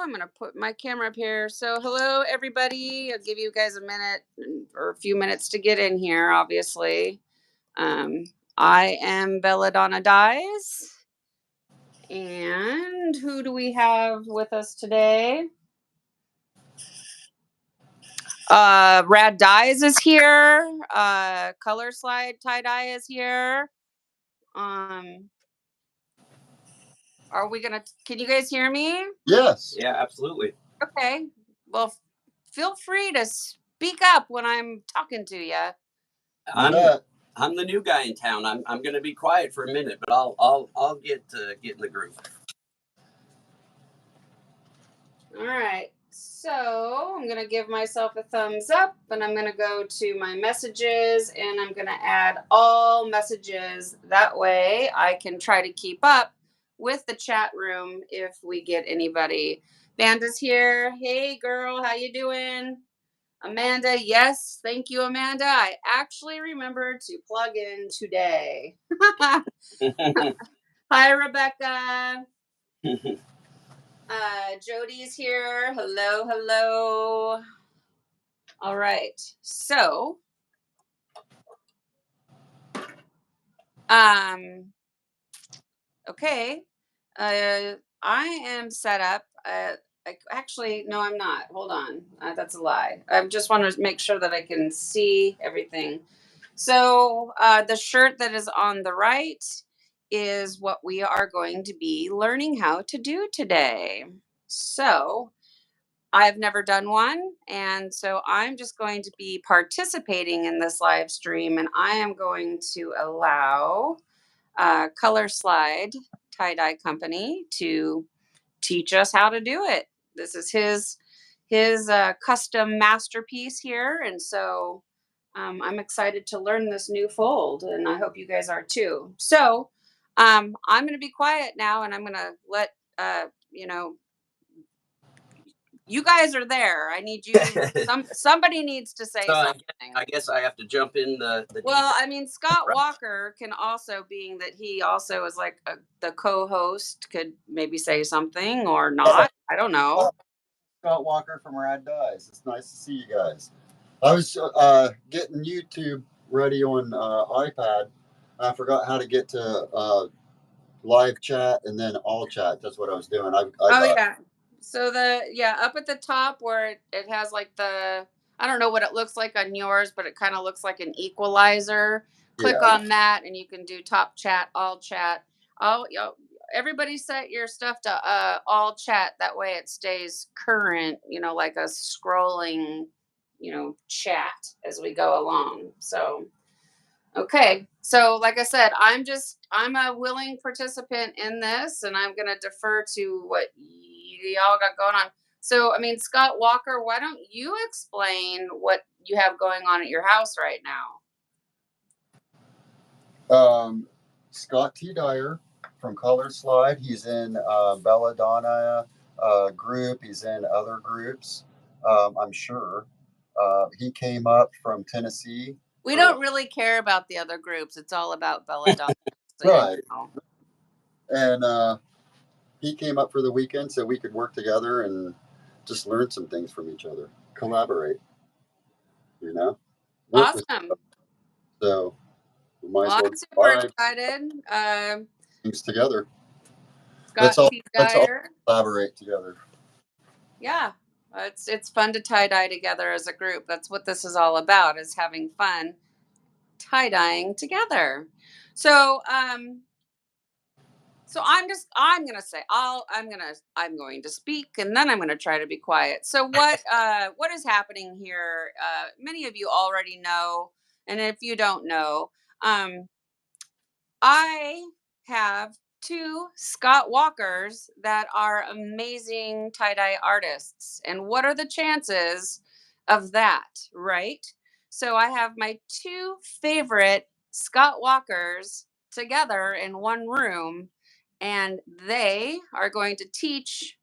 I'm going to put my camera up here. So hello, everybody. I'll give you guys a minute or a few minutes to get in here, obviously. I am BelladonnaDyes. And who do we have with us today? Rad Dyes is here. Color Slide Tie-Dye is here. Are we gonna? Can you guys hear me? Yes. Yeah, absolutely. Okay. Well, feel free to speak up when I'm talking to you. I'm the new guy in town. I'm going to be quiet for a minute, but I'll get in the groove. All right. So I'm gonna give myself a thumbs up, and I'm gonna go to my messages, and I'm gonna add all messages. That way, I can try to keep up with the chat room if we get anybody. Vanda's here. Hey, girl, how you doing? Amanda, yes, thank you, Amanda. I actually remembered to plug in today. Hi, Rebecca. Jody's here. Hello, hello. All right. So, okay. I am set up. Actually, no, I'm not. Hold on. That's a lie. I just want to make sure that I can see everything. So, the shirt that is on the right is what we are going to be learning how to do today. So, I've never done one. And so I'm just going to be participating in this live stream, and I am going to allow Color Slide Tie-Dye Company to teach us how to do it. This is his custom masterpiece here. And so I'm excited to learn this new fold, and I hope you guys are too. So I'm going to be quiet now, and I'm going to let, you know, you guys are there. I need you. Somebody needs to say something. I guess I have to jump in the well, I mean, Scott Walker can also, being that he also is like the co-host, could maybe say something or not. I don't know. Scott Walker from Rad Dyes. It's nice to see you guys. I was getting YouTube ready on iPad. I forgot how to get to live chat and then all chat. That's what I was doing. Yeah. So up at the top where it has like I don't know what it looks like on yours, but it kind of looks like an equalizer. Click on that, and you can do top chat, all chat. Everybody set your stuff to all chat. That way it stays current, like a scrolling, chat as we go along. So, okay. So like I said, I'm a willing participant in this, and I'm going to defer to what y'all got going on. So, I mean, Scott Walker, why don't you explain what you have going on at your house right now? Scott Tiedye from Color Slide. He's in Belladonna group. He's in other groups, I'm sure. He came up from Tennessee. We don't really care about the other groups. It's all about Belladonna. Right. And he came up for the weekend so we could work together and just learn some things from each other, collaborate, Awesome. So we might as well. I'm super excited. Things together. Let's all collaborate together. Yeah. It's fun to tie-dye together as a group. That's what this is all about, is having fun tie-dyeing together. So I'm going to speak, and then I'm going to try to be quiet. So what is happening here? Many of you already know, and if you don't know, I have 2 Scott Walkers that are amazing tie-dye artists. And what are the chances of that, right? So I have my 2 favorite Scott Walkers together in one room, and they are going to teach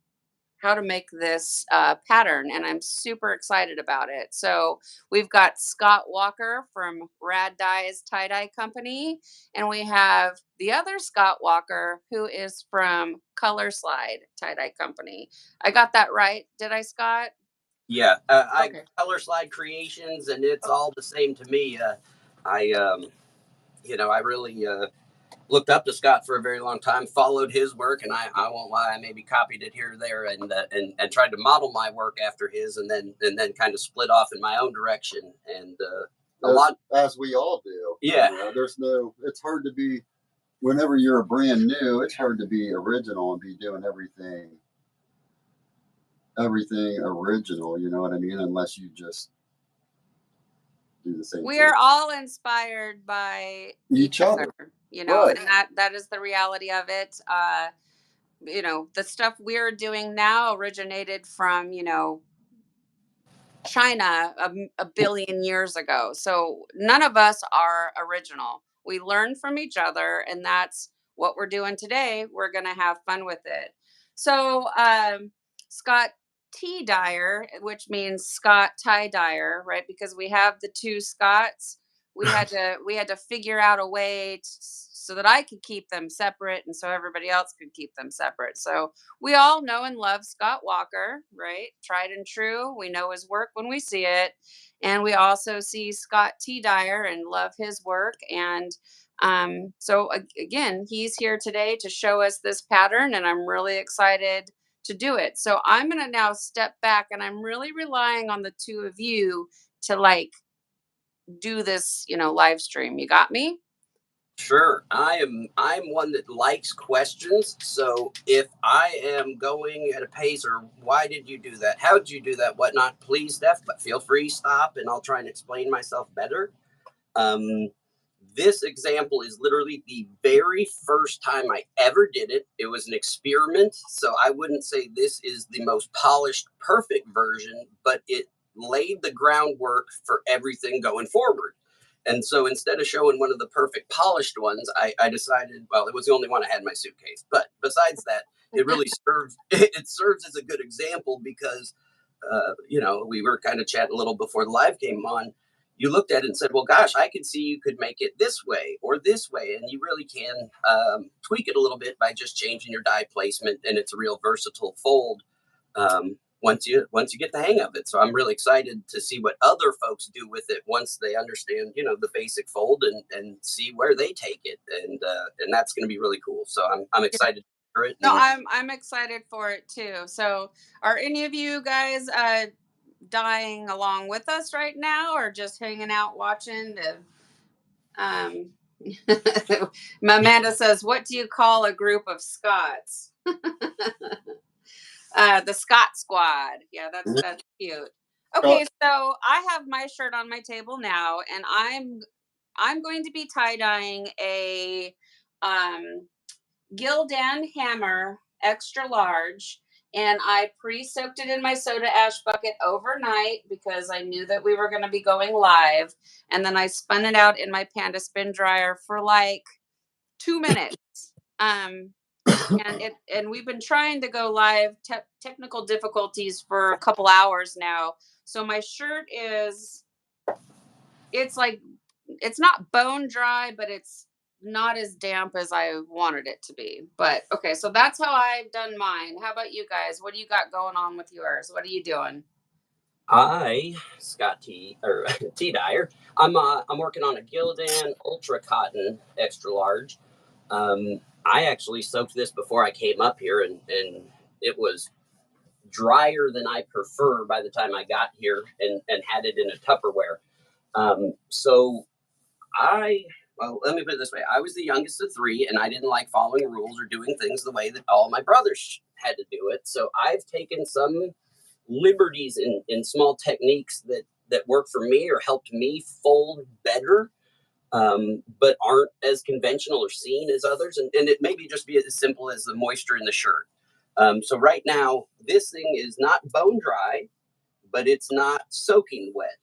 make this pattern, and I'm super excited about it. So we've got Scott Walker from Rad Dyes Tie-Dye Company, and we have the other Scott Walker who is from Color Slide Tie-Dye Company. I got that right, did I, Scott? Yeah, I Okay. Color Slide Creations, and it's all the same to me. I I really looked up to Scott for a very long time, followed his work, and I won't lie, I maybe copied it here or there, and tried to model my work after his, and then kind of split off in my own direction, and as we all do. Yeah, it's hard to be, whenever you're brand new, it's hard to be original and be doing everything original. You know what I mean? Unless you just do the same We thing. are all inspired by Each other. Right. And that is the reality of it. The stuff we're doing now originated from, China a billion years ago. So none of us are original. We learn from each other, and that's what we're doing today. We're going to have fun with it. So, Scott T. Dyer, which means Scott Tie Dyer, right? Because we have the two Scotts. We had to figure out a way so that I could keep them separate, and so everybody else could keep them separate. So we all know and love Scott Walker, right? Tried and true. We know his work when we see it. And we also see Scott T. Dyer and love his work. And again, he's here today to show us this pattern, and I'm really excited to do it. So I'm going to now step back, and I'm really relying on the two of you to do this, live stream. You got me? sure. I'm one that likes questions. So if I am going at a pace, or why did you do that? How did you do that? Whatnot? Please, Steph, but feel free, stop, and I'll try and explain myself better. This example is literally the very first time I ever did it. It was an experiment, so I wouldn't say this is the most polished, perfect version, but it laid the groundwork for everything going forward. And so instead of showing one of the perfect polished ones, I decided, well, it was the only one I had in my suitcase. But besides that, it really serves as a good example because, we were kind of chatting a little before the live came on. You looked at it and said, well, gosh, I could see you could make it this way or this way. And you really can tweak it a little bit by just changing your die placement. And it's a real versatile fold once you get the hang of it. So I'm really excited to see what other folks do with it once they understand, the basic fold and see where they take it. And that's going to be really cool. So I'm excited for it. No, I'm excited for it too. So are any of you guys dying along with us right now, or just hanging out watching? Um, Amanda says, "What do you call a group of Scots?" The Scott Squad. Yeah, that's cute. Okay, so I have my shirt on my table now, and I'm going to be tie dyeing a Gildan Hammer extra large, and I pre-soaked it in my soda ash bucket overnight because I knew that we were going to be going live, and then I spun it out in my Panda spin dryer for like 2 minutes. And we've been trying to go live, technical difficulties for a couple hours now. So my shirt it's not bone dry, but it's not as damp as I wanted it to be. But okay, so that's how I've done mine. How about you guys? What do you got going on with yours? What are you doing? Scott T or T Dyer. I'm working on a Gildan Ultra Cotton Extra Large. I actually soaked this before I came up here, and it was drier than I prefer by the time I got here, and had it in a Tupperware. So let me put it this way. I was the youngest of three, and I didn't like following rules or doing things the way that all my brothers had to do it. So I've taken some liberties in small techniques that work for me or helped me fold better, but aren't as conventional or seen as others. And it may be just be as simple as the moisture in the shirt. So right now, this thing is not bone dry, but it's not soaking wet.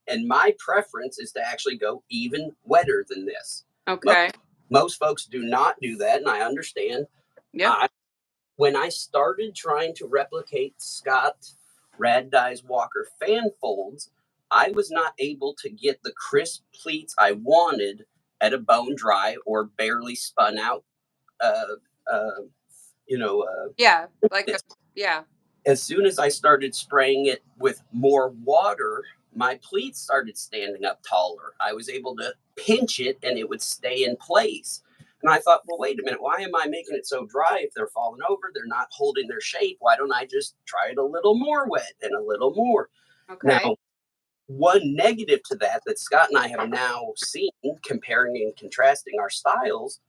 And my preference is to actually go even wetter than this. Okay. Most folks do not do that, and I understand. Yeah. when I started trying to replicate Scott Rad Dye's Walker fan folds, I was not able to get the crisp pleats I wanted at a bone dry or barely spun out, uh, uh, Yeah, like yeah. as soon as I started spraying it with more water, my pleats started standing up taller. I was able to pinch it and it would stay in place. And I thought, well, wait a minute, why am I making it so dry? If they're falling over, they're not holding their shape. Why don't I just try it a little more wet and a little more? Okay. Now, one negative to that Scott and I have now seen, comparing and contrasting our styles,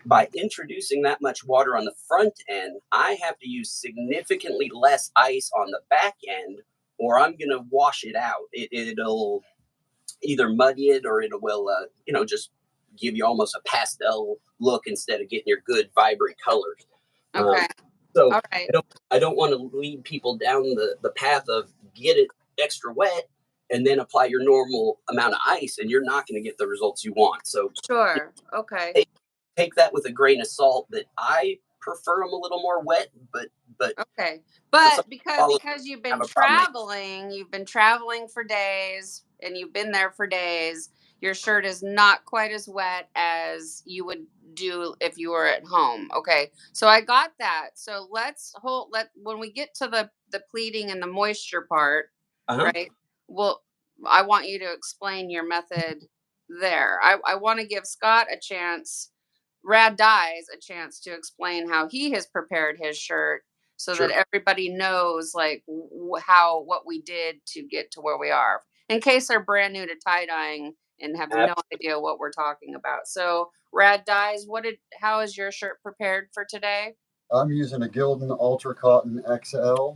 by introducing that much water on the front end, I have to use significantly less ice on the back end, or I'm going to wash it out. It'll either muddy it or it will, just give you almost a pastel look instead of getting your good, vibrant colors. Okay. So All right. I don't want to lead people down the path of get it extra wet and then apply your normal amount of ice, and you're not going to get the results you want. So Sure. Okay. take that with a grain of salt. That I prefer them a little more wet, but Okay. some But follow because you've have been a problem. traveling for days and you've been there for days, your shirt is not quite as wet as you would do if you were at home. Okay. So I got that. So let when we get to the pleating and the moisture part, Uh-huh. right? Well, I want you to explain your method there. I want to give Scott a chance, Rad Dyes a chance to explain how he has prepared his shirt so that Sure. everybody knows like how what we did to get to where we are in case they're brand new to tie dyeing and have no idea what we're talking about. So Rad Dyes, how is your shirt prepared for today? I'm using a Gildan Ultra Cotton XL.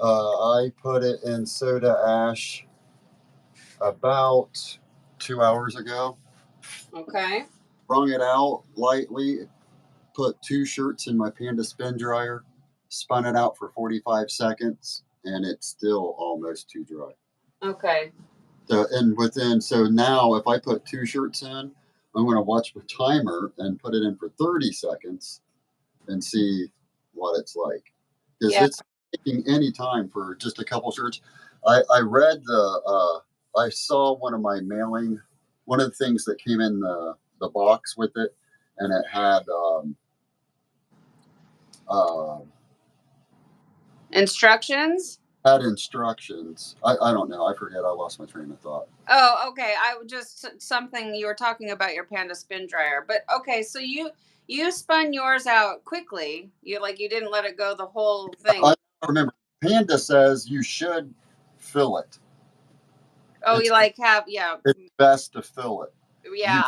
I put it in soda ash about 2 hours ago. Okay. Wrung it out lightly, put 2 shirts in my Panda spin dryer, spun it out for 45 seconds, and it's still almost too dry. Okay. So now if I put 2 shirts in, I'm going to watch the timer and put it in for 30 seconds and see what it's like. Because Yeah. it's taking any time for just a couple shirts. I saw one of my mailing, one of the things that came in the box with it, and it uh, Instructions? had instructions. I don't know. I forget. I lost my train of thought. Oh, okay. I would just something you were talking about your Panda spin dryer. But okay, so you spun yours out quickly. You didn't let it go the whole thing. I remember Panda says you should fill it. Oh, It's, you like have yeah. it's best to fill it. Yeah,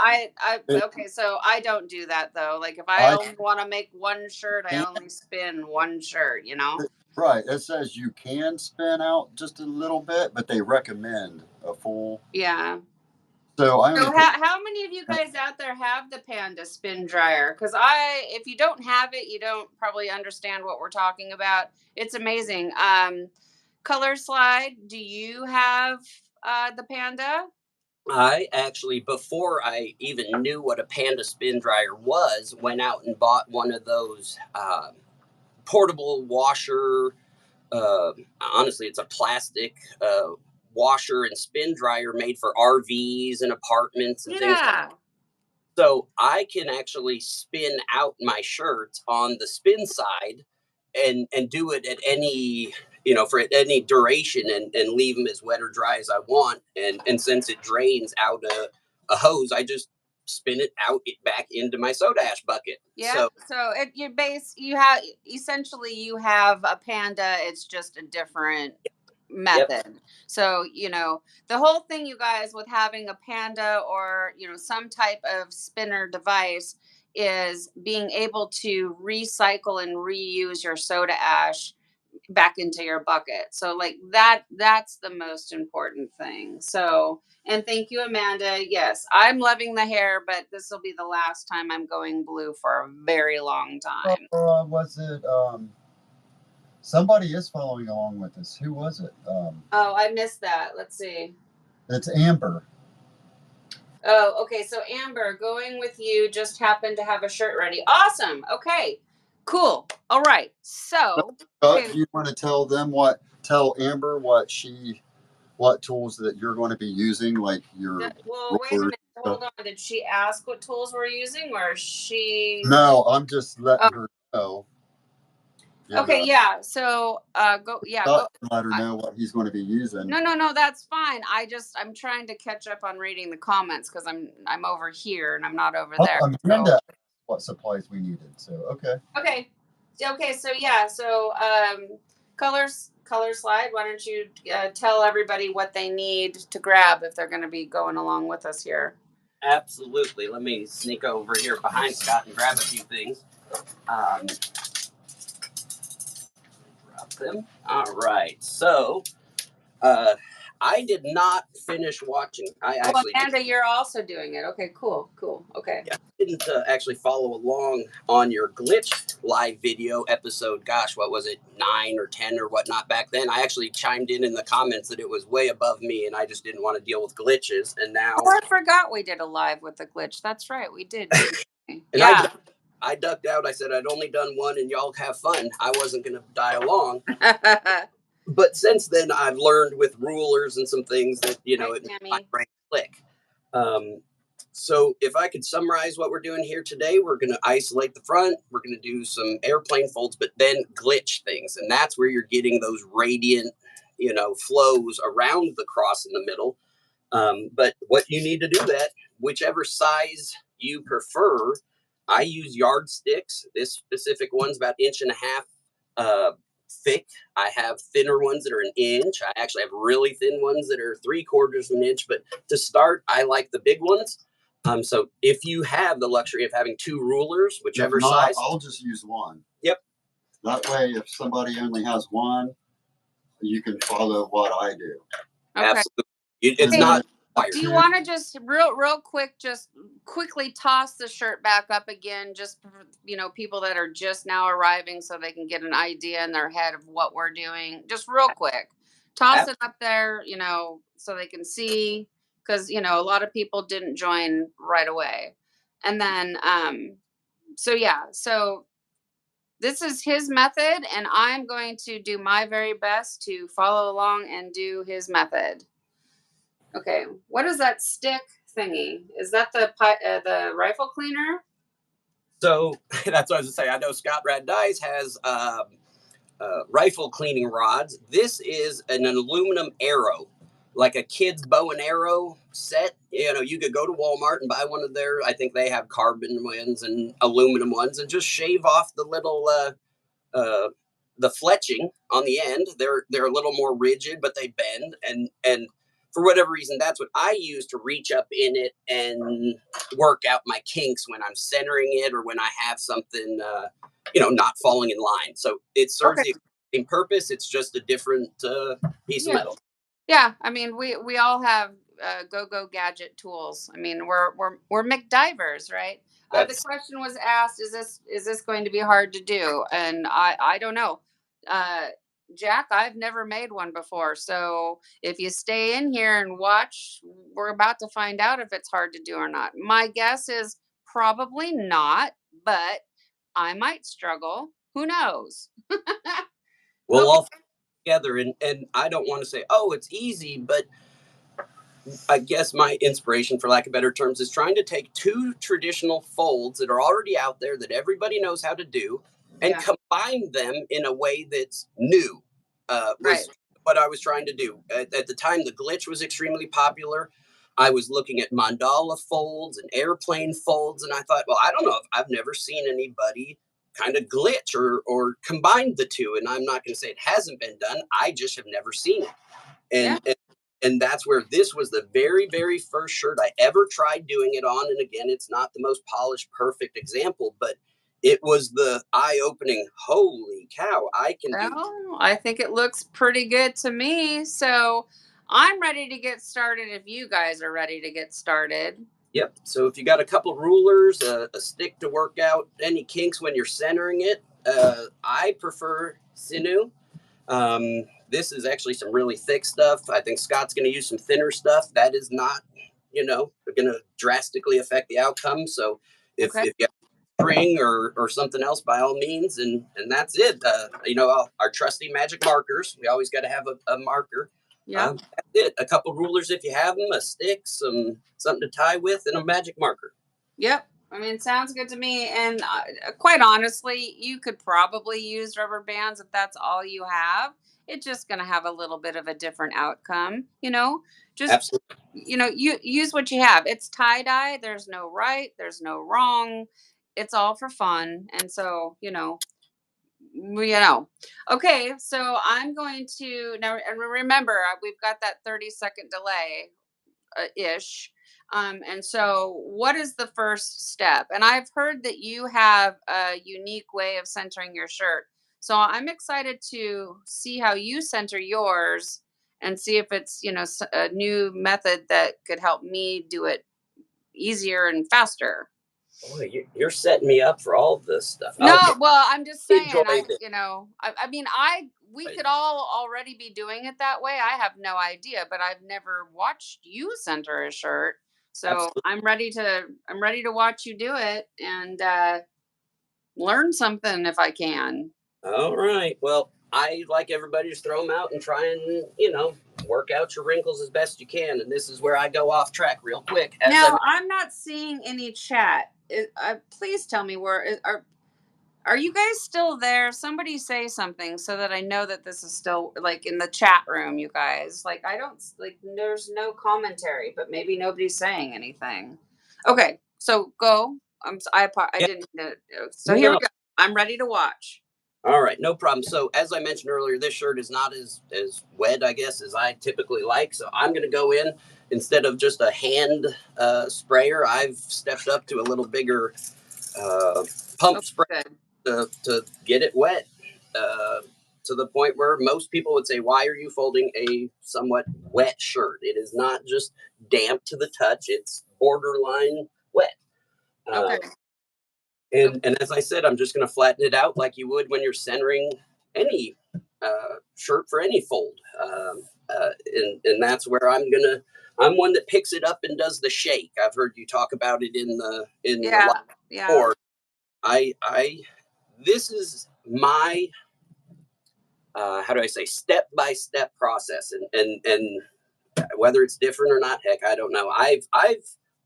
It, okay, so I don't do that though. Like if I I only want to make one shirt, I only spin one shirt, you know? Right. It says you can spin out just a little bit, but they recommend a full. Yeah. So I only So put. how many of you guys out there have the Panda spin dryer? Because if you don't have it, you don't probably understand what we're talking about. It's amazing. Color Slide, do you have the Panda? I actually, before I even knew what a Panda spin dryer was, went out and bought one of those portable washer. Honestly, it's a plastic washer and spin dryer made for RVs and apartments and things. Yeah. So I can actually spin out my shirt on the spin side and do it at any for any duration and leave them as wet or dry as I want. And since it drains out a hose, I just spin it out back into my soda ash bucket. Yeah. So you have a Panda. It's just a different Yep. method. So, the whole thing, you guys, with having a Panda or, some type of spinner device is being able to recycle and reuse your soda ash back into your bucket. So like that's the most important thing. So, and thank you, Amanda. Yes, I'm loving the hair, but this will be the last time I'm going blue for a very long time. Was it? Somebody is following along with us. Who was it? Oh, I missed that. Let's see. It's Amber. Oh, okay. So Amber, going with you, just happened to have a shirt ready. Awesome. Okay. Cool. All right. So, Do you want to tell Amber what tools that you're going to be using, like your well, wait a rollers? minute. Hold on. Did she ask what tools we're using, or she? No, I'm just letting her know. Okay. Yeah. So, go. Yeah. Go. Let her know what he's going to be using. No. That's fine. I'm trying to catch up on reading the comments because I'm over here and I'm not over there. I'm trying to ask what supplies we needed. So okay. So yeah. So color slide. Why don't you tell everybody what they need to grab if they're going to be going along with us here? Absolutely. Let me sneak over here behind Scott and grab a few things. Drop them. All right. So I did not finish watching. Amanda, you're also doing it. Okay, cool. Okay. Yeah, I didn't actually follow along on your glitch live video episode. Gosh, what was it, 9 or 10 or whatnot back then? I actually chimed in the comments that it was way above me, and I just didn't want to deal with glitches. And now I forgot we did a live with the glitch. That's right, we did. And yeah. I ducked out. I said I'd only done one, and y'all have fun. I wasn't going to die along. But since then, I've learned with rulers and some things that, it might click. So if I could summarize what we're doing here today, we're going to isolate the front. We're going to do some airplane folds, but then glitch things. And that's where you're getting those radiant, flows around the cross in the middle. But what you need to do that, whichever size you prefer, I use yardsticks. This specific one's about 1.5 inches thick. I have thinner ones that are 1 inch. I actually have really thin ones that are 3/4 of an inch. But to start, I like the big ones. So if you have the luxury of having 2 rulers, whichever size, I'll just use one. Yep. That way, if somebody only has one, you can follow what I do. Okay. Absolutely. It's not. Do you want to just real quick, just quickly toss the shirt back up again, just for, people that are just now arriving, so they can get an idea in their head of what we're doing. Just real quick, toss it up there, so they can see, because a lot of people didn't join right away, and then so this is his method, and I'm going to do my very best to follow along and do his method. Okay, what is that stick thingy? Is that the rifle cleaner? So that's what I was gonna say. I know Scott Rad Dies has rifle cleaning rods. This is an aluminum arrow, like a kid's bow and arrow set. You could go to Walmart and buy one of their. I think they have carbon ones and aluminum ones, and just shave off the little the fletching on the end. They're a little more rigid, but they bend, and for whatever reason, that's what I use to reach up in it and work out my kinks when I'm centering it or when I have something, not falling in line. So it serves the same purpose. It's just a different piece of metal. Yeah, I mean, we all have go gadget tools. I mean, we're McDivers, right? The question was asked: Is this going to be hard to do? And I don't know. Jack, I've never made one before. So if you stay in here and watch, we're about to find out if it's hard to do or not. My guess is probably not, but I might struggle. Who knows? We'll all together, and I don't want to say, oh, it's easy, but I guess my inspiration, for lack of better terms, is trying to take 2 traditional folds that are already out there that everybody knows how to do and combine them in a way that's new. Was what I was trying to do. At the time, the glitch was extremely popular. I was looking at mandala folds and airplane folds, and I thought, well, I don't know. I've never seen anybody kind of glitch or combine the two. And I'm not going to say it hasn't been done. I just have never seen it. And that's where this was the very, very first shirt I ever tried doing it on. And again, it's not the most polished, perfect example, but it was the eye-opening, holy cow, I can do. I think it looks pretty good to me. So I'm ready to get started if you guys are ready to get started. Yep. So if you got a couple rulers, a stick to work out any kinks when you're centering it, I prefer sinew. This is actually some really thick stuff. I think Scott's going to use some thinner stuff. That is not, going to drastically affect the outcome. So if you have string or something else, by all means. And that's it. Our trusty magic markers. We always got to have a marker. Yeah. That's it. A couple rulers if you have them, a stick, something to tie with, and a magic marker. Yep. I mean, sounds good to me. And quite honestly, you could probably use rubber bands if that's all you have. It's just going to have a little bit of a different outcome, just, Absolutely. you use what you have. It's tie dye. There's no right. There's no wrong. It's all for fun. And so, okay. So I'm going to now, and remember, we've got that 30-second delay ish. And so, what is the first step? And I've heard that you have a unique way of centering your shirt. So I'm excited to see how you center yours and see if it's, a new method that could help me do it easier and faster. Boy, you're setting me up for all this stuff. No, Okay. well, I'm just saying, Enjoy this. I mean, we could all already be doing it that way. I have no idea, but I've never watched you center a shirt. So Absolutely. I'm ready to watch you do it and learn something if I can. All right. Well, I like everybody just throw them out and try and, work out your wrinkles as best you can. And this is where I go off track real quick. Now, I'm not seeing any chat. Please tell me are you guys still there? Somebody say something so that I know that this is still like in the chat room, you guys. Like I don't like there's no commentary, but maybe nobody's saying anything. Okay, so go. I Yeah. didn't. So here we go. I'm ready to watch. All right, no problem. So as I mentioned earlier, this shirt is not as wet, I guess, as I typically like. So I'm going to go in instead of just a hand sprayer. I've stepped up to a little bigger pump spray to get it wet to the point where most people would say, "Why are you folding a somewhat wet shirt?" It is not just damp to the touch; it's borderline wet. Okay. And as I said, I'm just going to flatten it out like you would when you're centering any shirt for any fold. And that's where I'm one that picks it up and does the shake. I've heard you talk about it in the live before. This is my how do I say step-by-step process, and whether it's different or not, heck, I don't know. I've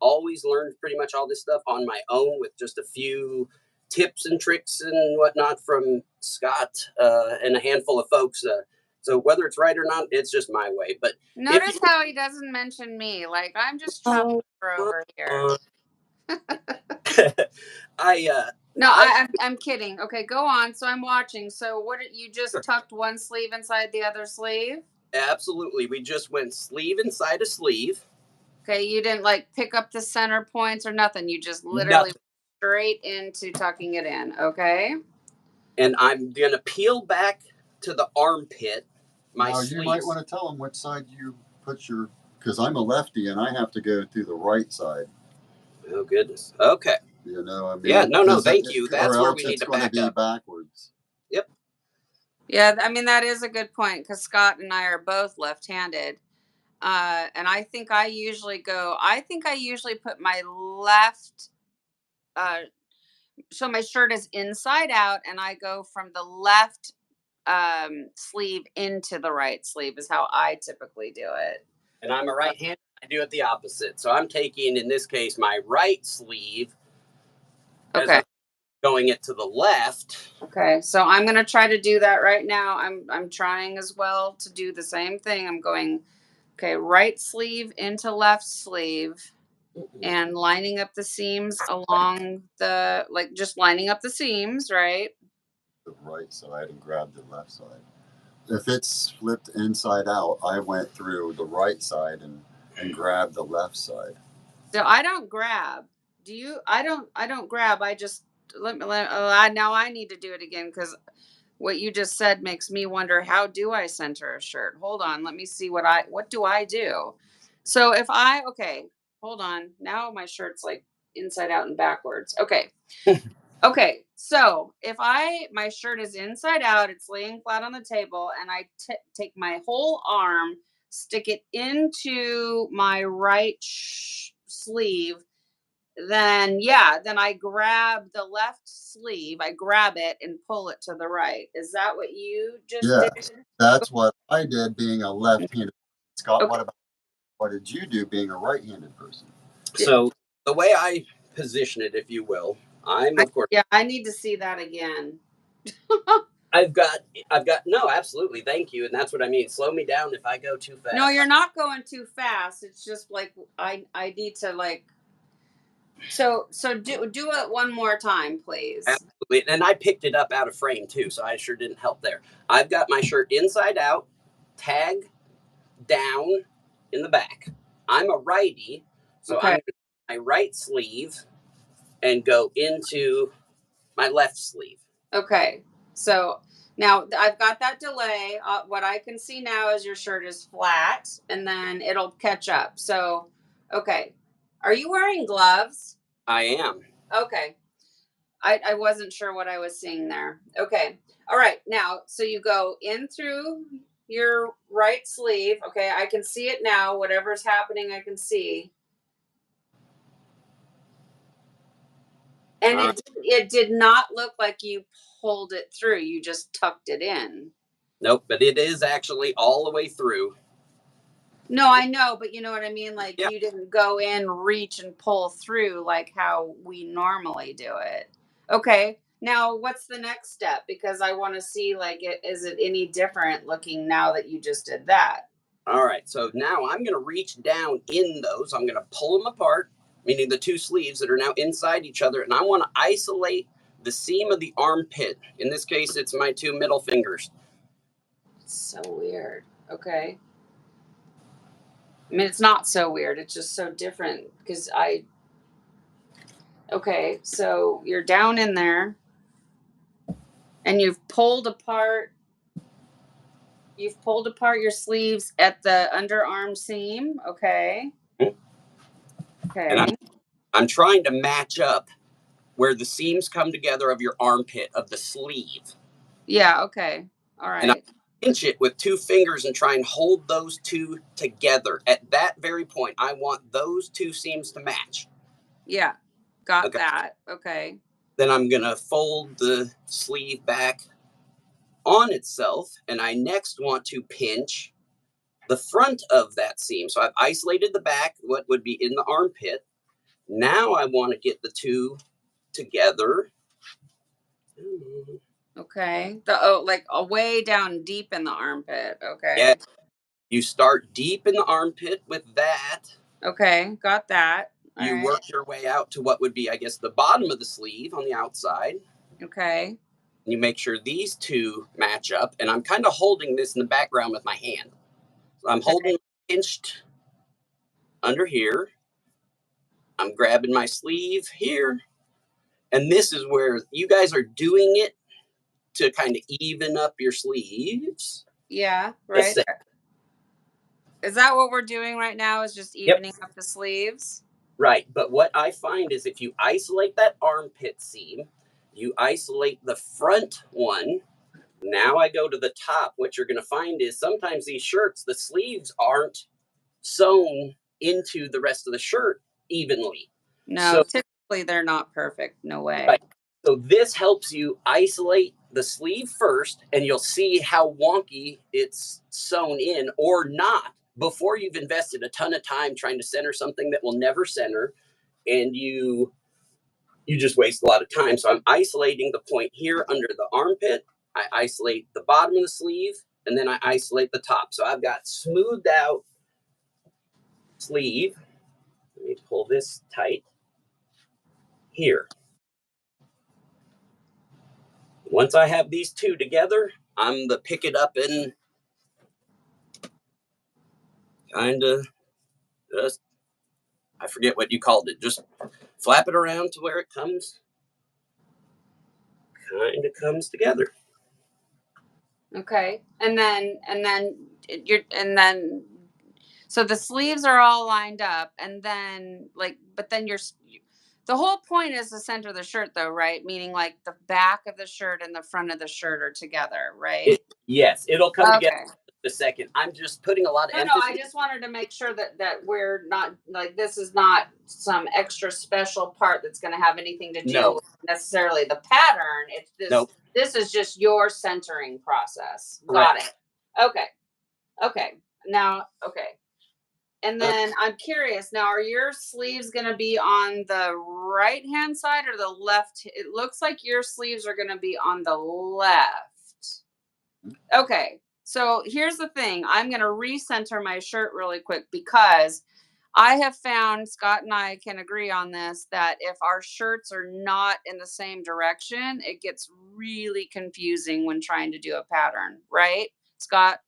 always learned pretty much all this stuff on my own with just a few tips and tricks and whatnot from Scott and a handful of folks. So whether it's right or not, it's just my way. But notice how he doesn't mention me. Like I'm just chopping over here. I'm kidding. Okay, go on. So I'm watching. So what you just tucked one sleeve inside the other sleeve? Absolutely. We just went sleeve inside a sleeve. Okay, you didn't like pick up the center points or nothing. You just literally straight into tucking it in. Okay. And I'm gonna peel back to the armpit. Now you might want to tell them which side you put your, because I'm a lefty and I have to go through the right side. Oh goodness. Okay. I mean, yeah, no, thank you. That's where we need to back up. Backwards. Yep. Yeah, I mean that is a good point because Scott and I are both left-handed, and I think I usually put my left. So my shirt is inside out, and I go from the left sleeve into the right sleeve is how I typically do it. And I'm a right-hander. I do it the opposite. So I'm taking, in this case, my right sleeve. Okay. Going it to the left. Okay. So I'm going to try to do that right now. I'm trying as well to do the same thing. I'm going, okay, right sleeve into left sleeve and lining up the seams along just lining up the seams, right? The right side and grab the left side. If it's flipped inside out, I went through the right side and grabbed the left side. So I don't grab. Do you? I don't grab. I just now I need to do it again because what you just said makes me wonder, how do I center a shirt? Hold on, let me see what do I do? So okay, hold on. Now my shirt's like inside out and backwards. Okay. Okay. So if my shirt is inside out, it's laying flat on the table, and I take my whole arm, stick it into my right sleeve, then I grab the left sleeve, I grab it and pull it to the right. Is that what you just Yes, did? that's what I did being a left-handed. Scott, Okay. what did you do being a right-handed person? So the way I position it, if you will, I'm of course. Yeah, I need to see that again. I've got no, absolutely. Thank you. And that's what I mean. Slow me down if I go too fast. No, you're not going too fast. It's just like I need to like so do it one more time, please. Absolutely. And I picked it up out of frame too, so I sure didn't help there. I've got my shirt inside out, tag down in the back. I'm a righty, so Okay. I'm going to my right sleeve and go into my left sleeve. Okay. So now I've got that delay. What I can see now is your shirt is flat and then it'll catch up. So, okay. Are you wearing gloves? I am. Okay. I wasn't sure what I was seeing there. Okay. All right. Now, so you go in through your right sleeve. Okay. I can see it now. Whatever's happening, I can see. And it did not look like you pulled it through. You just tucked it in. Nope, but it is actually all the way through. No, I know, but you know what I mean? Like Yeah. you didn't go in, reach and pull through like how we normally do it. Okay. Now, what's the next step? Because I want to see like is it any different looking now that you just did that? All right, so now I'm going to reach down in those. I'm going to pull them apart, meaning the two sleeves that are now inside each other, and I want to isolate the seam of the armpit. In this case, it's my two middle fingers. So weird. Okay. I mean, it's not so weird. It's just so different because okay, so you're down in there and you've pulled apart your sleeves at the underarm seam. Okay. And Okay. I'm trying to match up where the seams come together of your armpit, of the sleeve. Yeah, okay. All And I right. pinch it with two fingers and try and hold those two together. At that very point, I want those two seams to match. Yeah. Got Okay. that. Okay. Then I'm going to fold the sleeve back on itself, and I next want to pinch the front of that seam. So I've isolated the back, what would be in the armpit. Now I want to get the two together. Okay. Like way down deep in the armpit. Okay. Yeah, you start deep in the armpit with that. Okay. Got that. All You right. work your way out to what would be, I guess, the bottom of the sleeve on the outside. Okay. You make sure these two match up, and I'm kind of holding this in the background with my hand. So I'm holding pinched under here. I'm grabbing my sleeve here. And this is where you guys are doing it to kind of even up your sleeves. Yeah, right. Is that what we're doing right now? Is just evening up the sleeves? Right. But what I find is if you isolate that armpit seam, you isolate the front one. Now I go to the top. What you're going to find is sometimes these shirts, the sleeves aren't sewn into the rest of the shirt evenly. No, typically they're not perfect. No way. Right. So this helps you isolate the sleeve first, and you'll see how wonky it's sewn in or not before you've invested a ton of time trying to center something that will never center, and you just waste a lot of time. So I'm isolating the point here under the armpit. I isolate the bottom of the sleeve, and then I isolate the top. So I've got smoothed out sleeve. Let me pull this tight here. Once I have these two together, I'm the pick it up and kind of just, I forget what you called it, just flap it around to where it comes together. Okay. And then so the sleeves are all lined up and then but then the whole point is to center the shirt though, right? Meaning like the back of the shirt and the front of the shirt are together, right? Yes, it'll come together Okay. the second. I'm just putting a lot of emphasis. No, I just wanted to make sure that we're not, like, this is not some extra special part that's going to have anything to do with necessarily the pattern. It's this. This is just your centering process. Got it. Okay. Now, and then I'm curious, now, are your sleeves going to be on the right-hand side or the left? It looks like your sleeves are going to be on the left. Okay. So here's the thing. I'm going to recenter my shirt really quick because I have found, Scott and I can agree on this, that if our shirts are not in the same direction, it gets really confusing when trying to do a pattern, right? Scott,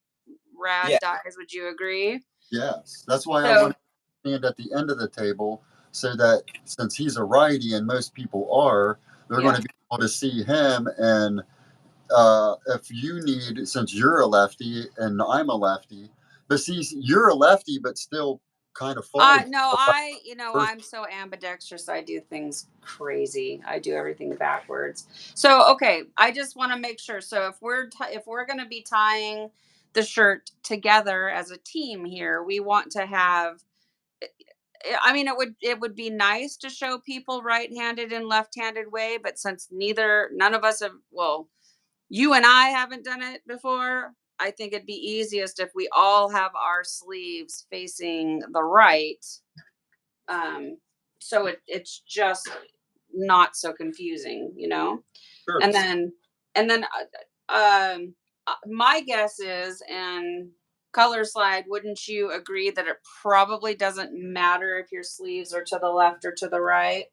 Dyes, would you agree? Yes. That's why I want to stand at the end of the table so that since he's a righty and most people are, they're going to be able to see him. And if you need, since you're a lefty and I'm a lefty, but see, you're a lefty, but still kind of fold. No, I'm so ambidextrous. I do things crazy. I do everything backwards. So, okay, I just want to make sure. So if we're going to be tying the shirt together as a team here, we want to have, I mean, it would be nice to show people right-handed and left-handed way, but since none of us have, well, you and I haven't done it before, I think it'd be easiest if we all have our sleeves facing the right. So it's just not so confusing, Sure. And then my guess is, and Color Slide, wouldn't you agree that it probably doesn't matter if your sleeves are to the left or to the right?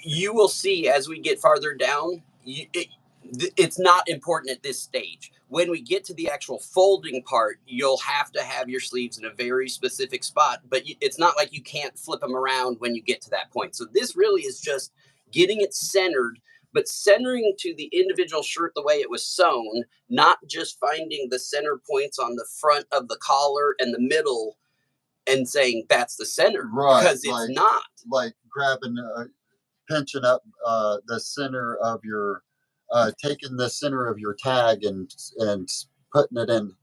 You will see as we get farther down, it's not important at this stage. When we get to the actual folding part, you'll have to have your sleeves in a very specific spot, but it's not like you can't flip them around when you get to that point. So this really is just getting it centered, but centering to the individual shirt the way it was sewn, not just finding the center points on the front of the collar and the middle and saying that's the center, right? Because it's not. Like grabbing, pinching up the center of your, taking the center of your tag and putting it in,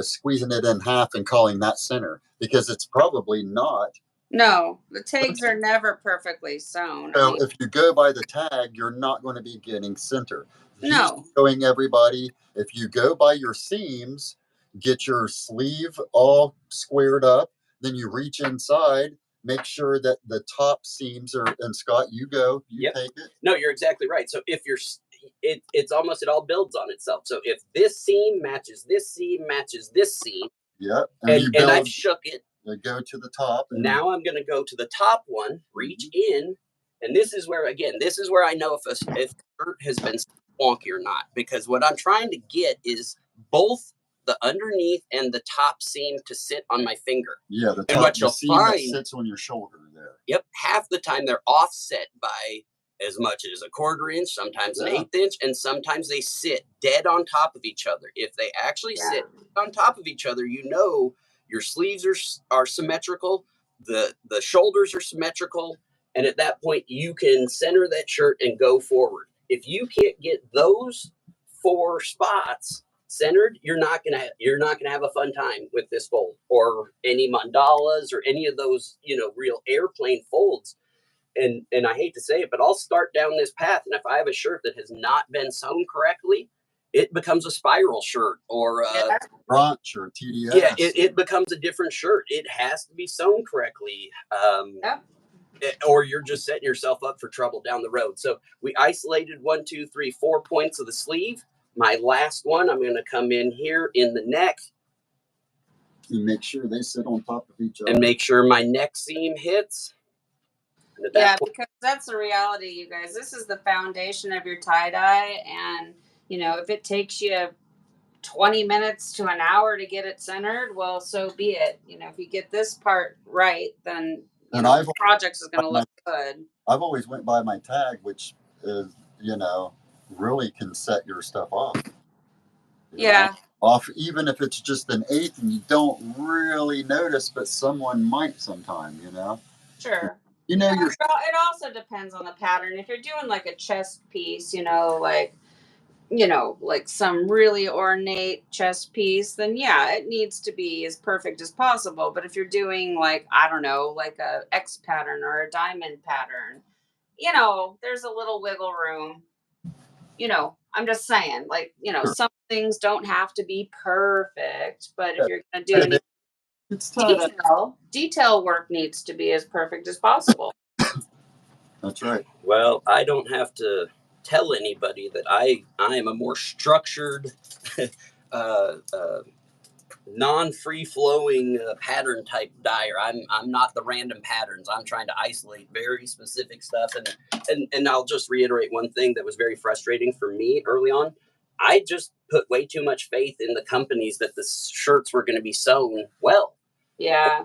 squeezing it in half and calling that center, because it's probably not. No, the tags are never perfectly sewn. So if you go by the tag, you're not going to be getting center. No. He's showing everybody, if you go by your seams, get your sleeve all squared up, then you reach inside, make sure that the top seams are, and Scott, you take it. No, you're exactly right. So if it's almost, it all builds on itself. So if this seam matches this seam, Yep. And I've shook it. Go to the top. Now I'm going to go to the top one, reach in, and this is where I know if a shirt has been wonky or not, because what I'm trying to get is both the underneath and the top seam to sit on my finger. Yeah, the top seam that sits on your shoulder there. Yep, half the time they're offset by as much as a 1/4 inch, sometimes an 1/8 inch, and sometimes they sit dead on top of each other. If they actually sit on top of each other, your sleeves are symmetrical, the shoulders are symmetrical, and at that point you can center that shirt and go forward. If you can't get those 4 spots centered, you're not gonna have a fun time with this fold or any mandalas or any of those real airplane folds. And I hate to say it, but I'll start down this path, and if I have a shirt that has not been sewn correctly, it becomes a spiral shirt or a brunch or Tiedye. Yeah, it becomes a different shirt. It has to be sewn correctly. Or you're just setting yourself up for trouble down the road. So we isolated 1, 2, 3, 4 points of the sleeve. My last one, I'm going to come in here in the neck. And make sure they sit on top of each other. And make sure my neck seam hits. Because that's the reality, you guys. This is the foundation of your tie-dye. And, if it takes you 20 minutes to an hour to get it centered, well, so be it. If you get this part right, then the project is going to look good. I've always went by my tag, which is, really can set your stuff off. Off, even if it's just an 1/8 and you don't really notice, but someone might sometime, Sure. It also depends on the pattern. If you're doing like a chest piece, like you know, like some really ornate chest piece, then yeah, it needs to be as perfect as possible. But if you're doing like, I don't know, like a X pattern or a diamond pattern, you know, there's a little wiggle room. You know, I'm just saying, like, you know, some things don't have to be perfect, but if you're going to do any It's time. detail work needs to be as perfect as possible. That's right. Well, I don't have to tell anybody that I am a more structured, uh, uh, non-free flowing pattern type dyer. I'm not the random patterns. I'm trying to isolate very specific stuff. And I'll just reiterate one thing that was very frustrating for me early on. I just put way too much faith in the companies that the shirts were going to be sewn well. Yeah.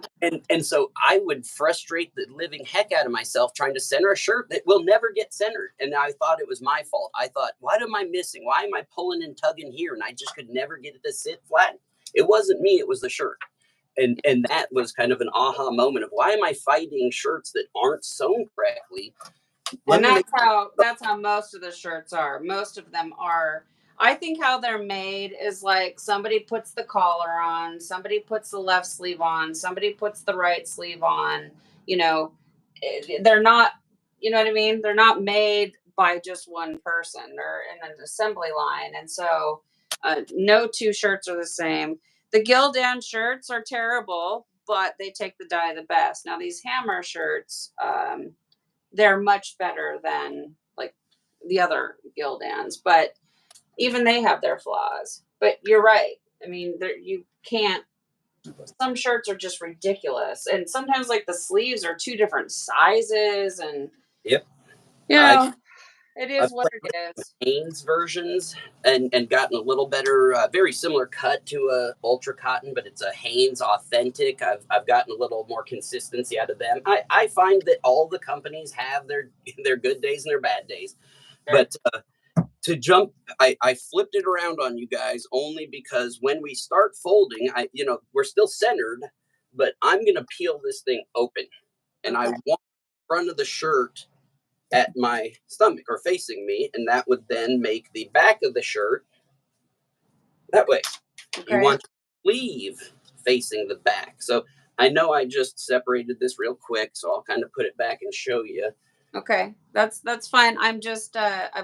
And so I would frustrate the living heck out of myself trying to center a shirt that will never get centered. And I thought it was my fault. I thought, what am I missing? Why am I pulling and tugging here? And I just could never get it to sit flat. It wasn't me, it was the shirt. And that was kind of an aha moment of why am I fighting shirts that aren't sewn correctly? And that's how most of the shirts are. Most of them are. I think how they're made is like somebody puts the collar on, somebody puts the left sleeve on, somebody puts the right sleeve on. You know, they're not. You know what I mean? They're not made by just one person. They're in an assembly line, and so no two shirts are the same. The Gildan shirts are terrible, but they take the dye the best. Now these hammer shirts. They're much better than like the other Gildans, but even they have their flaws. But you're right. I mean, you can't. Some shirts are just ridiculous, and sometimes like the sleeves are two different sizes, and Yep. you know, it is I've what played it with is. Hanes versions and gotten a little better, very similar cut to a Ultra Cotton, but it's a Hanes authentic. I've gotten a little more consistency out of them. I find that all the companies have their good days and their bad days, Sure. but to jump, I flipped it around on you guys only because when we start folding, we're still centered, but I'm gonna peel this thing open, and I Okay. want the front of the shirt at my stomach or facing me, and that would then make the back of the shirt that way. You Okay. want the sleeve facing the back. So I know I just separated this real quick, so I'll kind of put it back and show you. Okay. That's fine. I'm just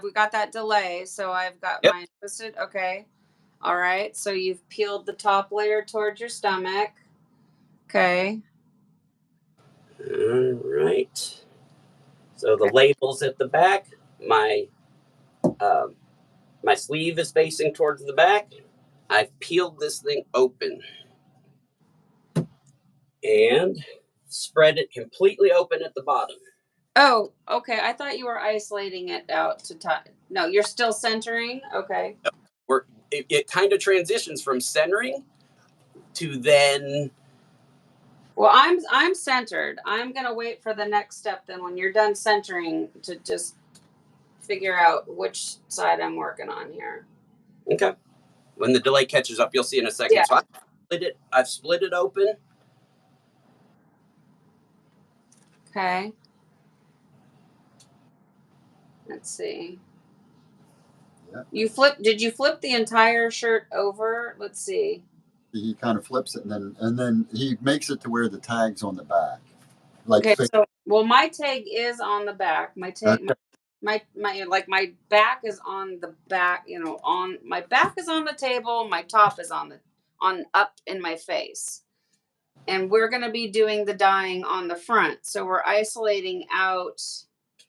we got that delay, so I've got Yep. mine twisted. Okay. All right. So you've peeled the top layer towards your stomach. Okay. All right. So the Okay. label's at the back. Um, my sleeve is facing towards the back. I've peeled this thing open and spread it completely open at the bottom. Oh, okay. I thought you were isolating it out to tie. No, you're still centering. Okay. Where it kind of transitions from centering to then. Well, I'm centered. I'm gonna wait for the next step. Then, when you're done centering, to just figure out which side I'm working on here. Okay. When the delay catches up, you'll see in a second. Yeah. So I've split it open. Okay. Let's see. Yeah. Did you flip the entire shirt over? Let's see. He kind of flips it, and then he makes it to where the tag's on the back, like Okay. So, well, my tag is on the back. My tag. okay. My back is on the back, you know, on my back is on the table, my top is on up in my face. And we're going to be doing the dyeing on the front. So we're isolating out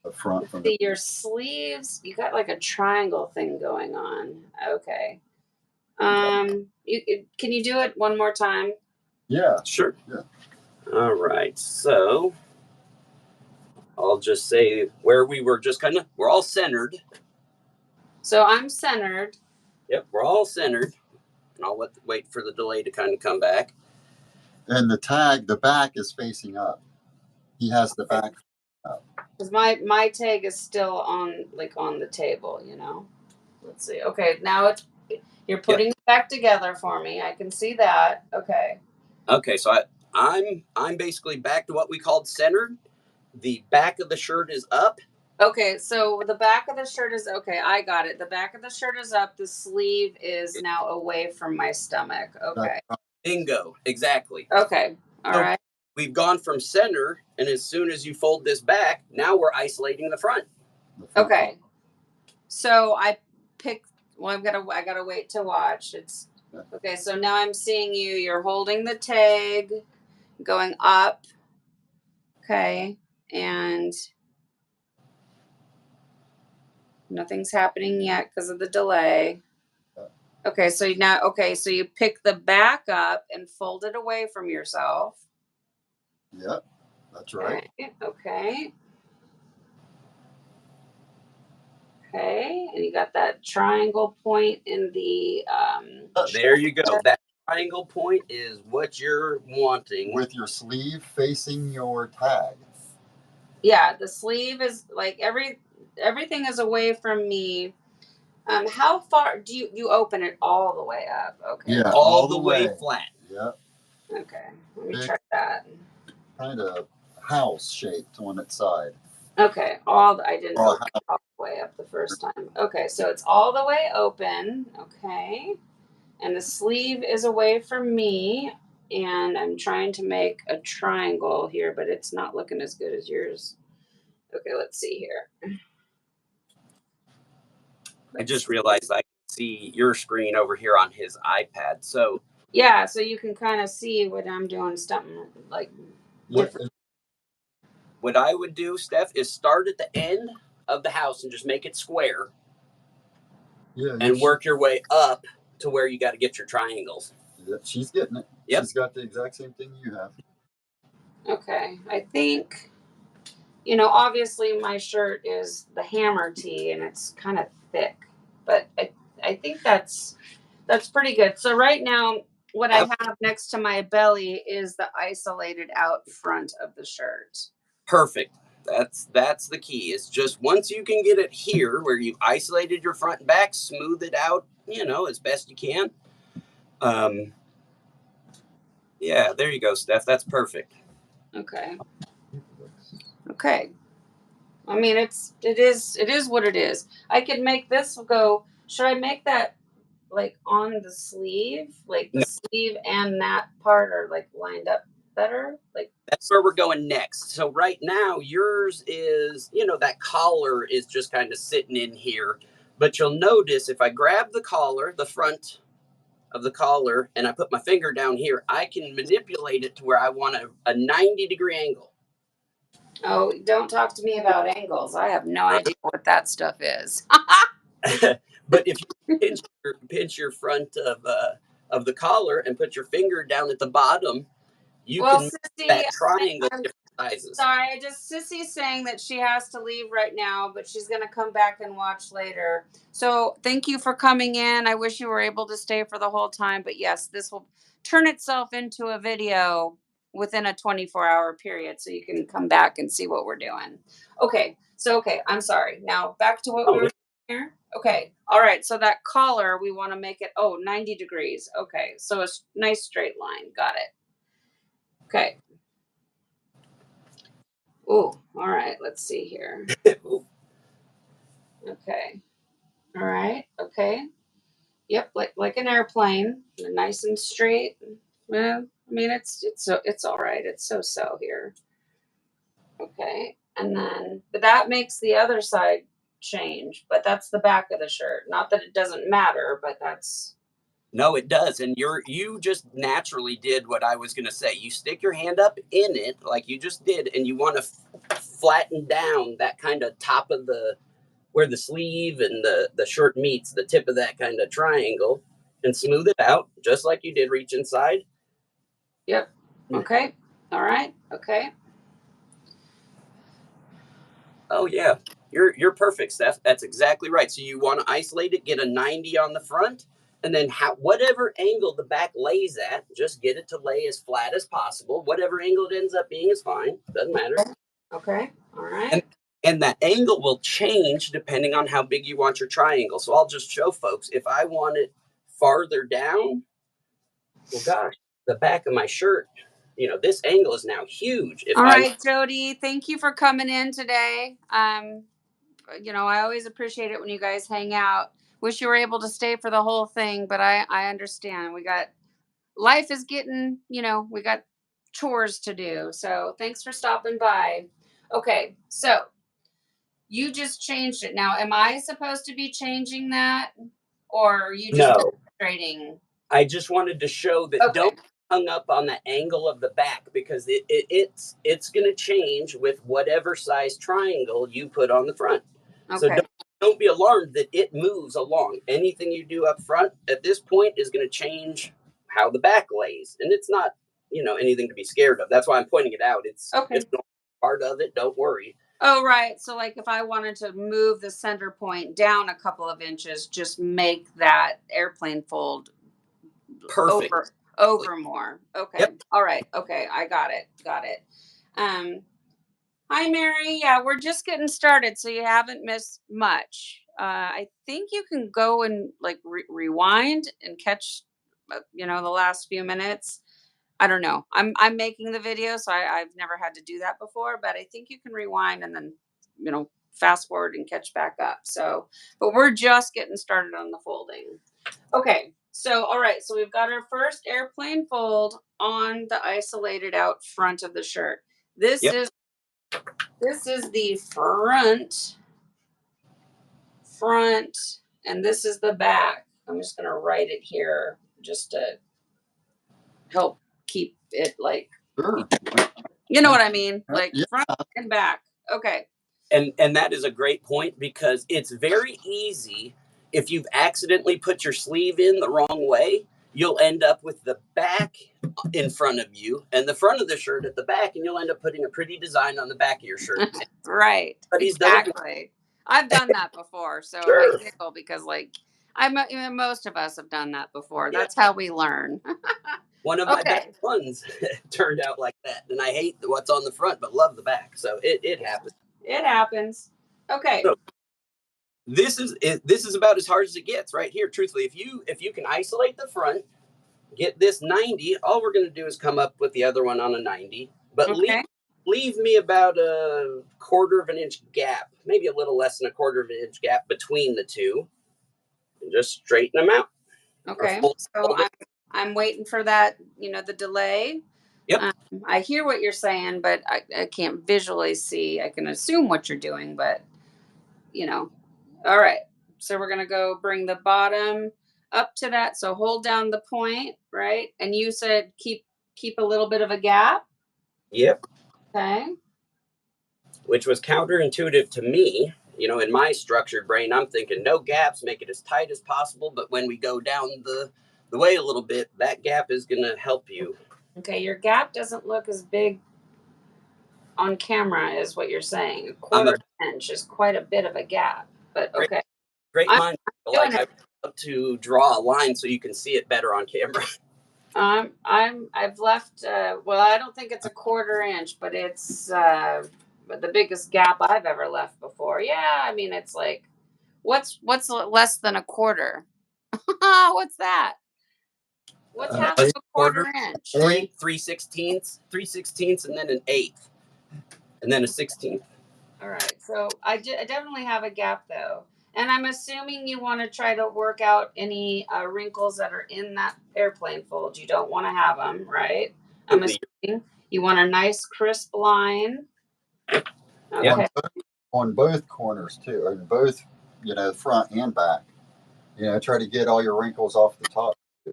The front from the your sleeves. You got like a triangle thing going on. Okay. Can you do it one more time? yeah. Sure. Yeah. All right. So I'll just say where we were just we're all centered. So I'm centered. Yep, we're all centered. And I'll wait for the delay to kind of come back. And the back is facing up. He has the back up. Because my tag is still on the table, you know. Let's see. Okay, now you're putting it back together for me. I can see that. Okay. Okay, so I'm basically back to what we called centered. The back of the shirt is up, Okay, so the back of the shirt is okay. I got it. The back of the shirt is up. The sleeve is now away from my stomach. Okay. Bingo. Exactly. Okay. All right. We've gone from center, and as soon as you fold this back, now we're isolating the front. Okay. So I picked. Well, I gotta wait to watch. It's okay. So now I'm seeing you. You're holding the tag, going up. Okay, and nothing's happening yet because of the delay. Okay, so so you pick the back up and fold it away from yourself. Yep, that's right. Okay. Okay, and you got that triangle point in the there you go. That triangle point is what you're wanting. With your sleeve facing your tag. Yeah, the sleeve is like everything is away from me. How far do you open it all the way up? Okay. Yeah, all the way flat. Yep. Okay, let me try that. Kind of house shaped on its side. Okay, I didn't open it all the way up the first time. Okay, so it's all the way open. Okay, and the sleeve is away from me, and I'm trying to make a triangle here, but it's not looking as good as yours. Okay, let's see here. I just realized I can see your screen over here on his iPad. So yeah, so you can kind of see what I'm doing, something like different. What I would do, Steph, is start at the end of the house and just make it square. Yeah, and work your way up to where you got to get your triangles. Yep, she's getting it. Yep. She's got the exact same thing you have. Okay, I think, obviously my shirt is the hammer tee and it's kind of thick, but I think that's pretty good. So right now, what I have next to my belly is the isolated out front of the shirt. Perfect. That's the key. Is just once you can get it here where you've isolated your front and back, smooth it out, as best you can. Yeah, there you go, Steph. That's perfect. Okay. I mean, it is what it is. I could make this go. Should I make that like on the sleeve? Like the sleeve and that part are like lined up better? Like that's where we're going next. So right now yours is, that collar is just kind of sitting in here. But you'll notice if I grab the collar, the front of the collar, and I put my finger down here, I can manipulate it to where I want a 90-degree angle. Oh, don't talk to me about angles. I have no idea what that stuff is. But if you pinch your front of the collar and put your finger down at the bottom, you can make that triangle different sizes. Sorry, Sissy's saying that she has to leave right now, but she's going to come back and watch later. So thank you for coming in. I wish you were able to stay for the whole time, but yes, this will turn itself into a video within a 24-hour period, so you can come back and see what we're doing. Okay, I'm sorry. Now back to what we were doing here. Okay, all right, so that collar, we want to make it, 90 degrees. Okay, so a nice straight line. Got it. Okay. Oh, all right. Let's see here. Okay. All right. Okay. Yep. Like an airplane, nice and straight. Well, I mean, it's all right. It's so here. Okay. And then, but that makes the other side change. But that's the back of the shirt. Not that it doesn't matter, but that's. No, it does. And you just naturally did what I was going to say. You stick your hand up in it like you just did, and you want to flatten down that kind of top of where the sleeve and the shirt meets, the tip of that kind of triangle, and smooth it out just like you did reach inside. Yep. Okay. All right. Okay. Oh yeah. You're perfect, Steph. That's exactly right. So you want to isolate it, get a 90 on the front, and then whatever angle the back lays at, just get it to lay as flat as possible. Whatever angle it ends up being is fine. Doesn't matter. Okay. All right. And that angle will change depending on how big you want your triangle. So I'll just show folks, if I want it farther down, well, gosh, the back of my shirt, this angle is now huge. All right, Jody, thank you for coming in today. I always appreciate it when you guys hang out. Wish you were able to stay for the whole thing, but I understand. Life is getting, we got chores to do. So thanks for stopping by. Okay, so you just changed it. Now, am I supposed to be changing that, or are you just No, demonstrating? I just wanted to show that Okay, don't hung up on the angle of the back, because it's going to change with whatever size triangle you put on the front. So okay, don't be alarmed that it moves along. Anything you do up front at this point is going to change how the back lays, and it's not anything to be scared of. That's why I'm pointing it out. It's okay. part of it. Don't worry. Oh, right. So, like, if I wanted to move the center point down a couple of inches, just make that airplane fold Perfect. over more. Okay. Yep. All right. Okay. I got it. Got it. Um, Hi, Mary. Yeah, we're just getting started, so you haven't missed much. I think you can go and like rewind and catch, the last few minutes. I don't know. I'm making the video, so I've never had to do that before, but I think you can rewind and then, fast forward and catch back up. So, but we're just getting started on the folding. Okay. So, all right. So we've got our first airplane fold on the isolated out front of the shirt. This Yep. is this is the front, and this is the back. I'm just gonna write it here just to help keep it like, Sure. you know what I mean, like Yeah. front and back. Okay. And that is a great point, because it's very easy, if you've accidentally put your sleeve in the wrong way, you'll end up with the back in front of you and the front of the shirt at the back, and you'll end up putting a pretty design on the back of your shirt. Right. But he's done it. Exactly. I've done that before, so I Sure. giggle because like most of us have done that before. Yeah. That's how we learn. One of my best Okay. ones turned out like that. And I hate what's on the front, but love the back. So it happens. It happens. Okay. So this is about as hard as it gets right here. Truthfully, if you can isolate the front, get this 90, all we're going to do is come up with the other one on a 90, but Okay. leave me about a quarter of an inch gap, maybe a little less than a quarter of an inch gap between the two, and just straighten them out. Or Okay. So fold it. I'm waiting for that, the delay. Yep. Um, I hear what you're saying, but I can't visually see. I can assume what you're doing, but you know. All right. So we're gonna go bring the bottom up to that. So hold down the point, right? And you said keep a little bit of a gap. Yep. Okay. Which was counterintuitive to me. In my structured brain, I'm thinking no gaps, make it as tight as possible. But when we go down the way a little bit, that gap is going to help you. Okay. Your gap doesn't look as big on camera, is what you're saying. A I'm a quarter inch is quite a bit of a gap. But great, okay. great I'm mind. doing Like, it. I love to draw a line so you can see it better on camera. I've left well, I don't think it's a quarter inch, but it's the biggest gap I've ever left before. Yeah, I mean it's like what's less than a quarter? What's that? What's half of Eight a Quarter, quarter inch? eight. 3/16, and then an eighth, and then a 16th. All right. So I definitely have a gap though. And I'm assuming you want to try to work out any wrinkles that are in that airplane fold. You don't want to have them, right? I'm assuming you want a nice crisp line. Yep. Okay. On both corners too, or both, front and back. Try to get all your wrinkles off the top. The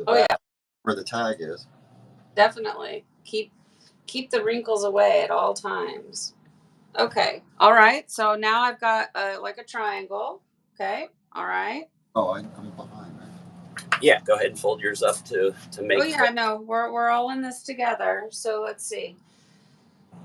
Oh back yeah, where the tag is. definitely. Keep the wrinkles away at all times. Okay. All right. So now I've got like a triangle. Okay. All right. Oh, I'm behind. Right? Yeah, go ahead and fold yours up to make. Oh yeah, no, we're all in this together. So let's see.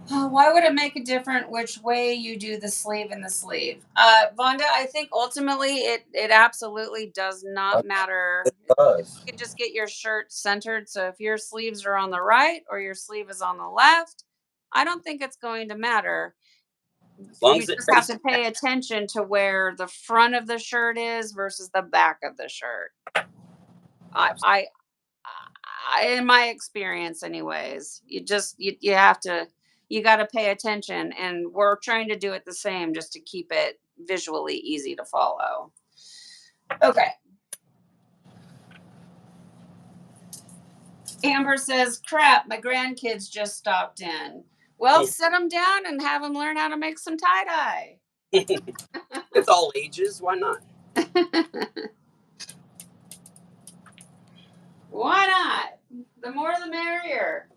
Why would it make a difference which way you do the sleeve and the sleeve? Vonda, I think ultimately it absolutely does not matter. It does. You can just get your shirt centered. So if your sleeves are on the right or your sleeve is on the left, I don't think it's going to matter. As long You as it just have faces to pay attention to where the front of the shirt is versus the back of the shirt. I in my experience anyways, you have to you got to pay attention. And we're trying to do it the same just to keep it visually easy to follow. Okay. Amber says, crap, my grandkids just stopped in. Well, sit them down and have them learn how to make some tie-dye. It's all ages. Why not? Why not? The more the merrier.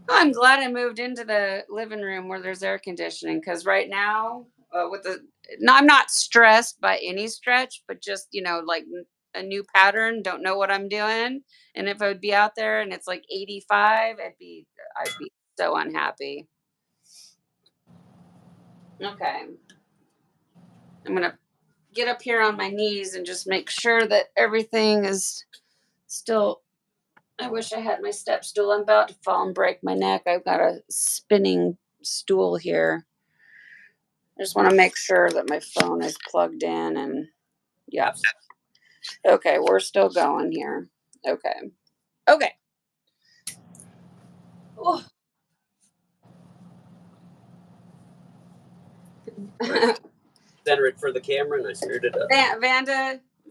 I'm glad I moved into the living room where there's air conditioning, because right now, I'm not stressed by any stretch, but just, like a new pattern, don't know what I'm doing. And if I would be out there and it's like 85, I'd be so unhappy. Okay. I'm going to get up here on my knees and just make sure that everything is still. I wish I had my step stool. I'm about to fall and break my neck. I've got a spinning stool here. I just want to make sure that my phone is plugged in, and yeah. Okay, we're still going here. Okay. Oh. Center it for the camera, and I screwed it up.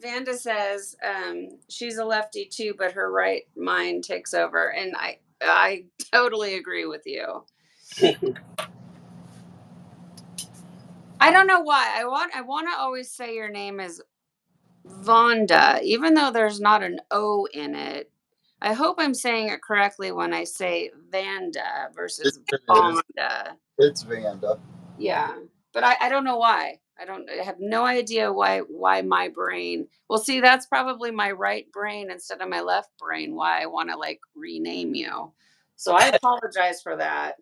Vanda says she's a lefty too, but her right mind takes over, and I totally agree with you. I don't know why. I want to always say your name is Vonda, even though there's not an O in it. I hope I'm saying it correctly when I say Vanda versus Vonda. It's Vanda. Yeah, but I don't know why. I have no idea why my brain. Well, see, that's probably my right brain instead of my left brain. Why I want to like rename you. So I apologize for that.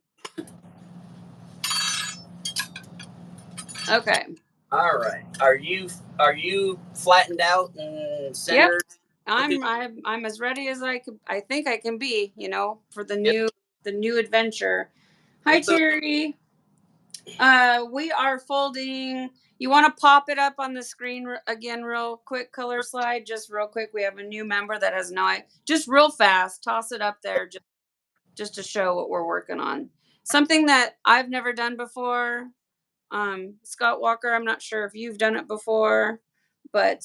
Okay. All right. Are you flattened out and centered? Yep. I'm as ready as I think I can be, for the new adventure. Hi, Terry. We are folding. You want to pop it up on the screen again, real quick, color slide, just real quick. We have a new member that has just real fast. Toss it up there just to show what we're working on. Something that I've never done before. Scott Walker, I'm not sure if you've done it before, but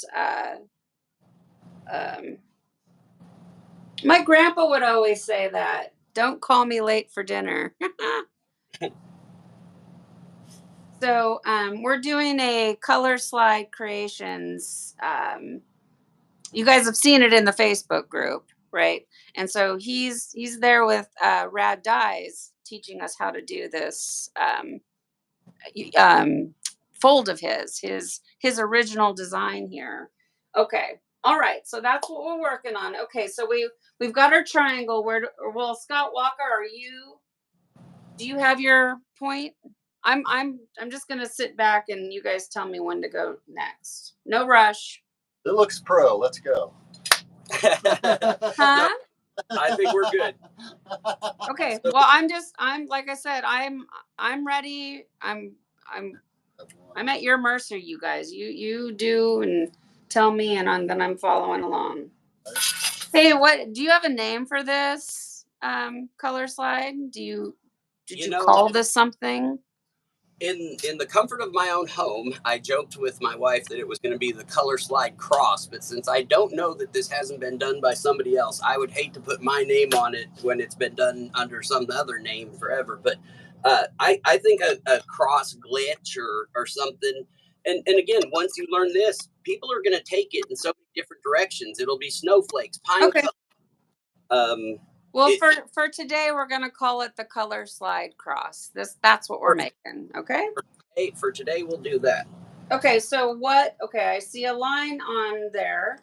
my grandpa would always say that. Don't call me late for dinner. So we're doing a color slide creations. You guys have seen it in the Facebook group, right? And so he's there with Rad Dyes teaching us how to do this fold of his original design here. Okay. All right. So that's what we're working on. Okay. So we've got our triangle. Well, Scott Walker, do you have your point? I'm just gonna sit back and you guys tell me when to go next. No rush. It looks pro. Let's go. Huh? I think we're good. Okay. Well, I'm like I said, I'm ready. I'm at your mercy, you guys. You do and tell me, and then I'm following along. Hey, do you have a name for this color slide? Did you call this something? In the comfort of my own home, I joked with my wife that it was going to be the color slide cross, but since I don't know that this hasn't been done by somebody else, I would hate to put my name on it when it's been done under some other name forever. But I think a cross glitch or something. And again, once you learn this, people are going to take it in so many different directions. It'll be snowflakes, pine cones. Well, for today, we're going to call it the color slide cross. That's what we're making. Okay. For today, we'll do that. Okay. So what? Okay, I see a line on there.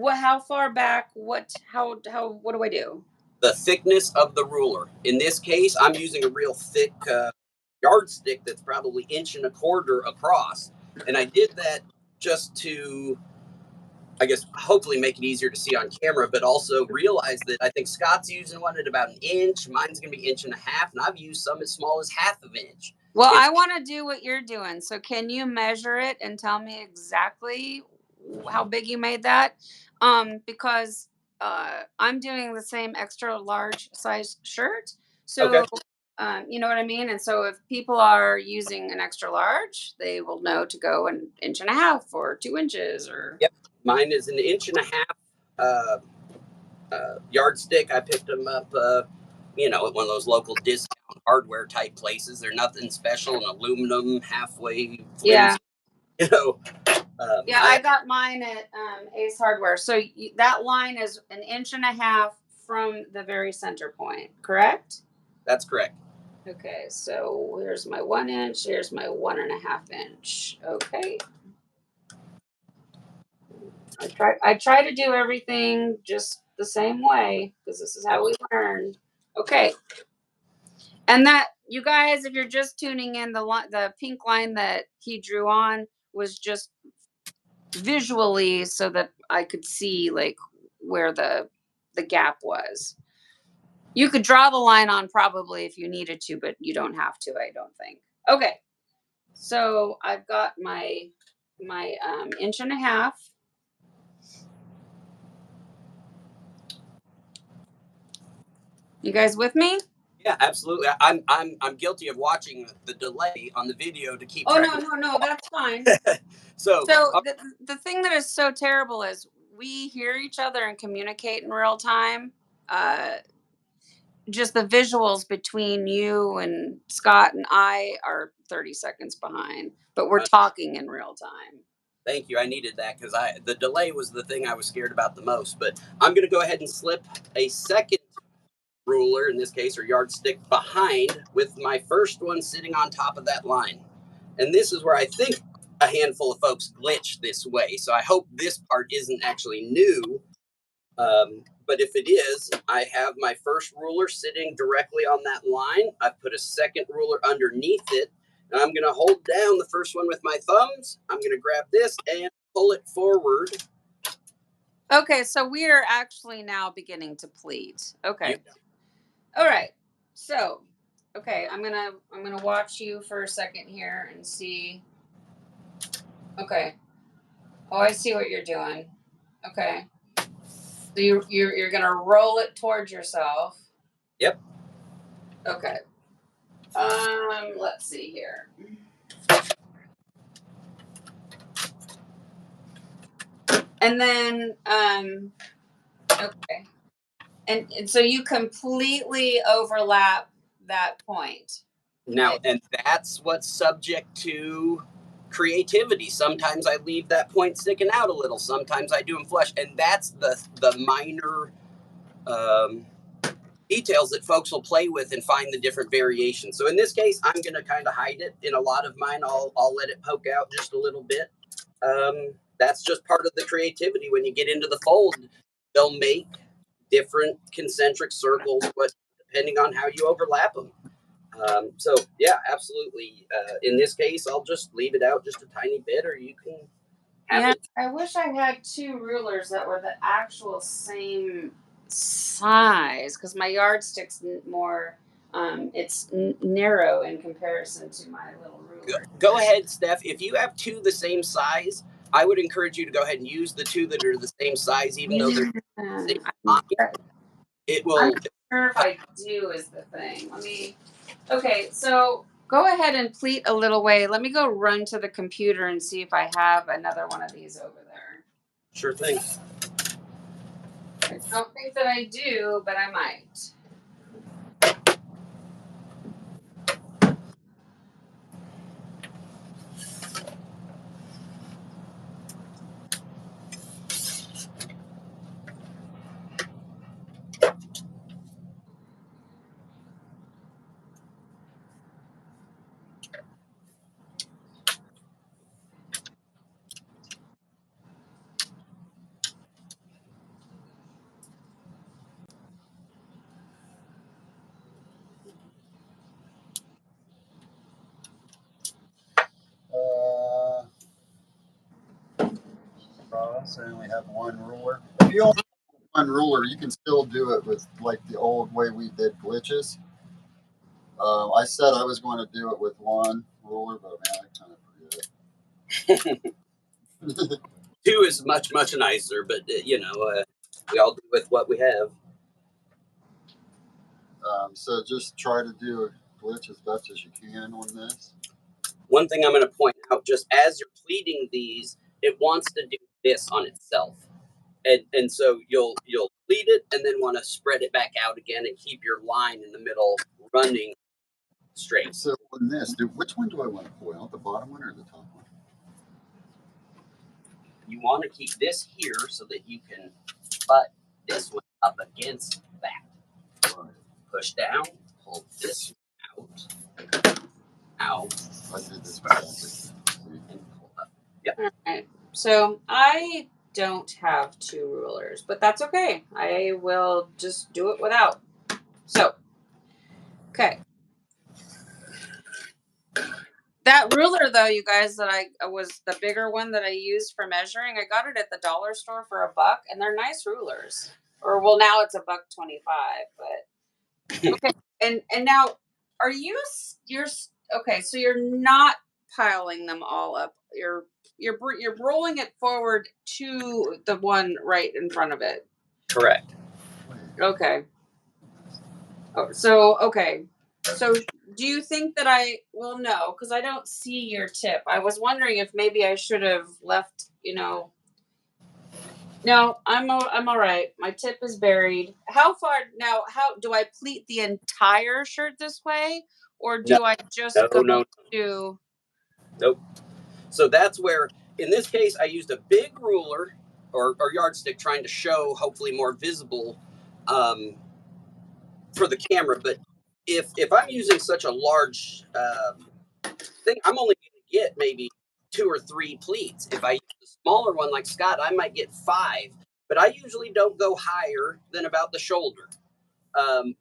How far back? What do I do? The thickness of the ruler. In this case, I'm using a real thick yardstick that's probably 1.25 inches across, and I did that just to, I guess, hopefully make it easier to see on camera, but also realize that I think Scott's using one at about 1 inch. Mine's going to be 1.5 inches, and I've used some as small as 1/2 inch. Well, I want to do what you're doing. So can you measure it and tell me exactly how big you made that? Because I'm doing the same extra large size shirt. So, Okay. you know what I mean? And so if people are using an extra large, they will know to go an inch and a half or 2 inches or. Yep. Mine is an inch and a half yardstick. I picked them up, at one of those local discount hardware type places. They're nothing special, an aluminum, halfway Yeah. flimsy. You know, Yeah, I got mine at Ace Hardware. So that line is an inch and a half from the very center point, correct? That's correct. Okay, so here's my 1 inch, here's my 1.5 inch. Okay. I try to do everything just the same way because this is how we learn. Okay. And that, you guys, if you're just tuning in, the pink line that he drew on was just visually so that I could see like where the gap was. You could draw the line on probably if you needed to, but you don't have to, I don't think. Okay. So I've got my inch and a half. You guys with me? Yeah, absolutely. I'm guilty of watching the delay on the video to keep Oh track. no, that's fine. So The thing that is so terrible is we hear each other and communicate in real time. Just the visuals between you and Scott and I are 30 seconds behind, but we're talking in real time. Thank you. I needed that because the delay was the thing I was scared about the most. But I'm going to go ahead and slip a second ruler, in this case, or yardstick, behind with my first one sitting on top of that line. And this is where I think a handful of folks glitch this way. So I hope this part isn't actually new. But if it is, I have my first ruler sitting directly on that line. I've put a second ruler underneath it. And I'm going to hold down the first one with my thumbs. I'm going to grab this and pull it forward. Okay, so we are actually now beginning to pleat. Okay. Yep. All right. So, okay, I'm gonna watch you for a second here and see. Okay. Oh, I see what you're doing. Okay. So you're gonna roll it towards yourself. Yep. Okay. Let's see here. And then okay. And so you completely overlap that point. Now, and that's what's subject to creativity. Sometimes I leave that point sticking out a little. Sometimes I do them flush, and that's the minor details that folks will play with and find the different variations. So in this case, I'm going to kind of hide it. In a lot of mine, I'll let it poke out just a little bit. That's just part of the creativity. When you get into the fold, they'll make different concentric circles, but depending on how you overlap them. So yeah, absolutely. In this case, I'll just leave it out just a tiny bit, or you can have it. I wish I had two rulers that were the actual same size because my yardstick's more. It's narrow in comparison to my little ruler. Go ahead, Steph. If you have two the same size, I would encourage you to go ahead and use the two that are the same size, even though they're the same size. It will. I'm not sure if I do is the thing. Let me. Okay, so go ahead and pleat a little way. Let me go run to the computer and see if I have another one of these over there. Sure thing. I don't think that I do, but I might. I only have one ruler. If you only have one ruler, you can still do it with like the old way we did glitches. I said I was going to do it with one ruler, but man, I kind of forget it. Two is much nicer, but We all do with what we have. So just try to do a glitch as best as you can on this. One thing I'm going to point out, just as you're pleating these, it wants to do this on itself. And so you'll pleat it and then want to spread it back out again and keep your line in the middle running straight. So on this, which one do I want to pull out? The bottom one or the top one? You want to keep this here so that you can butt this one up against that. Right. Push down, pull this out. I did this backwards. And pull up. Yeah. All right. So I don't have 2 rulers, but that's okay. I will just do it without. So, okay. That ruler, though, you guys, that I was the bigger one that I used for measuring. I got it at the dollar store for $1, and they're nice rulers. Or well, now it's $1.25, but okay. And now, are you're okay? So you're not piling them all up. You're rolling it forward to the one right in front of it. Correct. Okay. Oh, so okay. So do you think that well, no, because I don't see your tip. I was wondering if maybe I should have left, No, I'm all right. My tip is buried. How do I pleat the entire shirt this way? Or do I just go to... Nope. So that's where, in this case, I used a big ruler or yardstick trying to show, hopefully more visible for the camera. But if I'm using such a large thing, I'm only going to get maybe 2 or 3 pleats. If I use a smaller one like Scott, I might get 5. But I usually don't go higher than about the shoulder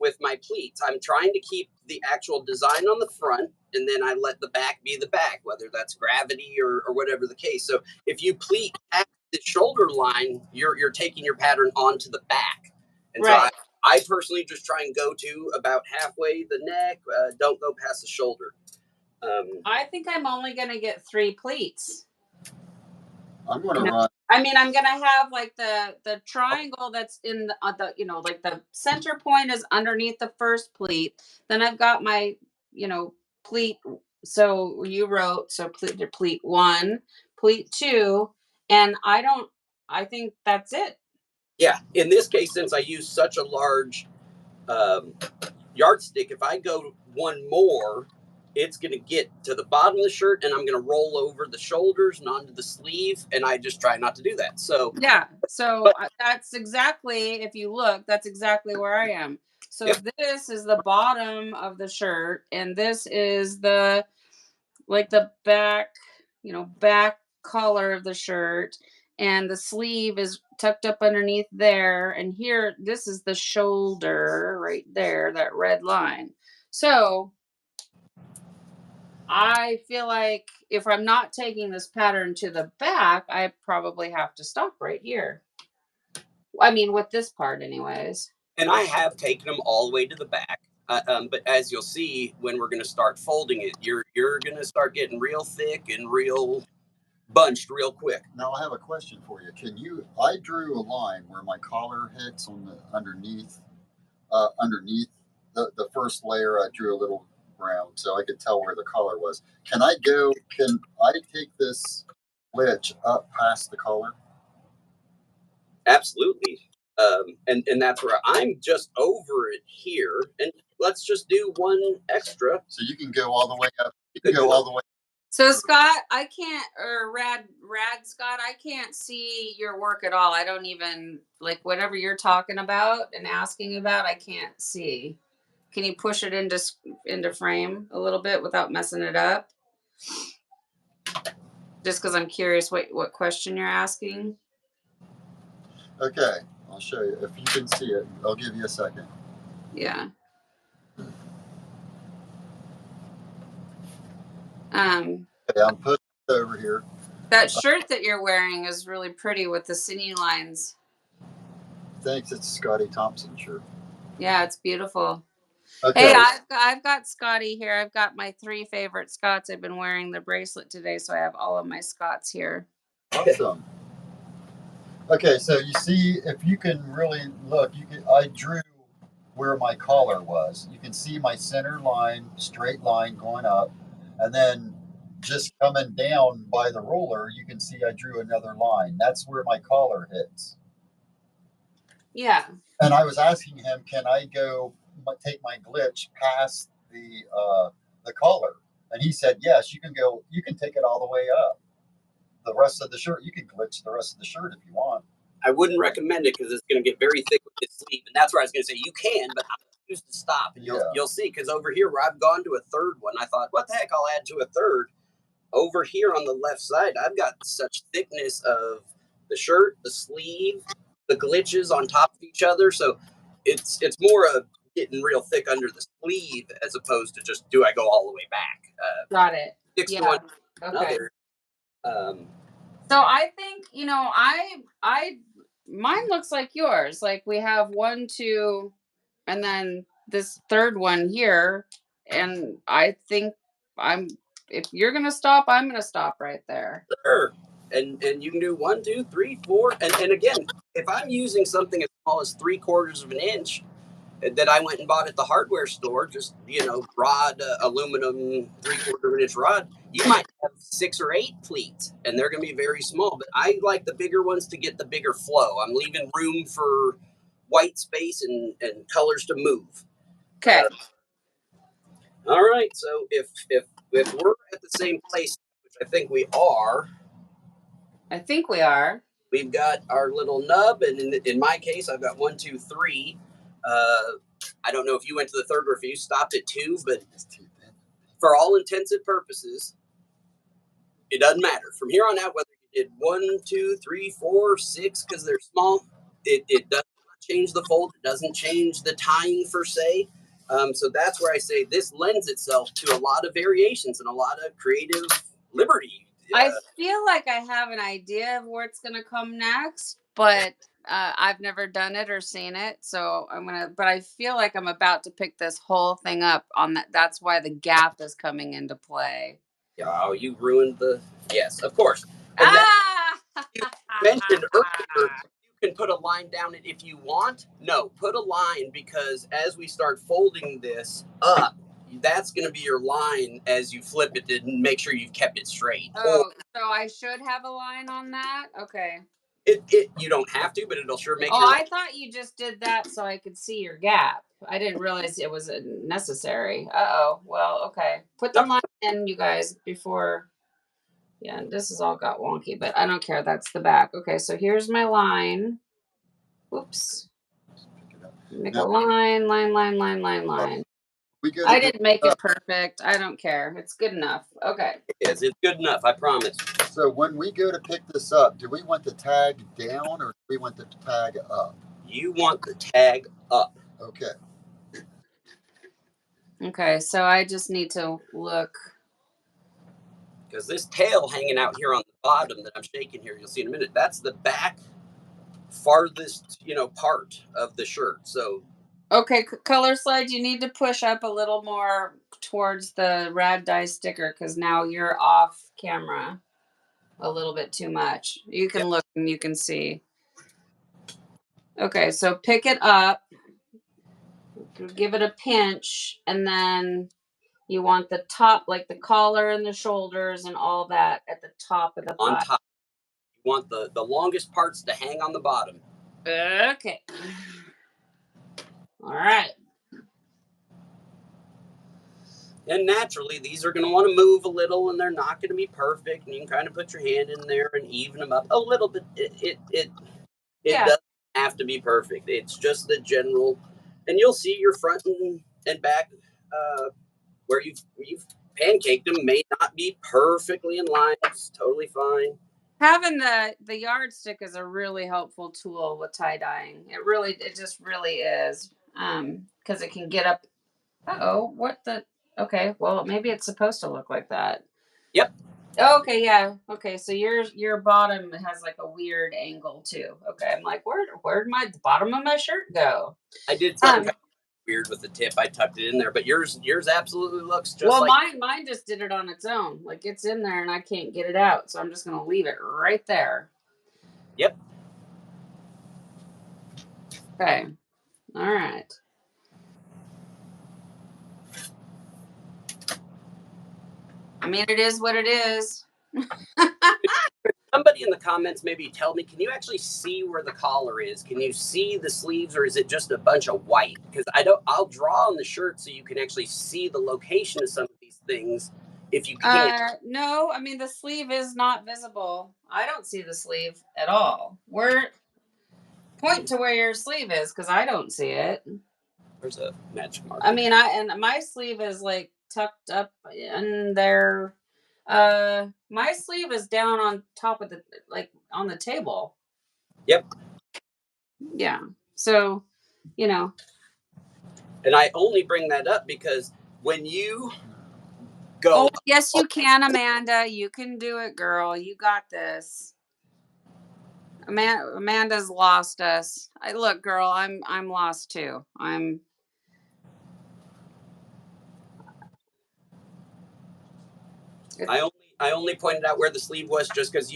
with my pleats. I'm trying to keep the actual design on the front, and then I let the back be the back, whether that's gravity or whatever the case. So if you pleat at the shoulder line, you're taking your pattern onto the back. And right. So I personally just try and go to about halfway the neck. Don't go past the shoulder. I think I'm only going to get 3 pleats. I'm going to run. I mean, I'm going to have like the triangle that's in the like the center point is underneath the first pleat. Then I've got my, pleat. So you wrote, so pleat 1, pleat 2. And I think that's it. Yeah. In this case, since I use such a large yardstick, if I go one more, it's going to get to the bottom of the shirt and I'm going to roll over the shoulders and onto the sleeve. And I just try not to do that. So, yeah. So that's exactly, if you look, that's exactly where I am. So This is the bottom of the shirt. And this is the back, back collar of the shirt. And the sleeve is tucked up underneath there. And here, this is the shoulder right there, that red line. So I feel like if I'm not taking this pattern to the back, I probably have to stop right here. I mean, with this part anyways. And I have taken them all the way to the back. But as you'll see, when we're going to start folding it, you're going to start getting real thick and real bunched real quick. Now I have a question for you. I drew a line where my collar hits on the underneath the first layer. I drew a little brown so I could tell where the collar was. Can I take this glitch up past the collar? Absolutely. And that's where I'm just over it here. And let's just do one extra. So you can go all the way up. You can go all the way. So Scott, I can't, or Rad Scott, I can't see your work at all. I don't even, like, whatever you're talking about and asking about, I can't see. Can you push it into frame a little bit without messing it up? Just because I'm curious what question you're asking. Okay, I'll show you. If you can see it, I'll give you a second. Yeah. Okay, I'm putting it over here. That shirt that you're wearing is really pretty with the sinew lines. Thanks, it's Scotty Thompson shirt. Yeah, it's beautiful. Okay. Hey, I've got Scotty here. I've got my 3 favorite Scots. I've been wearing the bracelet today, so I have all of my Scots here. Awesome. Okay, so you see, if you can really look, I drew where my collar was. You can see my center line, straight line going up, and then just coming down by the roller, you can see I drew another line. That's where my collar hits. Yeah. And I was asking him, can I take my glitch past the collar? And he said, yes, you can go. You can take it all the way up. The rest of the shirt, you can glitch the rest of the shirt if you want. I wouldn't recommend it because it's going to get very thick with this sleeve, and that's where I was going to say you can, but I choose to stop. And you'll see, because over here where I've gone to a third one, I thought, what the heck? I'll add to a third. Over here on the left side, I've got such thickness of the shirt, the sleeve, the glitches on top of each other. So it's more of getting real thick under the sleeve as opposed to just do I go all the way back. Got it. 6 to Yeah. 1 Okay. another. So I think, I mine looks like yours. Like we have 1, 2, and then this third one here. And I think if you're gonna stop, I'm gonna stop right there. Sure. And you can do 1, 2, 3, 4. And again, if I'm using something as small as 3/4 of an inch that I went and bought at the hardware store, just rod, aluminum 3/4 of an inch rod, you might have 6 or 8 pleats, and they're going to be very small. But I like the bigger ones to get the bigger flow. I'm leaving room for white space and colors to move. Okay. All right. So if we're at the same place, which I think we are. I think we are. We've got our little nub, and in my case, I've got 1, 2, 3. I don't know if you went to the third or if you stopped at 2, but for all intents and purposes, it doesn't matter. From here on out, whether you did 1, 2, 3, 4, 6, because they're small, it does not change the fold. It doesn't change the tying per se. So that's where I say this lends itself to a lot of variations and a lot of creative liberty. I feel like I have an idea of where it's going to come next, but I've never done it or seen it. So but I feel like I'm about to pick this whole thing up on that. That's why the gap is coming into play. Oh, you ruined yes, of course. And you mentioned earlier, you can put a line down it if you want. No, put a line, because as we start folding this up, that's going to be your line as you flip it and make sure you've kept it straight. Oh, so I should have a line on that? Okay. You don't have to, but it'll sure make I thought you just did that so I could see your gap. I didn't realize it was necessary. Uh-oh. Well, okay. Put the line in, you guys, before. Yeah, this has all got wonky, but I don't care. That's the back. Okay, so here's my line. Oops. Make a line. I didn't make it perfect. I don't care. It's good enough. Okay. Yes, it's good enough. I promise. So when we go to pick this up, do we want the tag down or do we want the tag up? You want the tag up. Okay. Okay, so I just need to look. Because this tail hanging out here on the bottom that I'm shaking here, you'll see in a minute, that's the back farthest, part of the shirt. So okay, color slide, you need to push up a little more towards the rad dye sticker, because now you're off camera a little bit too much. You can look and you can see. Okay, so pick it up, give it a pinch, and then you want the top, like the collar and the shoulders and all that at the top of the thigh. On top. You want the longest parts to hang on the bottom. Okay. All right. And naturally, these are going to want to move a little, and they're not going to be perfect. And you can kind of put your hand in there and even them up a little bit. It doesn't have to be perfect. It's just the general. And you'll see your front and back where you've pancaked them may not be perfectly in line. It's totally fine. Having the yardstick is a really helpful tool with tie dyeing. It just really is. Because it can get up. Okay, well, maybe it's supposed to look like that. Yep. Okay, yeah. Okay, so your bottom has like a weird angle too. Okay, I'm like, where'd the bottom of my shirt go? I did something kind of weird with the tip. I tucked it in there, but yours absolutely looks just like. Mine just did it on its own. Like, it's in there and I can't get it out, so I'm just gonna leave it right there. Yep. Okay. All right. I mean, it is what it is. Somebody in the comments maybe tell me, can you actually see where the collar is? Can you see the sleeves, or is it just a bunch of white? Because I'll draw on the shirt so you can actually see the location of some of these things if you can. No, I mean the sleeve is not visible. I don't see the sleeve at all. Point to where your sleeve is because I don't see it. There's a magic marker. I mean, my sleeve is like tucked up in there. My sleeve is down on top of the like on the table. Yep. Yeah. So, you know. And I only bring that up because when you go, Oh, yes, you can, Amanda. You can do it, girl. You got this. Amanda's lost us. Look, girl. I'm lost too. I only pointed out where the sleeve was just because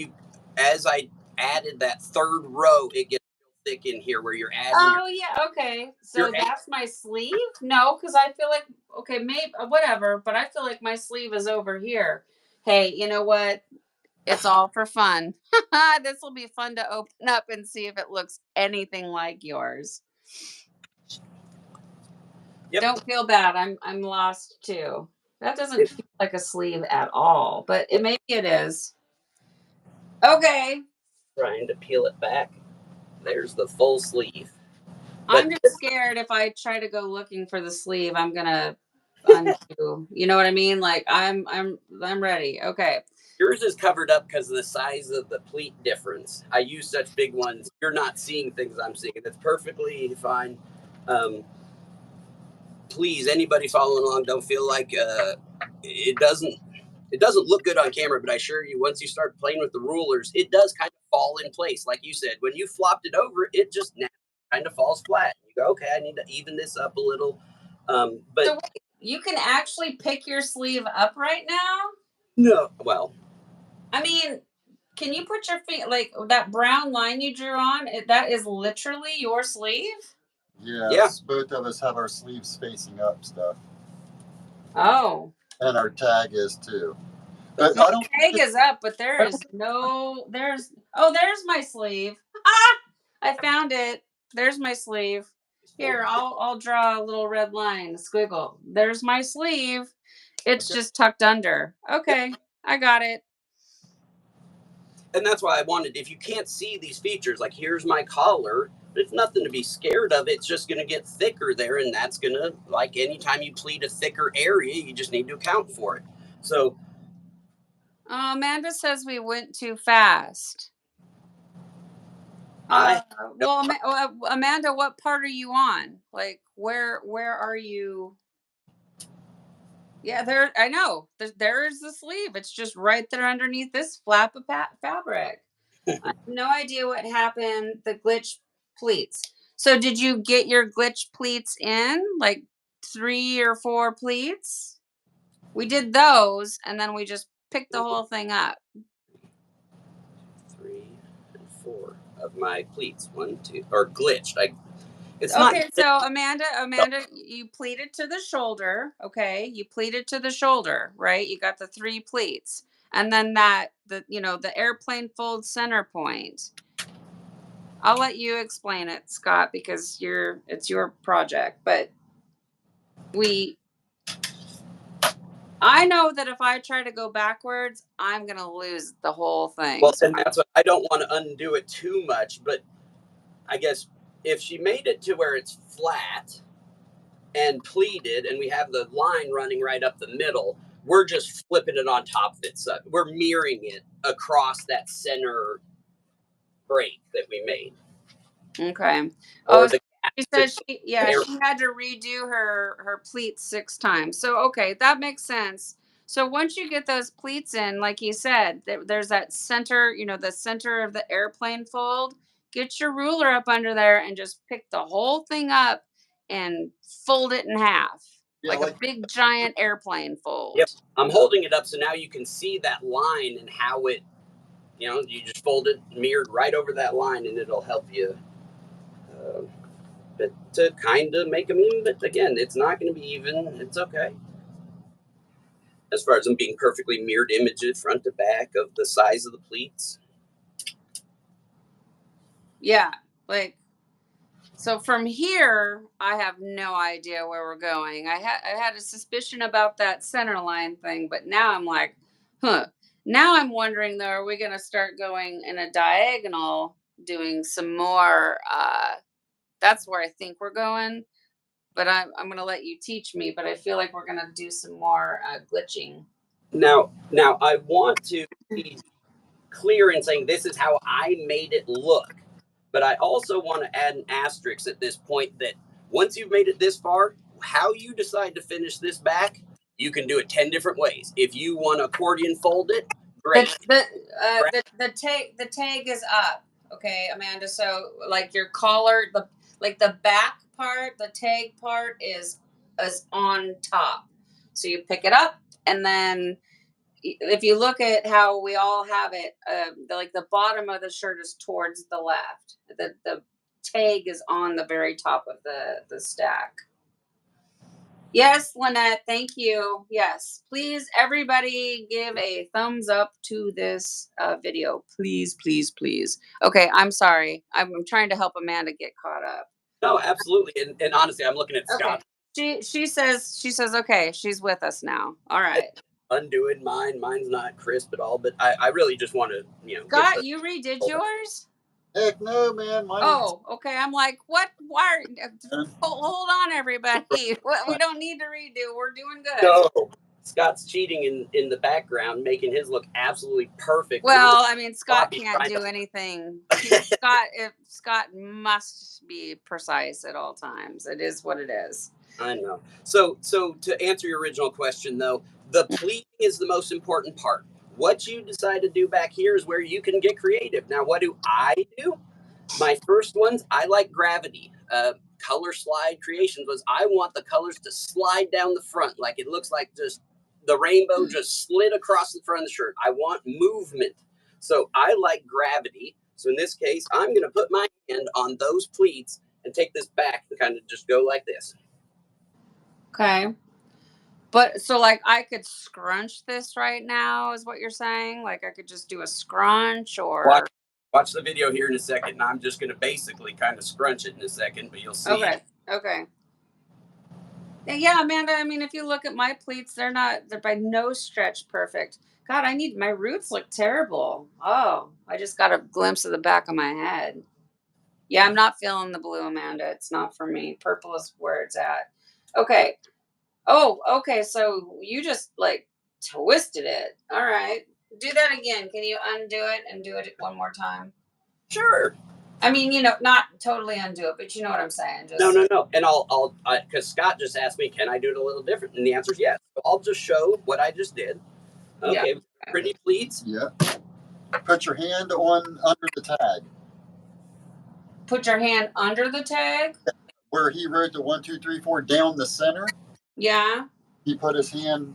as I added that third row, it gets thick in here where you're adding. Oh yeah, okay. So that's my sleeve? No, because I feel like okay, maybe whatever, but I feel like my sleeve is over here. Hey, you know what? It's all for fun. This will be fun to open up and see if it looks anything like yours. Yep. Don't feel bad. I'm lost too. That doesn't feel like a sleeve at all, but maybe it is. Okay. Trying to peel it back. There's the full sleeve. I'm just scared if I try to go looking for the sleeve, I'm gonna undo. You know what I mean? Like I'm ready. Okay. Yours is covered up because of the size of the pleat difference. I use such big ones. You're not seeing things I'm seeing. That's perfectly fine. Please, anybody following along, don't feel like it doesn't look good on camera, but I assure you, once you start playing with the rulers, it does kind of fall in place. Like you said, when you flopped it over, it just kind of falls flat. You go, okay, I need to even this up a little. But so wait, you can actually pick your sleeve up right now? No, well, I mean, can you put your feet like that brown line you drew on? That is literally your sleeve? Yes, both of us have our sleeves facing up stuff. Oh. And our tag is too. But my tag is up, but there's there's my sleeve. Ah! I found it. There's my sleeve. Here, I'll draw a little red line, a squiggle. There's my sleeve. It's just tucked under. Okay, I got it. And that's why I wanted, if you can't see these features, like here's my collar, there's nothing to be scared of. It's just going to get thicker there. And that's going to, like anytime you pleat a thicker area, you just need to account for it. So. Amanda says we went too fast. Well, Amanda, what part are you on? Like, where are you? Yeah, there. I know. There's the sleeve. It's just right there underneath this flap of fabric. I have no idea what happened. The glitch pleats. So, did you get your glitch pleats in? Like 3 or 4 pleats? We did those, and then we just picked the whole thing up. 3 and 4 of my pleats. 1, 2, or glitched. It's okay, not. so Amanda, you pleated to the shoulder. Okay, you pleated to the shoulder, right? You got the 3 pleats, and then the airplane fold center point. I'll let you explain it, Scott, because it's your project. But I know that if I try to go backwards, I'm gonna lose the whole thing. Well, and that's what I don't want to undo it too much, but I guess if she made it to where it's flat and pleated and we have the line running right up the middle, we're just flipping it on top of it. So we're mirroring it across that center break that we made. Okay. She said she had to redo her pleats 6 times. So okay, that makes sense. So once you get those pleats in, like you said, there's that center, the center of the airplane fold. Get your ruler up under there and just pick the whole thing up and fold it in half. Like a big giant airplane fold. Yep. I'm holding it up so now you can see that line and how it, you just fold it mirrored right over that line and it'll help you. to kind of make them even. But again, it's not going to be even. It's okay. As far as them being perfectly mirrored images front to back of the size of the pleats. Yeah, like, so from here, I have no idea where we're going. I had a suspicion about that center line thing, but now I'm like, huh. Now I'm wondering though, are we going to start going in a diagonal, doing some more? That's where I think we're going. But I'm going to let you teach me. But I feel like we're going to do some more glitching. Now, I want to be clear in saying this is how I made it look. But I also want to add an asterisk at this point that once you've made it this far, how you decide to finish this back, you can do it 10 different ways. If you want to accordion fold it, great. The tag is up, okay, Amanda. So like your collar, the back part, the tag part is on top. So you pick it up, and then if you look at how we all have it, the bottom of the shirt is towards the left. The tag is on the very top of the stack. Yes, Lynette, thank you. Yes, please, everybody give a thumbs up to this video. Please, please, please. Okay, I'm sorry. I'm trying to help Amanda get caught up. No, absolutely. And honestly, I'm looking at Scott. Okay. She says, okay, she's with us now. All right. Undoing mine. Mine's not crisp at all, but I really just want to, Scott, you redid yours? Heck no, man. Oh, okay. I'm like, what? Why? Hold on, everybody. We don't need to redo. We're doing good. No, Scott's cheating in the background, making his look absolutely perfect. Well, I mean, Scott can't do anything. Scott must be precise at all times. It is what it is. I know. So to answer your original question, though, the pleating is the most important part. What you decide to do back here is where you can get creative. Now, what do I do? My first ones, I like gravity. Color slide creations was I want the colors to slide down the front like it looks like just the rainbow just slid across the front of the shirt. I want movement. So I like gravity. So in this case, I'm going to put my hand on those pleats and take this back and kind of just go like this. Okay. But so like I could scrunch this right now is what you're saying? Like I could just do a scrunch or watch the video here in a second, and I'm just going to basically kind of scrunch it in a second, but you'll see. Okay. Yeah, Amanda, I mean, if you look at my pleats, they're by no stretch perfect. God, my roots look terrible. Oh, I just got a glimpse of the back of my head. Yeah, I'm not feeling the blue, Amanda. It's not for me. Purple is where it's at. Okay. Oh, okay. So you just like twisted it. All right. Do that again. Can you undo it and do it one more time? Sure. I mean, not totally undo it, but you know what I'm saying. Just... No. And I'll because Scott just asked me, can I do it a little different? And the answer is yes. So I'll just show what I just did. Okay. Yeah. Pretty pleats. Yeah. Put your hand under the tag. Put your hand under the tag? Where he wrote the 1, 2, 3, 4 down the center. Yeah. He put his hand.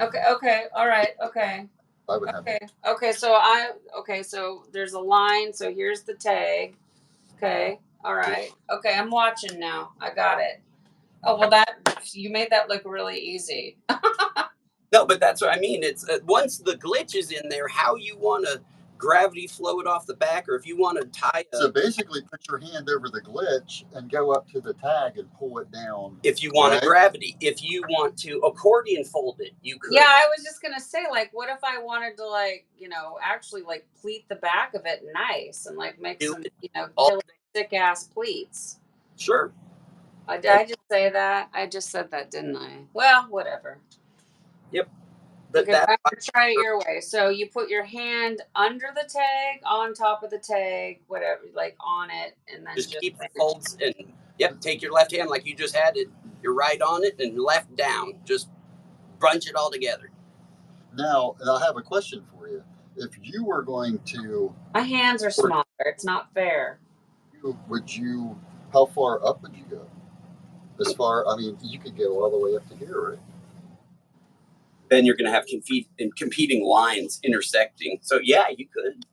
Okay. All right. Okay. I would have it. Okay. So there's a line. So here's the tag. Okay. All right. Okay. I'm watching now. I got it. Oh, well, you made that look really easy. No, but that's what I mean. It's once the glitch is in there, how you want to gravity flow it off the back, or if you want to tie it. So basically, put your hand over the glitch and go up to the tag and pull it down. If you want gravity, if you want to accordion fold it, you could. Yeah, I was just gonna say, like, what if I wanted to, actually pleat the back of it nice and make some, thick ass pleats. Sure. Did I just say that? I just said that, didn't I? Well, whatever. Yep. Okay, try it your way. So you put your hand under the tag, on top of the tag, whatever, on it, and then just keep the folds and take your left hand like you just had it, your right on it, and left down. Just bunch it all together. Now, I have a question for you. If you were going to... My hands are smaller. It's not fair. How far up would you go? You could go all the way up to here, right? Then you're going to have competing lines intersecting. So, yeah, you could.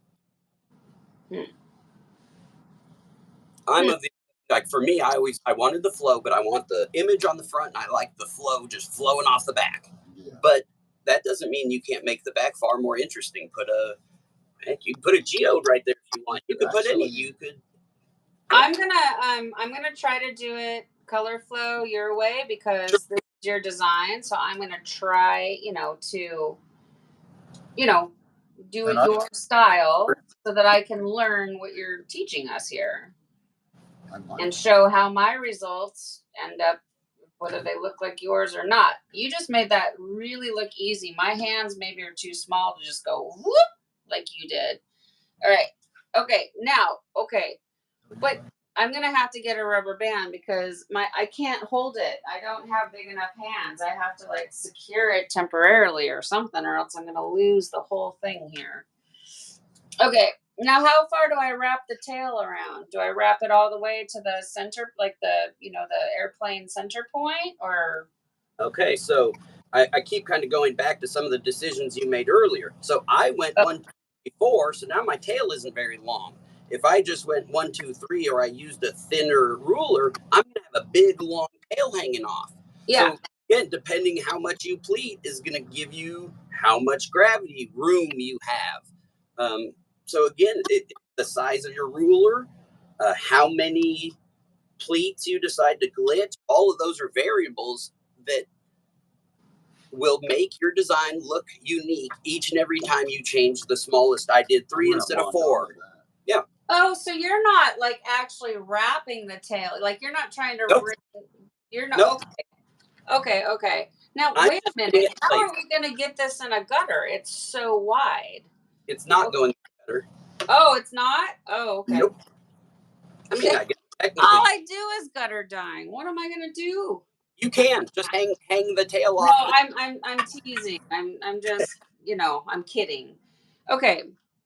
I'm of the like for me, I wanted the flow, but I want the image on the front, and I like the flow just flowing off the back. Yeah. But that doesn't mean you can't make the back far more interesting. You can put a geode right there if you want. You could put any. You could. I'm gonna try to do it color flow your way because Sure. this is your design. So I'm gonna try, to do it your style so that I can learn what you're teaching us here and show how my results end up, whether they look like yours or not. You just made that really look easy. My hands maybe are too small to just go whoop like you did. All right. Okay. Now, but I'm gonna have to get a rubber band because I can't hold it. I don't have big enough hands. I have to like secure it temporarily or something, or else I'm gonna lose the whole thing here. Okay, now how far do I wrap the tail around? Do I wrap it all the way to the center, like the airplane center point, or? Okay, so I keep kind of going back to some of the decisions you made earlier. So I went 1, 2, 3, 4. So now my tail isn't very long. If I just went 1, 2, 3, or I used a thinner ruler, I'm going to have a big long tail hanging off. Yeah. So again, depending how much you pleat is going to give you how much gravity room you have. So again, the size of your ruler, how many pleats you decide to glitch, all of those are variables that will make your design look unique each and every time you change the smallest. I did 3 instead of 4. Yeah. Oh, so you're not like actually wrapping the tail. Like you're not trying to Nope. You're not. Nope. Okay. Now wait a minute. How are we gonna get this in a gutter? It's so wide. It's not going better. Oh, it's not? Oh, okay. Nope. I mean, I guess technically all I do is gutter dyeing. What am I gonna do? You can just hang the tail No, off. I'm teasing. I'm just I'm kidding. Okay.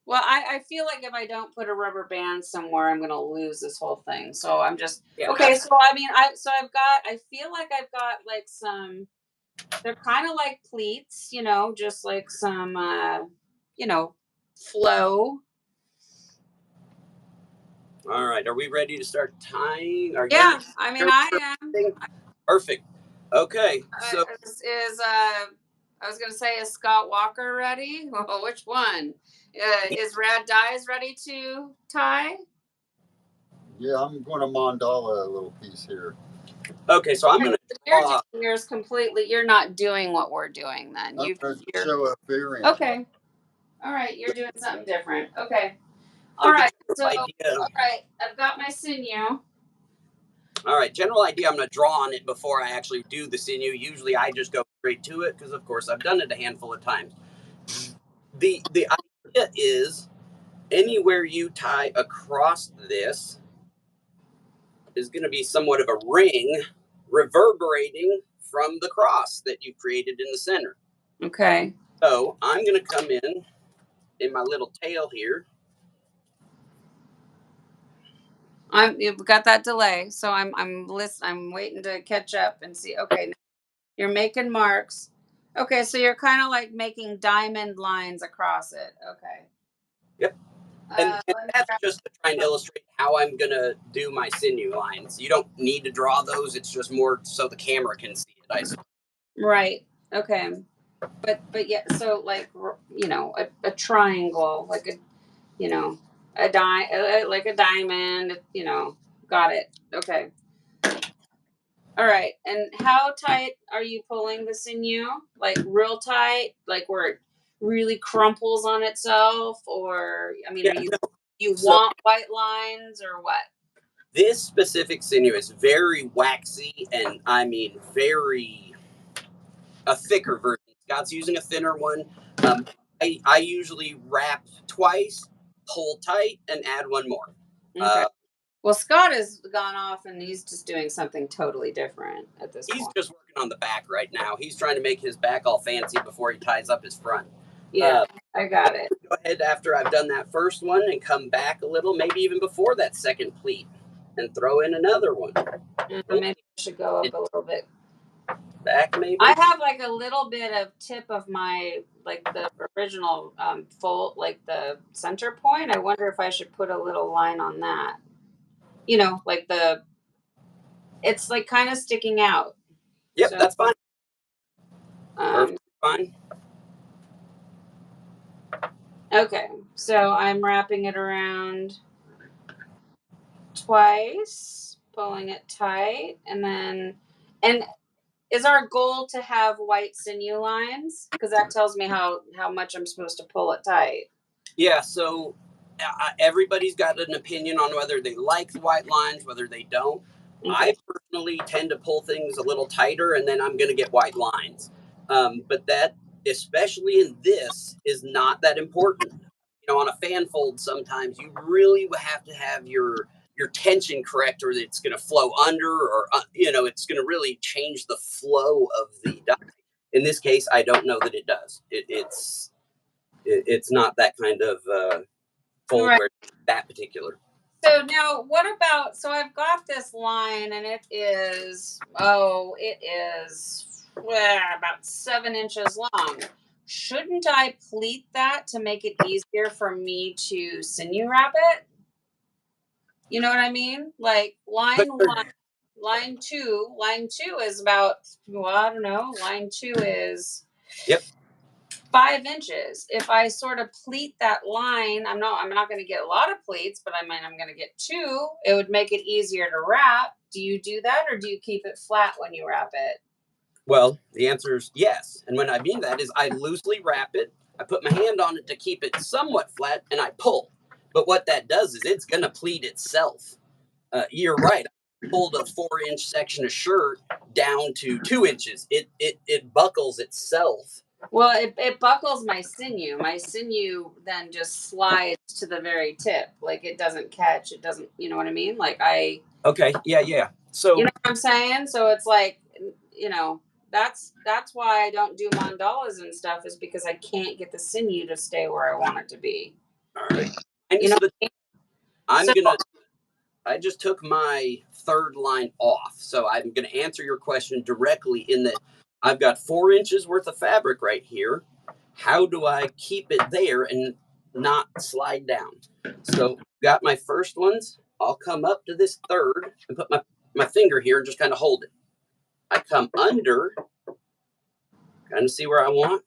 Well, I feel like if I don't put a rubber band somewhere, I'm gonna lose this whole thing. So I'm just okay. So I mean, I feel like I've got like some. They're kind of like pleats, just like some, flow. All right, are we ready to start tying? Yeah, I mean, I am. Perfect. Okay, so I was gonna say, is Scott Walker ready? Well, which one? Is Rad Dyes ready to tie? Yeah, I'm going to mandala a little piece here. Okay, so I'm going to. You're doing yours completely. You're not doing what we're doing then. I'm going to show a variant. Okay. All right, you're doing something different. Okay. All right. So, all right, I've got my sinew. All right, general idea, I'm going to draw on it before I actually do the sinew. Usually I just go straight to it because, of course, I've done it a handful of times. The idea is anywhere you tie across this is going to be somewhat of a ring reverberating from the cross that you created in the center. Okay. So I'm going to come in my little tail here. You've got that delay, so I'm waiting to catch up and see. Okay, you're making marks. Okay, so you're kind of like making diamond lines across it. Okay. Yep. And that's just to try and illustrate how I'm gonna do my sinew lines. You don't need to draw those. It's just more so the camera can see it. I suppose. Right. Okay. But yeah. So like a triangle, like like a diamond. Got it. Okay. All right. And how tight are you pulling the sinew? Like real tight, like where it really crumples on itself, or I mean, you want white lines or what? This specific sinew is very waxy, and I mean a thicker version. Scott's using a thinner one. I usually wrap twice, pull tight, and add one more. Okay. Well, Scott has gone off and he's just doing something totally different at this point. He's just working on the back right now. He's trying to make his back all fancy before he ties up his front. Yeah, I got it. Go ahead after I've done that first one and come back a little, maybe even before that second pleat, and throw in another one. Maybe I should go up a little bit. Back maybe? I have like a little bit of tip of my, like the original fold, like the center point. I wonder if I should put a little line on that. Like the it's like kind of sticking out. Yep, So, that's fine. um, Fine. okay, so I'm wrapping it around twice, pulling it tight, and then, and is our goal to have white sinew lines? Because that tells me how much I'm supposed to pull it tight. Yeah, so everybody's got an opinion on whether they like the white lines, whether they don't. Okay. I personally tend to pull things a little tighter, and then I'm going to get white lines. But that, especially in this, is not that important. You know, on a fan fold, sometimes you really have to have your tension correct, or it's going to flow under, or you know, it's going to really change the flow of the dye. In this case, I don't know that it does. It's not that kind of fold Right. where that particular. So now, what about? So I've got this line, and it is about 7 inches long. Shouldn't I pleat that to make it easier for me to sinew wrap it? You know what I mean? Like line one, line two is about, well, I don't know. Line 2 is Yep. 5 inches. If I sort of pleat that line, I'm not going to get a lot of pleats, but I'm going to get 2. It would make it easier to wrap. Do you do that, or do you keep it flat when you wrap it? Well, the answer is yes. And when I mean that is I loosely wrap it. I put my hand on it to keep it somewhat flat, and I pull. But what that does is it's going to pleat itself. You're right. I pulled a 4-inch section of shirt down to 2 inches. It buckles itself. Well, it buckles my sinew. My sinew then just slides to the very tip. Like it doesn't catch. It doesn't, you know what I mean? Like Okay, yeah. So you know what I'm saying? So it's like, you know, that's why I don't do mandalas and stuff, is because I can't get the sinew to stay where I want it to be. all right. You know, I just took my third line off. So I'm going to answer your question directly in that I've got 4 inches worth of fabric right here. How do I keep it there and not slide down? So got my first ones. I'll come up to this third and put my finger here and just kind of hold it. I come under, kind of see where I want.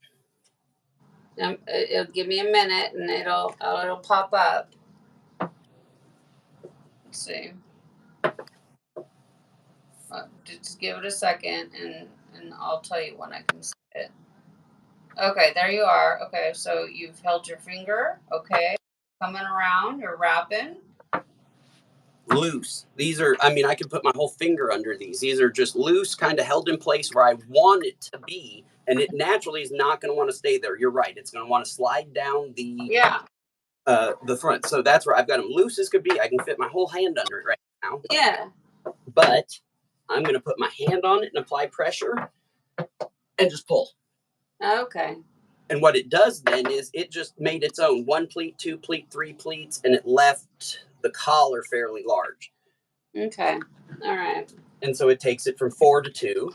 it'll give me a minute and it'll pop up. Let's see. Just give it a second and I'll tell you when I can see it. Okay, there you are. Okay, so you've held your finger. Okay, coming around, you're wrapping. Loose. These are, I mean, I could put my whole finger under these. These are just loose, kind of held in place where I want it to be. And it naturally is not going to want to stay there. You're right. It's going to want to slide down the front. So that's where I've got them loose as could be. I can fit my whole hand under it right now. Yeah. But I'm going to put my hand on it and apply pressure and just pull. Okay. And what it does then is it just made its own 1 pleat, 2 pleat, 3 pleats, and it left the collar fairly large. Okay. All right. And so it takes it from 4 to 2.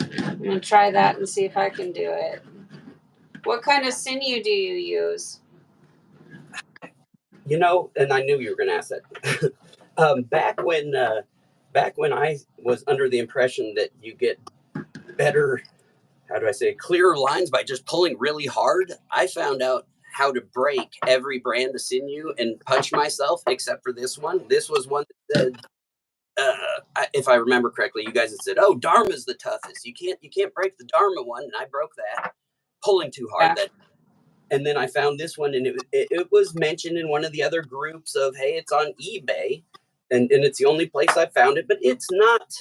I'm going to try that and see if I can do it. What kind of sinew do you use? You know, and I knew you were going to ask that. Back when I was under the impression that you get better, how do I say, clearer lines by just pulling really hard, I found out how to break every brand of sinew and punch myself except for this one. This was one that said, if I remember correctly, you guys had said, "Oh, Dharma's the toughest. You can't break the Dharma one," and I broke that pulling too hard. Yeah. And then I found this one, and it was mentioned in one of the other groups of, hey, it's on eBay, and it's the only place I found it, but it's not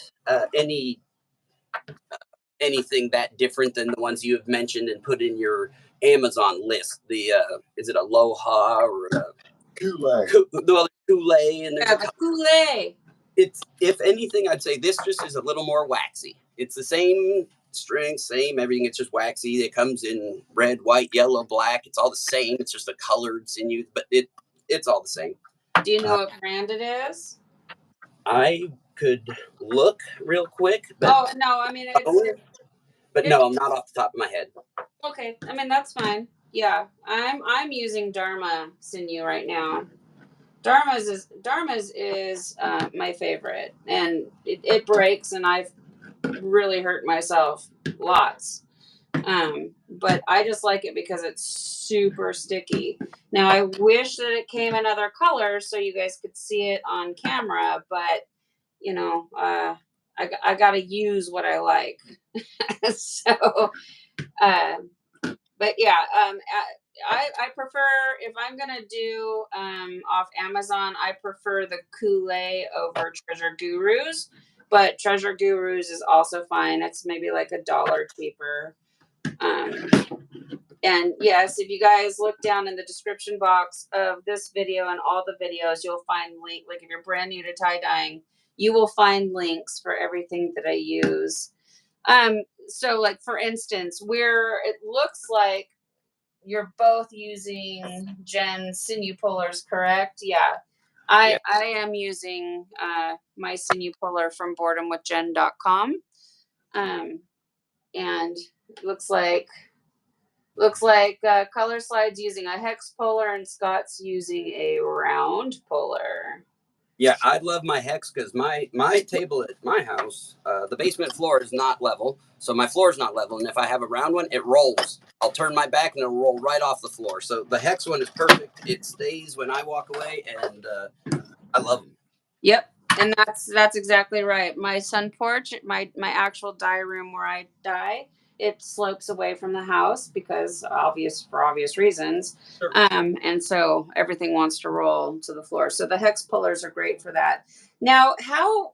anything that different than the ones you have mentioned and put in your Amazon list. The is it Aloha or Kool-Aid? Kool-Aid, and there's the Kool-Aid. It's, if anything, I'd say this just is a little more waxy. It's the same strength, same everything. It's just waxy. It comes in red, white, yellow, black. It's all the same. It's just a colored sinew, but it's all the same. Do you know what brand it is? I could look real quick, but no, I mean no, I'm not off the top of my head. Okay, I mean that's fine. Yeah, I'm using Dharma sinew right now. Dharma's is my favorite, and it breaks, and I've really hurt myself lots. But I just like it because it's super sticky. Now I wish that it came in other colors so you guys could see it on camera, but you know, I gotta use what I like. So, uh, but yeah, I prefer, if I'm gonna do off Amazon, I prefer the Kool-Aid over Treasure Gurus, but Treasure Gurus is also fine. It's maybe like $1 cheaper. Um, and yes, if you guys look down in the description box of this video and all the videos, you'll find link. Like if you're brand new to tie dyeing, you will find links for everything that I use. So like for instance, where it looks like you're both using Jen sinew pullers, correct? Yeah. I am using my sinew puller from boredomwithjen.com. And it looks like Color Slide's using a hex puller and Scott's using a round puller. Yeah, I love my hex because my table at my house, the basement floor is not level, so my floor is not level. And if I have a round one, it rolls. I'll turn my back and it'll roll right off the floor. So the hex one is perfect. It stays when I walk away, and I love them. Yep, and that's exactly right. My sun porch, my actual dye room where I dye, it slopes away from the house because for obvious reasons. Sure. And so everything wants to roll to the floor. So the hex pullers are great for that. Now, how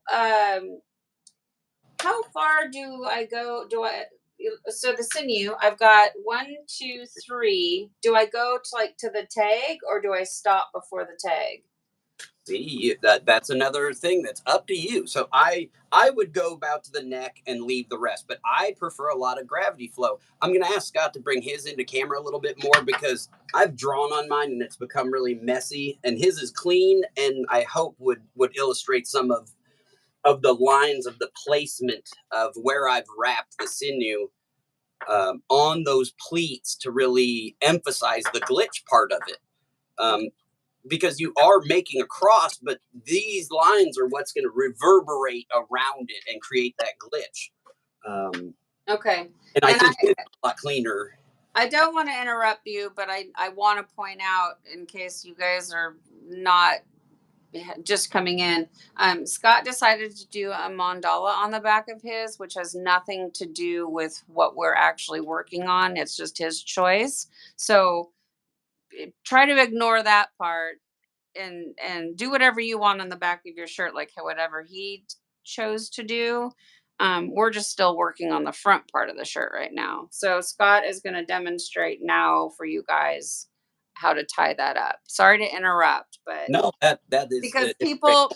far do I go? So the sinew, I've got 1, 2, 3. Do I go to the tag, or do I stop before the tag? See, that's another thing that's up to you. So I would go about to the neck and leave the rest, but I prefer a lot of gravity flow. I'm going to ask Scott to bring his into camera a little bit more because I've drawn on mine and it's become really messy, and his is clean, and I hope would illustrate some of the lines of the placement of where I've wrapped the sinew on those pleats to really emphasize the glitch part of it. Because you are making a cross, but these lines are what's going to reverberate around it and create that glitch. Okay. And I think it's a lot cleaner. I don't want to interrupt you, but I want to point out, in case you guys are not just coming in, Scott decided to do a mandala on the back of his, which has nothing to do with what we're actually working on. It's just his choice. So try to ignore that part and do whatever you want on the back of your shirt, like whatever he chose to do. We're just still working on the front part of the shirt right now. So Scott is going to demonstrate now for you guys how to tie that up. Sorry to interrupt, but no, that is because people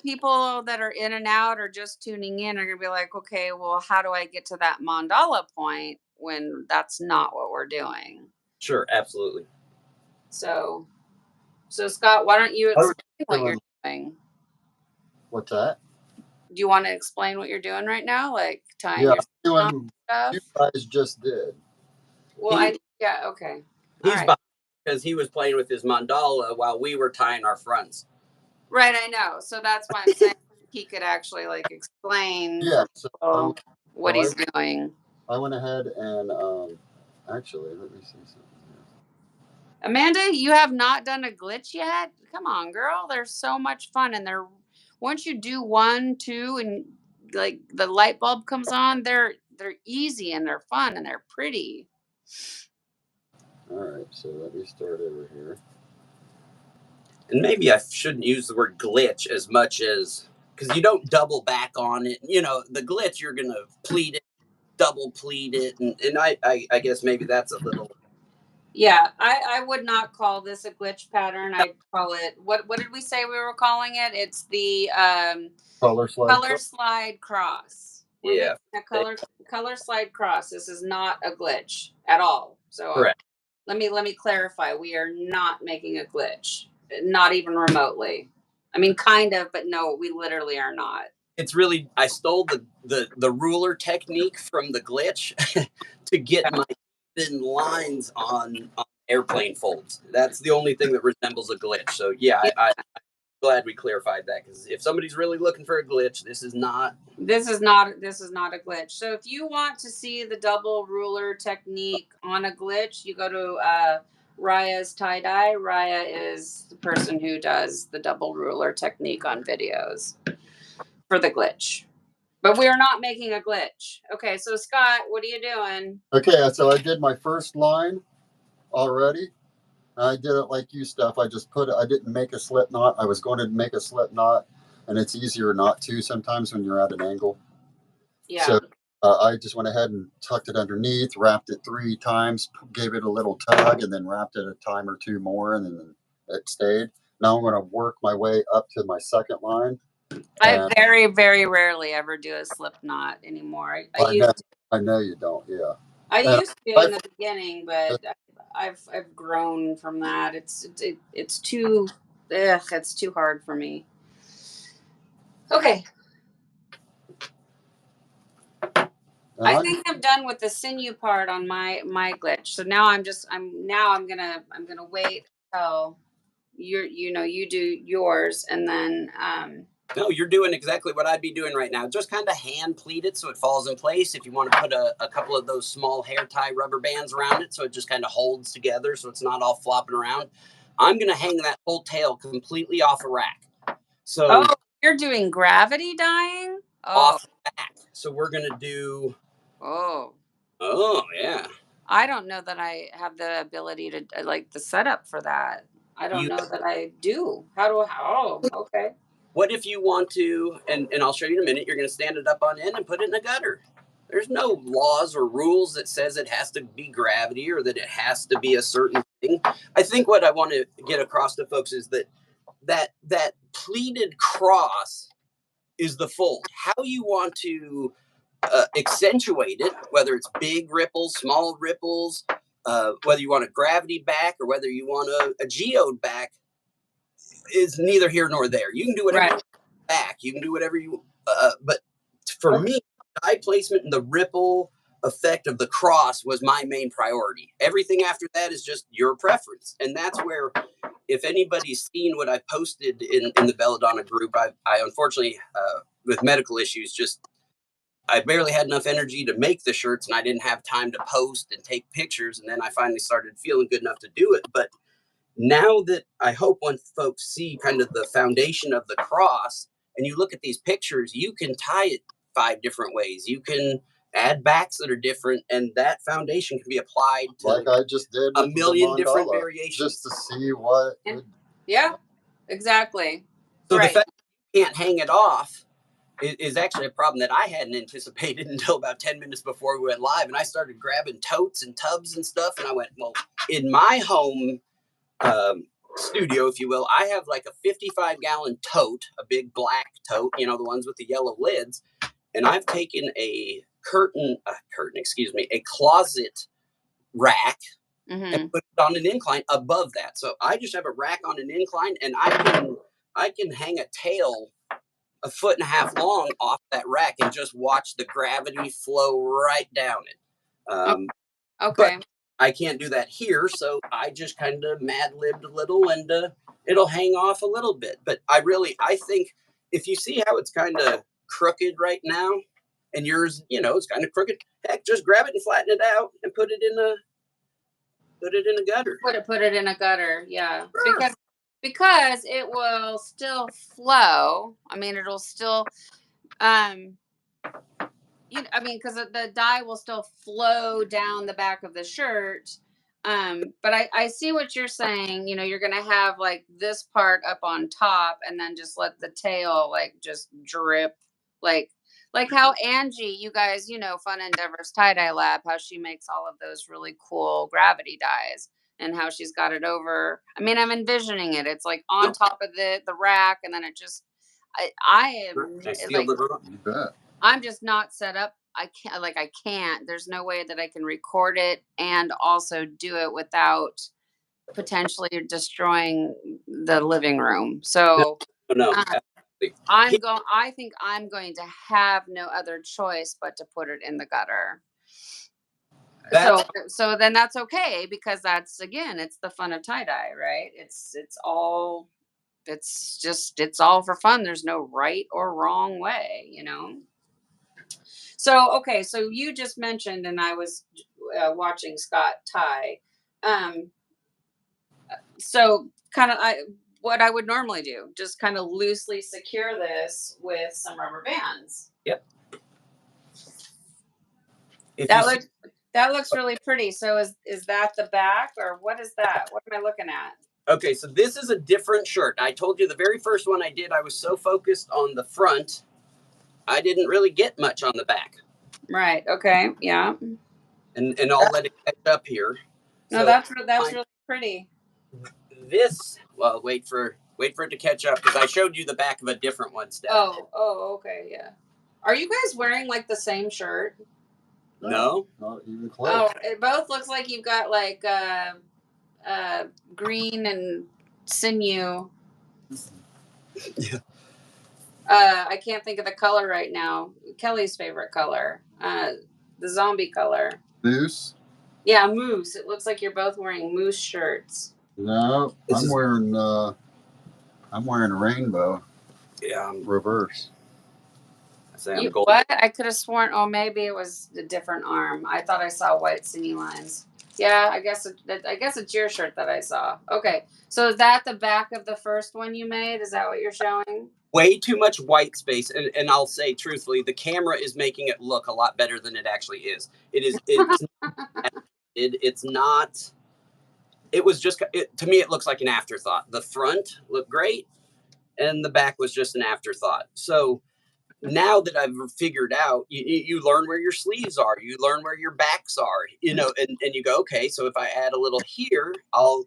that are in and out or just tuning in are going to be like, okay, well, how do I get to that mandala point when that's not what we're doing? Sure, absolutely. So Scott, why don't you explain what you're doing? What's that? Do you want to explain what you're doing right now? Like tying your doing stuff? You guys just did. Well, okay. He's behind because he was playing with his mandala while we were tying our fronts. Right, I know. So that's why I'm saying he could actually like explain what he's doing. I went ahead and actually, let me see something here. Amanda, you have not done a glitch yet? Come on, girl. They're so much fun, and they're once you do 1, 2, and like the light bulb comes on, they're easy and they're fun and they're pretty. All right, so let me start over here. And maybe I shouldn't use the word glitch as much as, because you don't double back on it. You know, the glitch, you're going to pleat it, double pleat it. And I guess maybe that's a little. Yeah, I would not call this a glitch pattern. I'd call it, what did we say we were calling it? It's the color slide cross. Yeah. A color slide cross. This is not a glitch at all. So correct. Let me clarify. We are not making a glitch, not even remotely. I mean, kind of, but no, we literally are not. It's really, I stole the ruler technique from the glitch to get my thin lines on airplane folds. That's the only thing that resembles a glitch. So yeah. glad we clarified that, because if somebody's really looking for a glitch, this is not a glitch. So if you want to see the double ruler technique on a glitch, you go to Raya's Tiedye. Raya is the person who does the double ruler technique on videos for the glitch. But we are not making a glitch. Okay, so Scott, what are you doing? Okay, so I did my first line already. I did it like you, Steph. I just put it, I didn't make a slip knot. I was going to make a slip knot, and it's easier not to sometimes when you're at an angle. Yeah. So I just went ahead and tucked it underneath, wrapped it 3 times, gave it a little tug, and then wrapped it a time or 2 more, and then it stayed. Now I'm going to work my way up to my second line. I very, very rarely ever do a slip knot anymore. I know you don't, yeah. I used to in the beginning, but I've grown from that. It's too hard for me. Okay. I think I'm done with the sinew part on my glitch. So now I'm gonna wait till you do yours, and then No, you're doing exactly what I'd be doing right now. Just kind of hand pleat it so it falls in place. If you want to put a couple of those small hair tie rubber bands around it so it just kind of holds together so it's not all flopping around. I'm going to hang that whole tail completely off a rack. So you're doing gravity dyeing? Off the back. So we're going to do... Oh, yeah. I don't know that I have the ability to like the setup for that. I don't know that I do. Okay. What if you want to, and I'll show you in a minute, you're going to stand it up on end and put it in a gutter. There's no laws or rules that says it has to be gravity or that it has to be a certain thing. I think what I want to get across to folks is that pleated cross is the fold. How you want to accentuate it, whether it's big ripples, small ripples, whether you want a gravity back or whether you want a geode back, is neither here nor there. You can do whatever you want back. You can do whatever you. But for me, dye placement and the ripple effect of the cross was my main priority. Everything after that is just your preference, and that's where, if anybody's seen what I posted in the Belladonna group, I unfortunately with medical issues I barely had enough energy to make the shirts, and I didn't have time to post and take pictures. And then I finally started feeling good enough to do it. But now that I hope when folks see kind of the foundation of the cross and you look at these pictures, you can tie it 5 different ways. You can add backs that are different, and that foundation can be applied to, like I just did, a million different variations, just to see what. Yeah, exactly. So the fact you can't hang it off is actually a problem that I hadn't anticipated until about 10 minutes before we went live. And I started grabbing totes and tubs and stuff. And I went, well, in my home studio, if you will, I have like a 55-gallon tote, a big black tote, the ones with the yellow lids. And I've taken a closet rack and put it on an incline above that. So I just have a rack on an incline, and I can hang a tail 1.5 feet long off that rack and just watch the gravity flow right down it. Okay. But I can't do that here, so I just kind of mad-libbed a little, and it'll hang off a little bit. But I think if you see how it's kind of crooked right now, and yours, it's kind of crooked, heck, just grab it and flatten it out and put it in a gutter. Put it in a gutter, yeah. Sure. Because it will still flow. I mean, it'll still, because the dye will still flow down the back of the shirt. But I see what you're saying. You're going to have like this part up on top and then just let the tail like just drip like how Angie, you guys, Fun Endeavors Tie-Dye Lab, how she makes all of those really cool gravity dyes and how she's got it over. I mean, I'm envisioning it. It's like on top of the rack, and then it just, I'm just not set up. I can't. There's no way that I can record it and also do it without potentially destroying the living room. So no. I think I'm going to have no other choice but to put it in the gutter. So then that's okay, because that's, again, it's the fun of tie-dye, right? It's all it's all for fun. There's no right or wrong way, you know? So, okay, so you just mentioned, and I was watching Scott tie. Um, so kind of what I would normally do, just kind of loosely secure this with some rubber bands. Yep. If you That see, looks that looks really pretty. So is that the back, or what is that? What am I looking at? okay, so this is a different shirt. I told you the very first one I did, I was so focused on the front, I didn't really get much on the back. Right. Okay. Yeah. And I'll let it catch up here. No, So that's really pretty. this, well, wait for it to catch up because I showed you the back of a different one, Steph. Oh, okay, yeah. Are you guys wearing like the same shirt? No, not even close. Oh, it both looks like you've got like green and sinew. Yeah. I can't think of the color right now. Kelly's favorite color. The zombie color. Moose? Yeah, moose. It looks like you're both wearing moose shirts. No, I'm wearing a rainbow. Yeah, Reverse. What? I could have sworn. Oh, maybe it was a different arm. I thought I saw white sinew lines. Yeah, I guess it's your shirt that I saw. Okay, so is that the back of the first one you made? Is that what you're showing? Way too much white space, and I'll say truthfully, the camera is making it look a lot better than it actually is. It's not. It was just to me, it looks like an afterthought. The front looked great, and the back was just an afterthought. So now that I've figured out, you learn where your sleeves are, you learn where your backs are, and you go, okay, so if I add a little here, I'll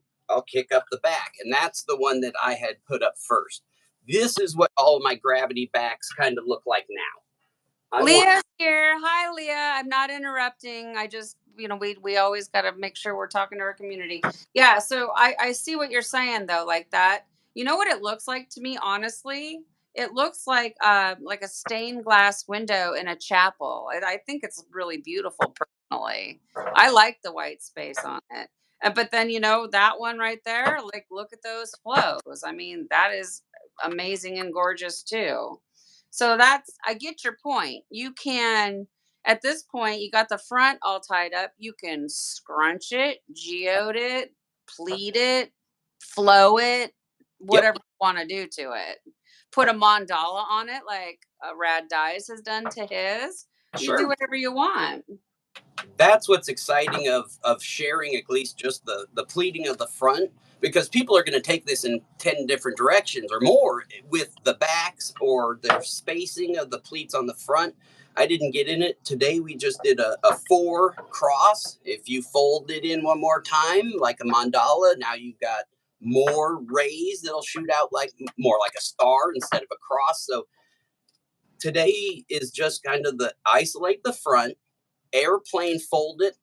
kick up the back, and that's the one that I had put up first. This is what all of my gravity backs kind of look like now. Leah's here. Hi, Leah. I'm not interrupting. I just, we always got to make sure we're talking to our community. Yeah. So I see what you're saying though, like that. You know what it looks like to me, honestly? It looks like a stained glass window in a chapel. I think it's really beautiful personally. I like the white space on it. But then, that one right there, like, look at those flows. I mean, that is amazing and gorgeous too. So I get your point. You can, at this point, you got the front all tied up. You can scrunch it, geode it, pleat it, flow it, whatever you want to do to it. Put a mandala on it like Rad Dyes has done to his. You do whatever you want. That's what's exciting of sharing at least just the pleating of the front, because people are going to take this in 10 different directions or more with the backs or the spacing of the pleats on the front. I didn't get in it today. We just did a 4 cross. If you fold it in one more time like a mandala, now you've got more rays that'll shoot out like more like a star instead of a cross. So today is just kind of the isolate the front, airplane fold it,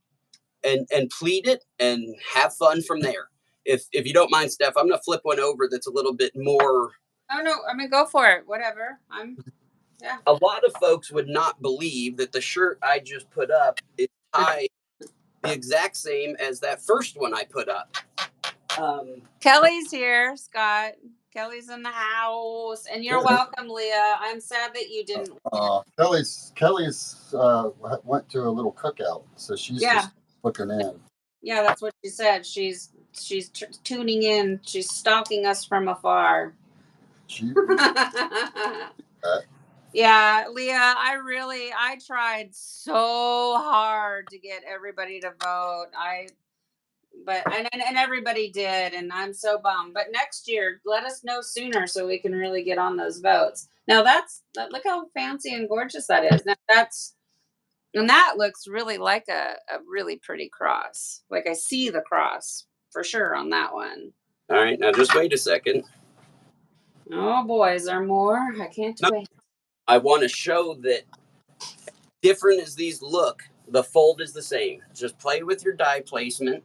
and pleat it and have fun from there. If you don't mind, Steph, I'm gonna flip one over that's a little bit more. Oh no, I mean, go for it. Whatever. Yeah. A lot of folks would not believe that the shirt I just put up is tied the exact same as that first one I put up. Kelly's here, Scott. Kelly's in the house, and you're welcome, Leah. I'm sad that you didn't. Kelly's went to a little cookout, so she's just looking in. Yeah, that's what she said. She's tuning in. She's stalking us from afar. Yeah, Leah, I tried so hard to get everybody to vote. And everybody did, and I'm so bummed. But next year, let us know sooner so we can really get on those votes. Now look how fancy and gorgeous that is. Now that looks really like a really pretty cross. Like I see the cross for sure on that one. All right, now just wait a second. Oh boy, is there more? I can't wait. I want to show that different as these look, the fold is the same. Just play with your die placement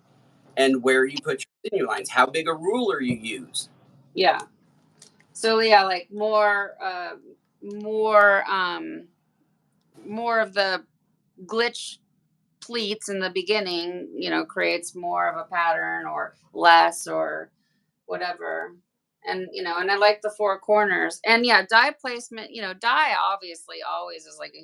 and where you put your sinew lines, how big a ruler you use. Yeah. So yeah, like more of the glitch pleats in the beginning, creates more of a pattern or less or whatever. And and I like the four corners. And yeah, dye placement, dye obviously always is like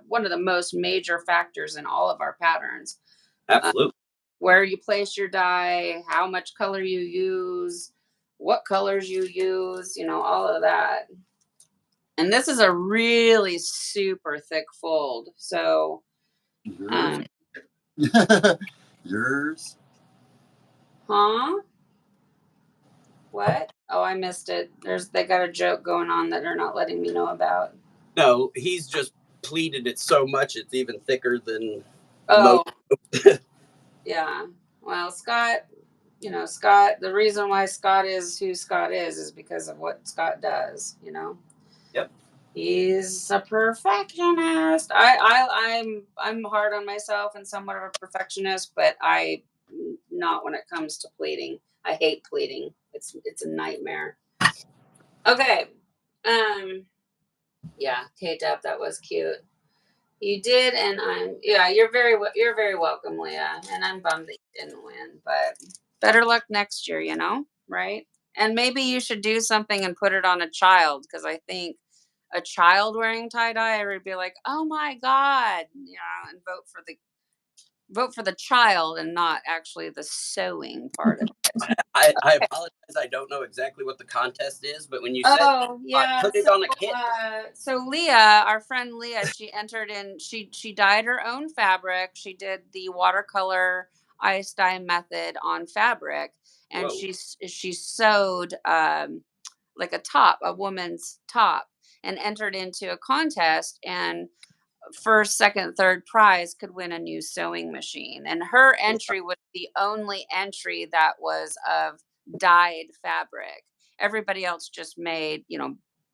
one of the most major factors in all of our patterns. Absolutely. Where you place your dye, how much color you use, what colors you use, all of that. And this is a really super thick fold. So, Yours? Yours? huh? What? Oh, I missed it. They got a joke going on that they're not letting me know about. No, he's just pleated it so much it's even thicker than most. Oh, yeah. Well, Scott, Scott, the reason why Scott is who Scott is because of what Scott does. Yep. He's a perfectionist. I'm hard on myself and somewhat of a perfectionist, but I not when it comes to pleating. I hate pleating. It's a nightmare. Okay. Yeah, K-Dub, that was cute. You did, and you're very welcome, Leah. And I'm bummed that you didn't win, but better luck next year, right? And maybe you should do something and put it on a child, because I think a child wearing tie-dye, I would be like, oh my God, and vote for the child and not actually the sewing part of it. I apologize. I don't know exactly what the contest is, but when you said Yeah, put it on a kit. So Leah, our friend Leah, she entered in. She dyed her own fabric. She did the watercolor ice dye method on fabric, and Whoa. she sewed like a woman's top, and entered into a contest. And first, second, third prize could win a new sewing machine. And her entry was the only entry that was of dyed fabric. Everybody else just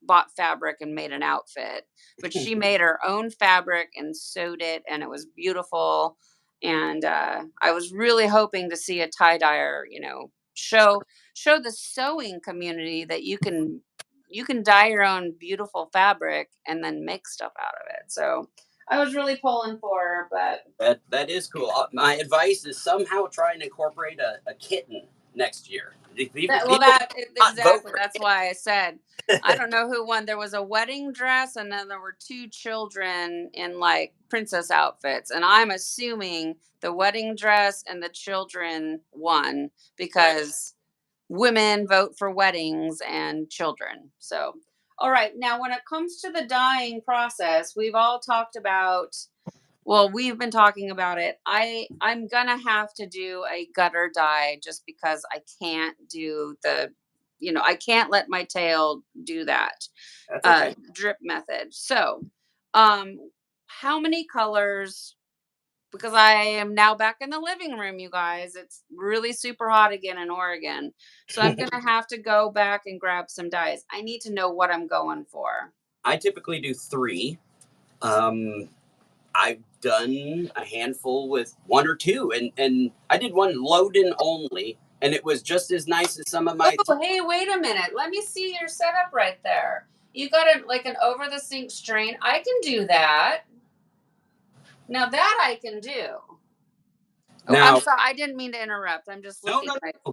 bought fabric and made an outfit. But she made her own fabric and sewed it, and it was beautiful. And I was really hoping to see a tie-dyer, show the sewing community that you can dye your own beautiful fabric and then make stuff out of it. So I was really pulling for her, but that is cool. My advice is somehow try and incorporate a kitten next year. Exactly. That's why I said I don't know who won. There was a wedding dress, and then there were two children in like princess outfits, and I'm assuming the wedding dress and the children won because women vote for weddings and children. So, all right. Now, when it comes to the dyeing process, we've all talked about. Well, we've been talking about it. I'm gonna have to do a gutter dye just because I can't do I can't let my tail do that That's okay. drip method. So, how many colors? Because I am now back in the living room, you guys. It's really super hot again in Oregon. So I'm going to have to go back and grab some dyes. I need to know what I'm going for. I typically do 3. I've done a handful with 1 or 2, and I did one load-in only, and it was just as nice as some of my. Oh, hey, wait a minute. Let me see your setup right there. You got an over the sink strain. I can do that. Now that I can do. Now, I'm sorry. I didn't mean to interrupt. I'm just looking. No.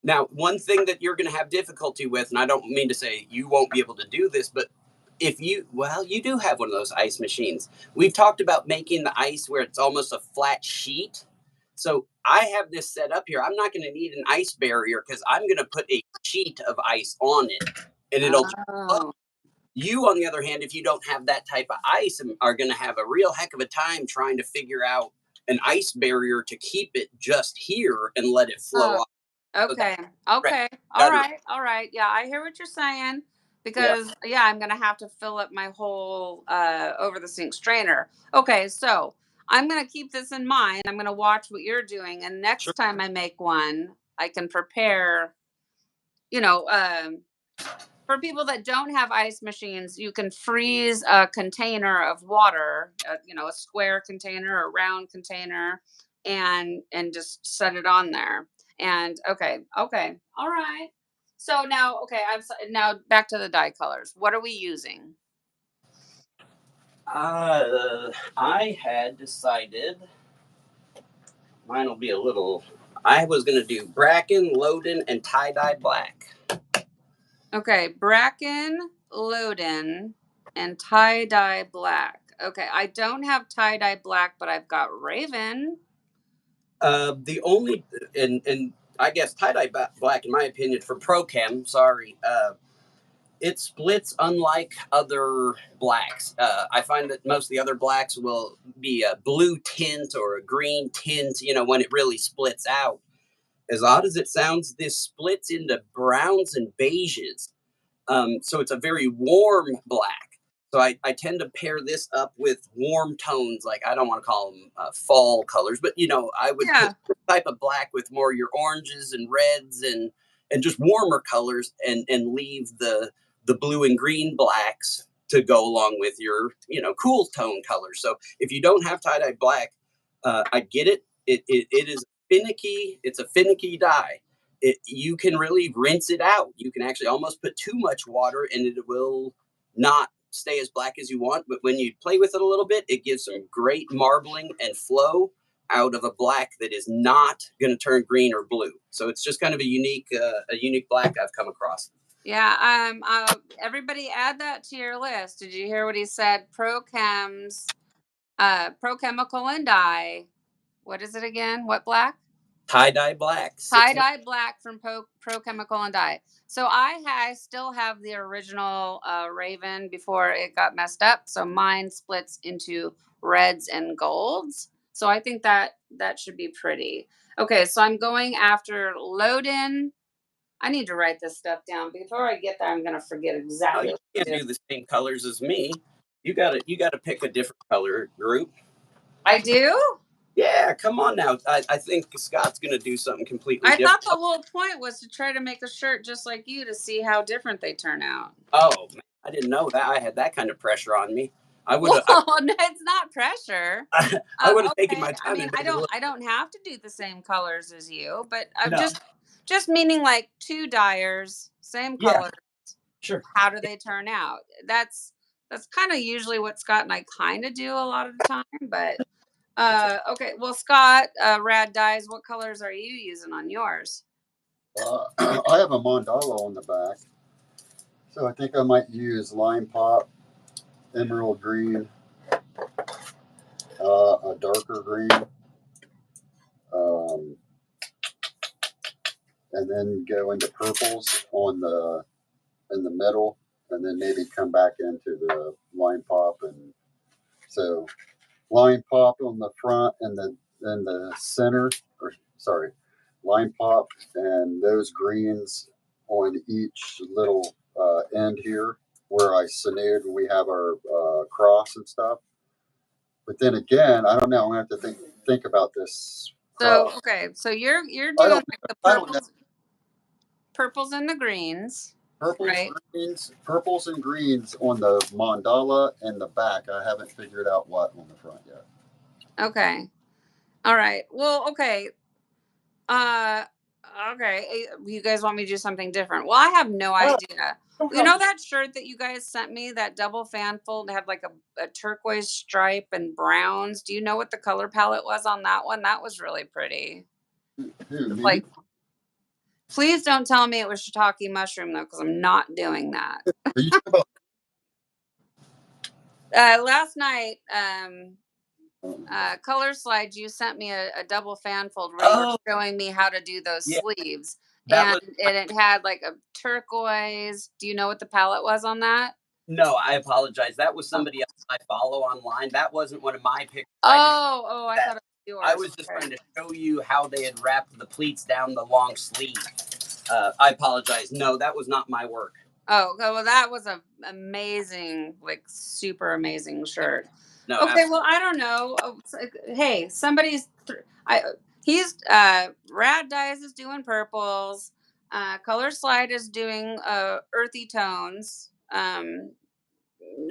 Now, one thing that you're going to have difficulty with, and I don't mean to say you won't be able to do this, but if you do have one of those ice machines. We've talked about making the ice where it's almost a flat sheet. So I have this set up here. I'm not going to need an ice barrier because I'm going to put a sheet of ice on it, and it'll. Oh. You, on the other hand, if you don't have that type of ice, are going to have a real heck of a time trying to figure out an ice barrier to keep it just here and let it flow off. Okay. Okay. All right. Yeah, I hear what you're saying because I'm gonna have to fill up my whole over the sink strainer. Okay, so I'm gonna keep this in mind. I'm gonna watch what you're doing, and next time I make one, I can prepare. For people that don't have ice machines, you can freeze a container of water, a square container, a round container, and just set it on there. And okay, all right. So now, now back to the dye colors. What are we using? I had decided mine will be a little. I was going to do Bracken, Loden, and tie-dye black. Okay, Bracken, Loden, and tie-dye black. Okay, I don't have tie-dye black, but I've got Raven. The only and I guess tie-dye black, in my opinion, for pro chem. Sorry, it splits unlike other blacks. I find that most of the other blacks will be a blue tint or a green tint. You know, when it really splits out. As odd as it sounds, this splits into browns and beiges. So it's a very warm black. So I tend to pair this up with warm tones, like I don't want to call them fall colors, but you know, I would put Yeah. this type of black with more your oranges and reds and just warmer colors, and leave the blue and green blacks to go along with your cool tone colors. So if you don't have tie dye black, I get it. It is finicky. It's a finicky dye. You can really rinse it out. You can actually almost put too much water and it will not stay as black as you want. But when you play with it a little bit, it gives some great marbling and flow out of a black that is not going to turn green or blue. So it's just kind of a unique black I've come across. Yeah. Everybody add that to your list. Did you hear what he said? Prochem's, Pro Chemical and Dye. What is it again? What black? Tie dye black. Tie-dye black from Pro Chemical and Dye. So I still have the original Raven before it got messed up. So mine splits into reds and golds. So I think that should be pretty. Okay, so I'm going after Loden. I need to write this stuff down. Before I get there, I'm gonna forget Oh, exactly you what can't to do. do the same colors as me. You gotta pick a different color group. I do? Yeah, come on now. I think Scott's gonna do something completely I thought different. the whole point was to try to make a shirt just like you to see how different they turn out. Oh, man, I didn't know that. I had that kind of pressure on me. I would Well, have. I, no, it's not pressure. I would have taken Okay. my I time mean, and made it a little. I don't have to do the same colors as you, but I'm No, just meaning like two dyers, same yeah, color. sure. How do they turn out? That's kind of usually what Scott and I kind of do a lot of the time, but okay. Well, Scott, Rad Dyes, what colors are you using on yours? I have a mandala on the back, so I think I might use lime pop, emerald green, a darker green, um, and then go into purples in the middle, and then maybe come back into the lime pop. And so lime pop on the front and the center, or sorry, lime pop and those greens on each little end here where I sinewed and we have our cross and stuff. But then again, I don't know. I'm gonna have to think about this So cross. okay, so you're I doing don't. like the I don't know. purples and the greens, right? Purples and greens on the mandala and the back. I haven't figured out what on the front yet. Okay. All right. Well, okay. Uh, okay. You guys want me to do something different? Well, I have no idea. You know that shirt that you guys sent me, that double fan fold, had like a turquoise stripe and browns. Do you know what the color palette was on that one? That was really pretty. Who, It's me? like, please don't tell me it was shiitake mushroom though, because I'm not doing that. Are you talking about? Last night, Um, color slides, you sent me a double fan fold where you were Oh, showing me how to do those yeah, sleeves, that was. and it had like a turquoise. Do you know what the palette was on that? No, I apologize. That was somebody else I follow online. That wasn't one of my pictures. I did Oh, I that. thought it was I yours. was just Okay. trying to show you how they had wrapped the pleats down the long sleeve. I apologize. No, that was not my work. Oh, okay, well, that was a amazing, like super amazing shirt. No, Okay, absolutely. well, I don't know. Hey, somebody's. I he's Rad Dyes is doing purples. Color Slide is doing earthy tones.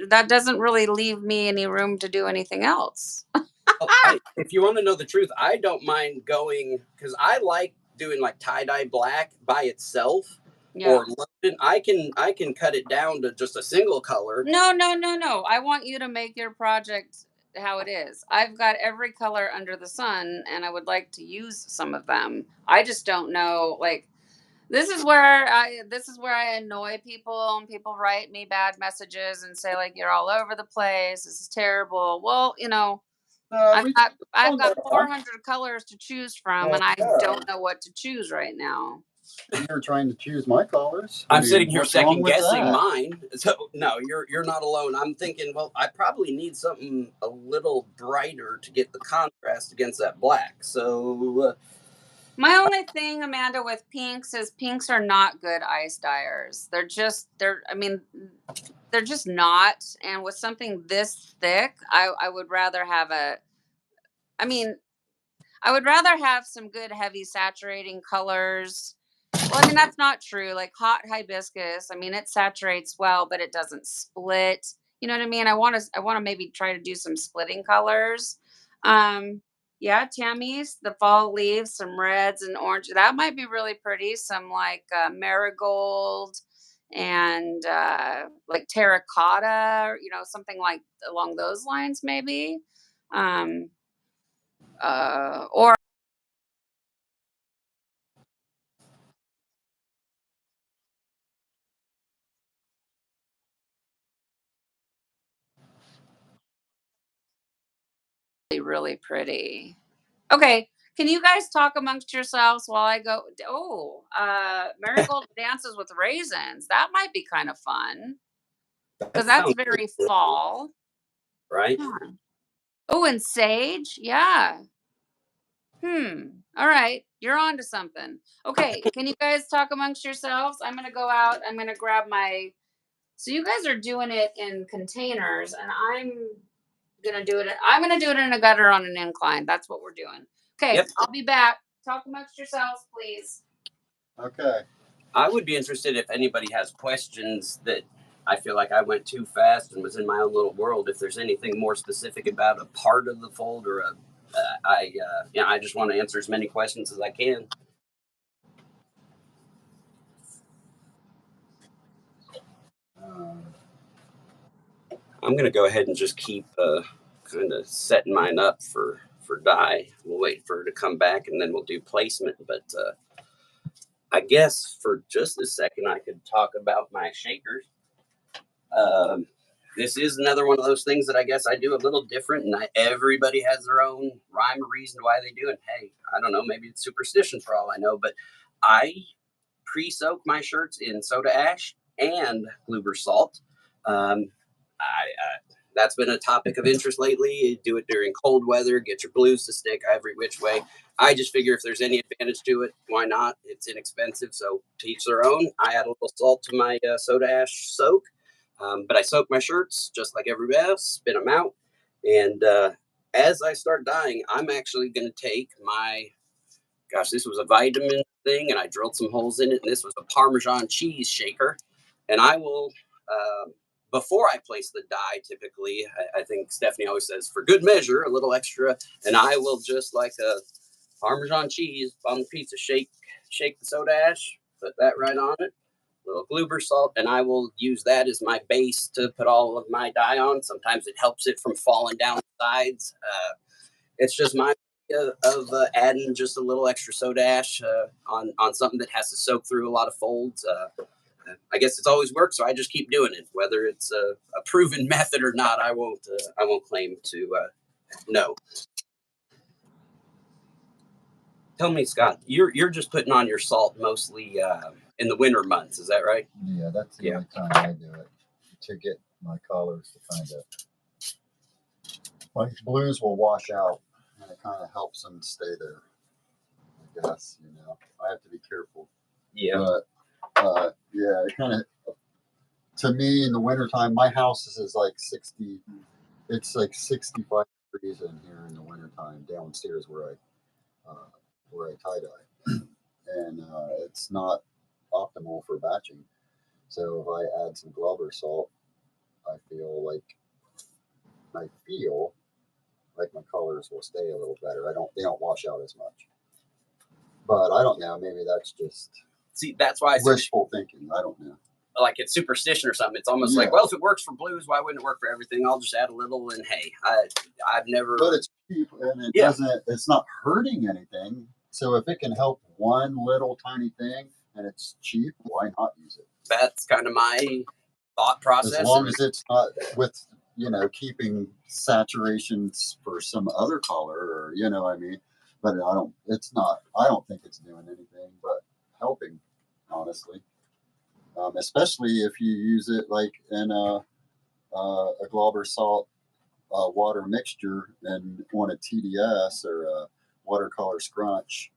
That doesn't really leave me any room to do anything else. Oh, if you want to know the truth, I don't mind going because I like doing like tie dye black by itself Yeah. or London. I can cut it down to just a single color. No, no, no, no. I want you to make your project how it is. I've got every color under the sun and I would like to use some of them. I just don't know, like, This is where I annoy people, and people write me bad messages and say like, you're all over the place. This is terrible. Well, you know, We I've calm got down. 400 colors to choose from, and I Yeah. don't know what to choose right now. You're trying to choose my colors. I'm sitting here what's wrong second with guessing that? mine. So no, you're not alone. I'm thinking, well, I probably need something a little brighter to get the contrast against that black. So My only thing, Amanda, with pinks is pinks are not good ice dyers. I mean, they're just not. And with something this thick, I would rather have I mean, I would rather have some good heavy saturating colors. Well, I mean, that's not true. Like hot hibiscus, I mean, it saturates well, but it doesn't split. You know what I mean? I want to maybe try to do some splitting colors. Um, yeah, Tammy's, the fall leaves, some reds and orange. That might be really pretty. Some like marigold and like terracotta, you know, something like along those lines, maybe. Um, or really pretty. Okay, can you guys talk amongst yourselves while I go? Oh, Marigold dances with raisins. That might be kind of fun because that that's sounds very fall. right. Hmm. Oh, and sage. Yeah. All right. You're on to something. Okay. Can you guys talk amongst yourselves? I'm going to go out. I'm going to grab my. So you guys are doing it in containers, and I'm going to do it in a gutter on an incline. That's what we're doing. Okay. Yep. I'll be back. Talk amongst yourselves, please. Okay. I would be interested if anybody has questions that I feel like I went too fast and was in my own little world. If there's anything more specific about a part of the fold or I just want to answer as many questions as I can. Um, I'm gonna go ahead and just keep kind of setting mine up for dye. We'll wait for her to come back and then we'll do placement. But I guess for just a second, I could talk about my shakers. Um, this is another one of those things that I guess I do a little different, and everybody has their own rhyme or reason why they do. And hey, I don't know, maybe it's superstition for all I know, but I pre-soak my shirts in soda ash and Gluber salt. Um, that's been a topic of interest lately. You do it during cold weather, get your blues to stick every which way. I just figure if there's any advantage to it, why not? It's inexpensive, so to each their own. I add a little salt to my soda ash soak, but I soak my shirts just like everybody else, spin them out, and as I start dyeing, I'm actually going to take my this was a vitamin thing, and I drilled some holes in it. And this was a Parmesan cheese shaker, and I will. Before I place the dye, typically, I think Stephanie always says, for good measure, a little extra, and I will just like a Parmesan cheese on the pizza, shake the soda ash, put that right on it, little Gluber salt, and I will use that as my base to put all of my dye on. Sometimes it helps it from falling down the sides. It's just my idea of adding just a little extra soda ash on something that has to soak through a lot of folds. I guess it's always worked, so I just keep doing it. Whether it's a proven method or not, I won't claim to know. Tell me, Scott, you're just putting on your salt mostly in the winter months, is that right? Yeah, that's the only time I do it, to get my colors to kind of, like, blues will wash out, and it kind of helps them stay there. I guess, I have to be careful. Yeah. But yeah, it kind of, to me, in the wintertime, my house is like 60. It's like 65 degrees in here in the wintertime downstairs where I tie dye, and it's not optimal for batching. So if I add some Glover salt, I feel like my colors will stay a little better. They don't wash out as much. But I don't know. Maybe that's just that's why I wishful thinking. I don't know. Like it's superstition or something. It's almost like, well, if it works for blues, why wouldn't it work for everything? I'll just add a little, and hey, I've never. But it's cheap, and it doesn't. It's not hurting anything. So if it can help one little tiny thing, and it's cheap, why not use it? That's kind of my thought process. As long as it's not with, keeping saturations for some other color, or, I mean, but I don't think it's doing anything but helping, honestly. Especially if you use it like in a Glauber salt water mixture and on a TDS or a watercolor scrunch,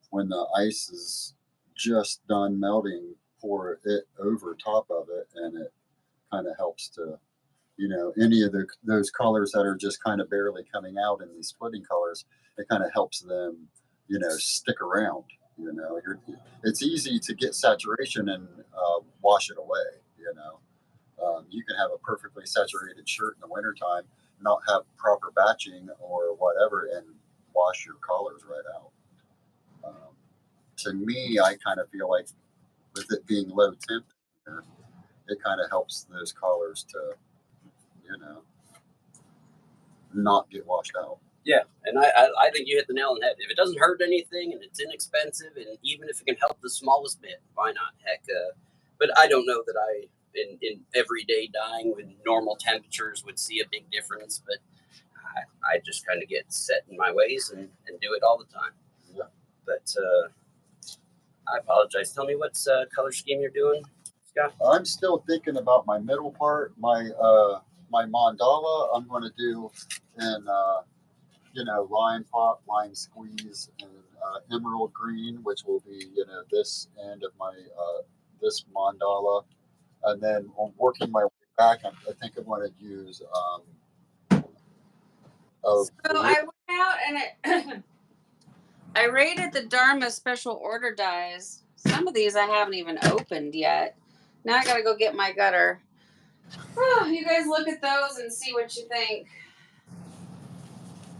when the ice is just done melting, pour it over top of it, and it kind of helps to, any of those colors that are just kind of barely coming out in these splitting colors, it kind of helps them, stick around. It's easy to get saturation and wash it away. You can have a perfectly saturated shirt in the wintertime, not have proper batching or whatever, and wash your colors right out. To me, I kind of feel like with it being low temperature, it kind of helps those colors to, not get washed out. Yeah, and I think you hit the nail on the head. If it doesn't hurt anything and it's inexpensive, and even if it can help the smallest bit, why not? Heck, but I don't know that I, in everyday dyeing with normal temperatures, would see a big difference. But I just kind of get set in my ways and do it all the time. Yeah. But I apologize. Tell me what color scheme you're doing, Scott? I'm still thinking about my middle part. My mandala I'm going to do in lime pop, lime squeeze, and emerald green, which will be this end of my this mandala, and then I'm working my way back. I think I'm going to use so I went out and I rated the Dharma special order dyes. Some of these I haven't even opened yet. Now I gotta go get my gutter. Oh, you guys look at those and see what you think.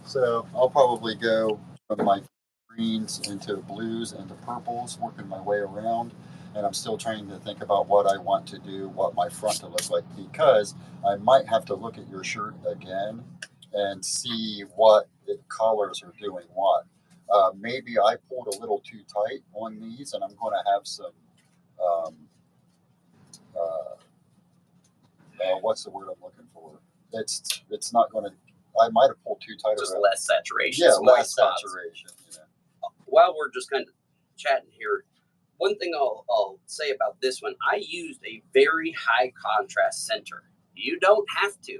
So I'll probably go from my greens into blues into purples, working my way around. And I'm still trying to think about what I want to do, what my front to look like, because I might have to look at your shirt again and see what colors are doing what. Maybe I pulled a little too tight on these, and I'm going to have some, what's the word I'm looking for? It's not going to, I might have pulled too tight. Just less saturation. Yeah, less saturation. While we're just kind of chatting here, one thing I'll say about this one, I used a very high contrast center. You don't have to.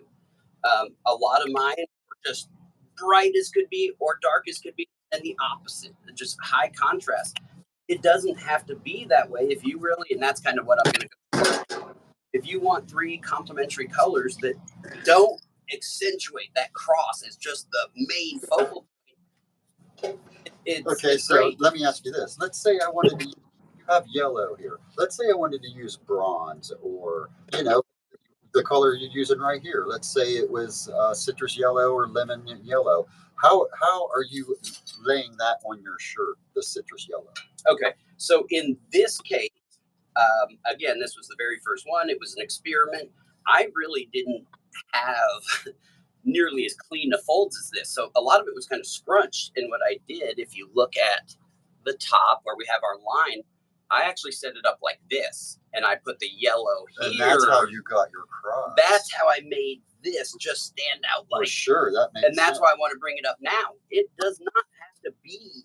A lot of mine were just bright as could be or dark as could be, and the opposite, just high contrast. It doesn't have to be that way if you really, and that's kind of what I'm going to go for. If you want three complementary colors that don't accentuate that cross as just the main focal point, it's so great. Let me ask you this. Let's say I wanted to, you have yellow here. Let's say I wanted to use bronze, or, the color you're using right here. Let's say it was citrus yellow or lemon yellow. How are you laying that on your shirt, the citrus yellow? Okay, so in this case, again, this was the very first one. It was an experiment. I really didn't have nearly as clean a folds as this. So a lot of it was kind of scrunched. And what I did, if you look at the top where we have our line, I actually set it up like this. And I put the yellow here. And that's how you got your cross. That's how I made this just stand out like. For sure, that makes sense. And that's why I want to bring it up now. It does not have to be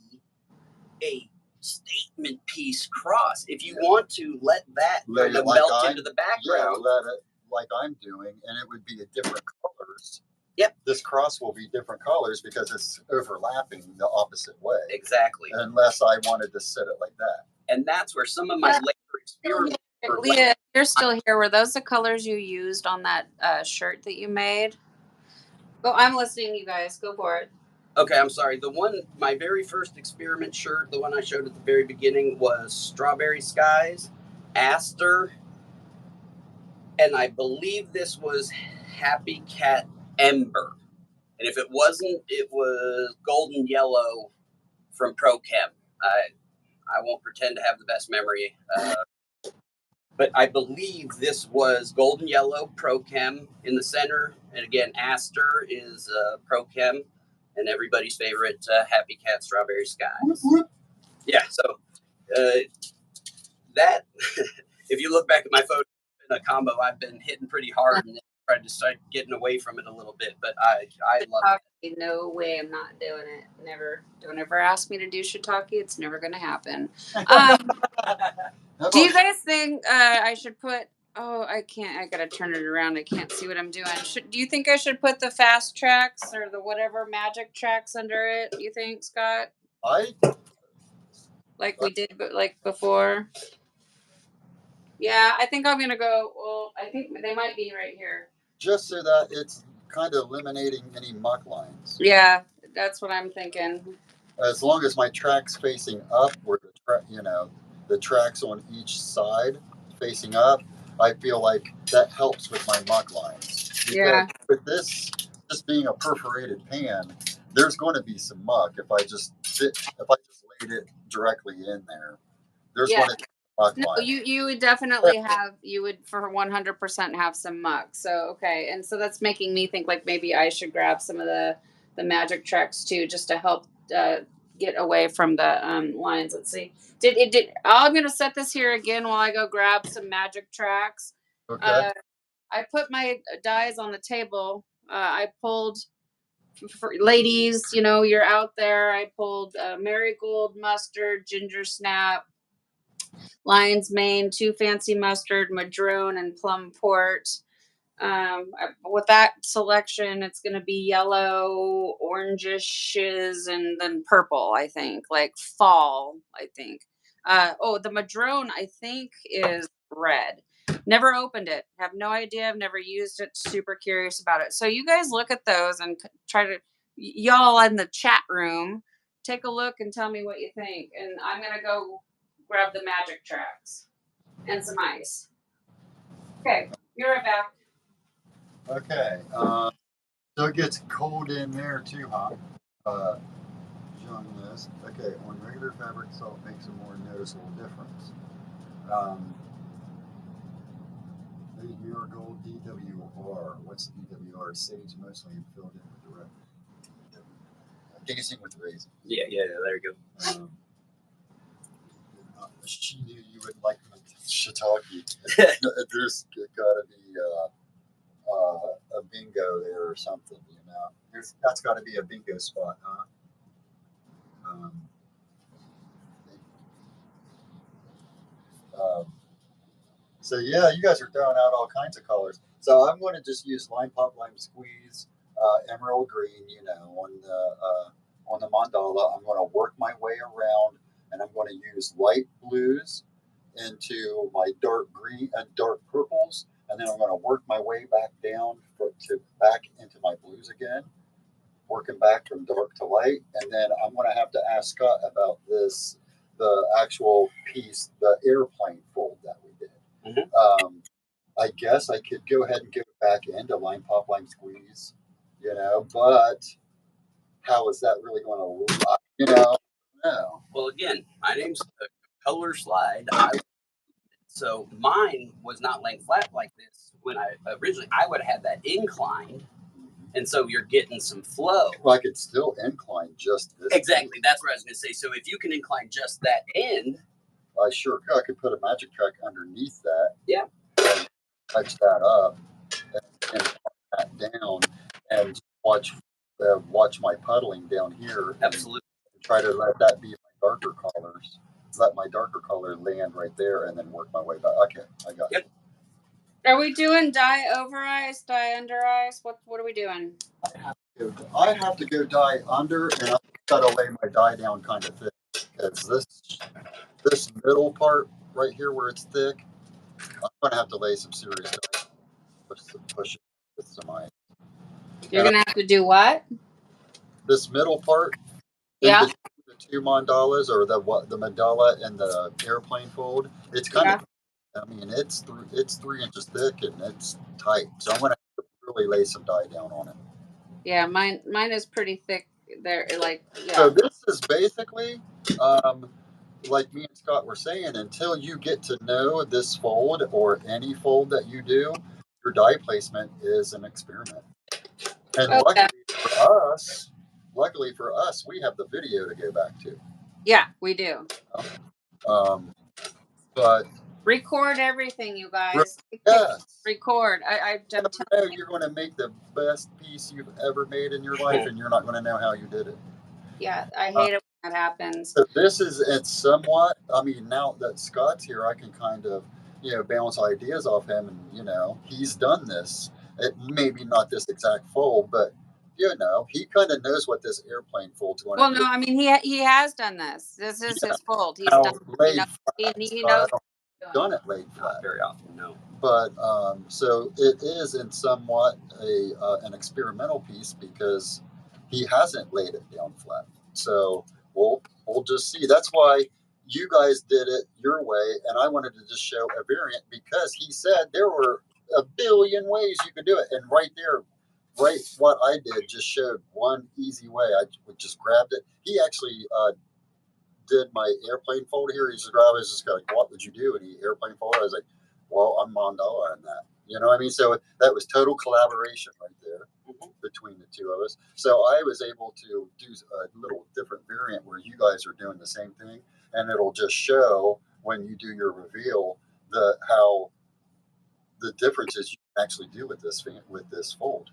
a statement piece cross. If you want to let that kind of melt into the background. Yeah, let it like I'm doing, and it would be a different colors. Yep. This cross will be different colors because it's overlapping the opposite way. Exactly. Unless I wanted to set it like that. And that's where some of my later experiments. Leah, you're still here. Were those the colors you used on that shirt that you made? Go. I'm listening, you guys. Go for it. Okay, I'm sorry. My very first experiment shirt, the one I showed at the very beginning, was Strawberry Skies, Aster, and I believe this was Happy Cat Ember. And if it wasn't, it was Golden Yellow from Pro Chem. I won't pretend to have the best memory, but I believe this was Golden Yellow Pro Chem in the center. And again, Aster is Pro Chem. And everybody's favorite, Happy Cat Strawberry Skies. Yeah, so that, if you look back at my photo, in a combo I've been hitting pretty hard and tried to start getting away from it a little bit, but I love it. No way, I'm not doing it. Never. Don't ever ask me to do shiitake. It's never going to happen. Do you guys think I should put? Oh, I can't. I gotta turn it around. I can't see what I'm doing. Do you think I should put the fast tracks or the whatever magic tracks under it? You think, Scott? Like we did, but like before. Yeah, I think I'm gonna go. Well, I think they might be right here. Just so that it's kind of eliminating any muck lines. Yeah, that's what I'm thinking. As long as my track's facing up, where the tracks on each side facing up, I feel like that helps with my muck lines. Because yeah. With this being a perforated pan, there's going to be some muck if I just laid it directly in there. There's going to be muck lines. You would definitely have, you would for 100% have some muck. So, okay. And so that's making me think like maybe I should grab some of the magic tracks too, just to help get away from the lines. Let's see. I'm going to set this here again while I go grab some magic tracks. Okay. I put my dyes on the table. I pulled, for ladies, you're out there. I pulled marigold, mustard, ginger snap, lion's mane, 2 fancy mustard, madrone, and plum port. With that selection, it's going to be yellow, orangishes, and then purple, I think, like fall, I think. The madrone, I think, is red. Never opened it. Have no idea. I've never used it. Super curious about it. So you guys look at those and try to, y'all in the chat room, take a look and tell me what you think. And I'm going to go grab the magic tracks and some ice. Okay, be right back. Okay, so it gets cold in there too, huh? John List. Okay, on regular fabric, salt makes a more noticeable difference. Marigold DWR. What's DWR? Sage mostly and filled in with the red. Dancing with raisin. Yeah, there you go. She knew you would like shiitake. There's got to be a bingo there or something, that's got to be a bingo spot, huh? So yeah, you guys are throwing out all kinds of colors. So I'm going to just use lime pop, lime squeeze, emerald green, on the mandala. I'm going to work my way around, and I'm going to use light blues into my dark green and dark purples, and then I'm going to work my way back down back into my blues again, working back from dark to light. And then I'm going to have to ask Scott about the actual piece, the airplane fold that we did. Mm-hmm. I guess I could go ahead and give it back into lime pop, lime squeeze, but how is that really going to look? No. Well, again, my name's Color Slide. So mine was not laying flat like this. When I would have had that inclined, and so you're getting some flow. Well, I could still incline just this. Exactly, that's what I was going to say. So if you can incline just that end, I sure could. I could put a magic track underneath that. Yeah. And touch that up and that down and watch my puddling down here. Absolutely. And try to let that be my darker colors. Let my darker color land right there, and then work my way back. Okay, I got it. Are we doing dye over ice, dye under ice? What are we doing? I have to go dye under, and I've got to lay my dye down kind of thick, because this middle part right here where it's thick, I'm going to have to lay some serious dye. Push it with some ice. You're going to have to do what? This middle part. Yeah. The 2 mandalas, or the mandala and the airplane fold. It's kind of. I mean, it's 3 inches thick and it's tight. So I'm going to have to really lay some dye down on it. Yeah, mine is pretty thick there. So this is basically, like me and Scott were saying, until you get to know this fold or any fold that you do, your dye placement is an experiment. And luckily for us, we have the video to go back to. Yeah, we do. But record everything, you guys. yes, Record. I'm telling you. you're going to make the best piece you've ever made in your life, and you're not going to know how you did it. Yeah, I hate it when that happens. So this is, it's somewhat, I mean, now that Scott's here, I can kind of, bounce ideas off him, and, he's done this. It maybe not this exact fold, but, he kind of knows what this airplane fold's going Well, to no, do. I mean he has done this. This is his fold. He's Now, done. laid He flat, knows. I don't done it laid flat. Not very often, no. But so it is in somewhat an experimental piece because he hasn't laid it down flat. So we'll just see. That's why you guys did it your way, and I wanted to just show a variant because he said there were a billion ways you could do it, and right there, right what I did just showed one easy way. I just grabbed it. He actually did my airplane fold here. He just grabbed it. I was just like, what would you do? And he airplane fold. I was like, well, I'm mandala in that. You know what I mean? So that was total collaboration right there between the two of us. So I was able to do a little different variant where you guys are doing the same thing, and it'll just show when you do your reveal how the differences you can actually do with this fold.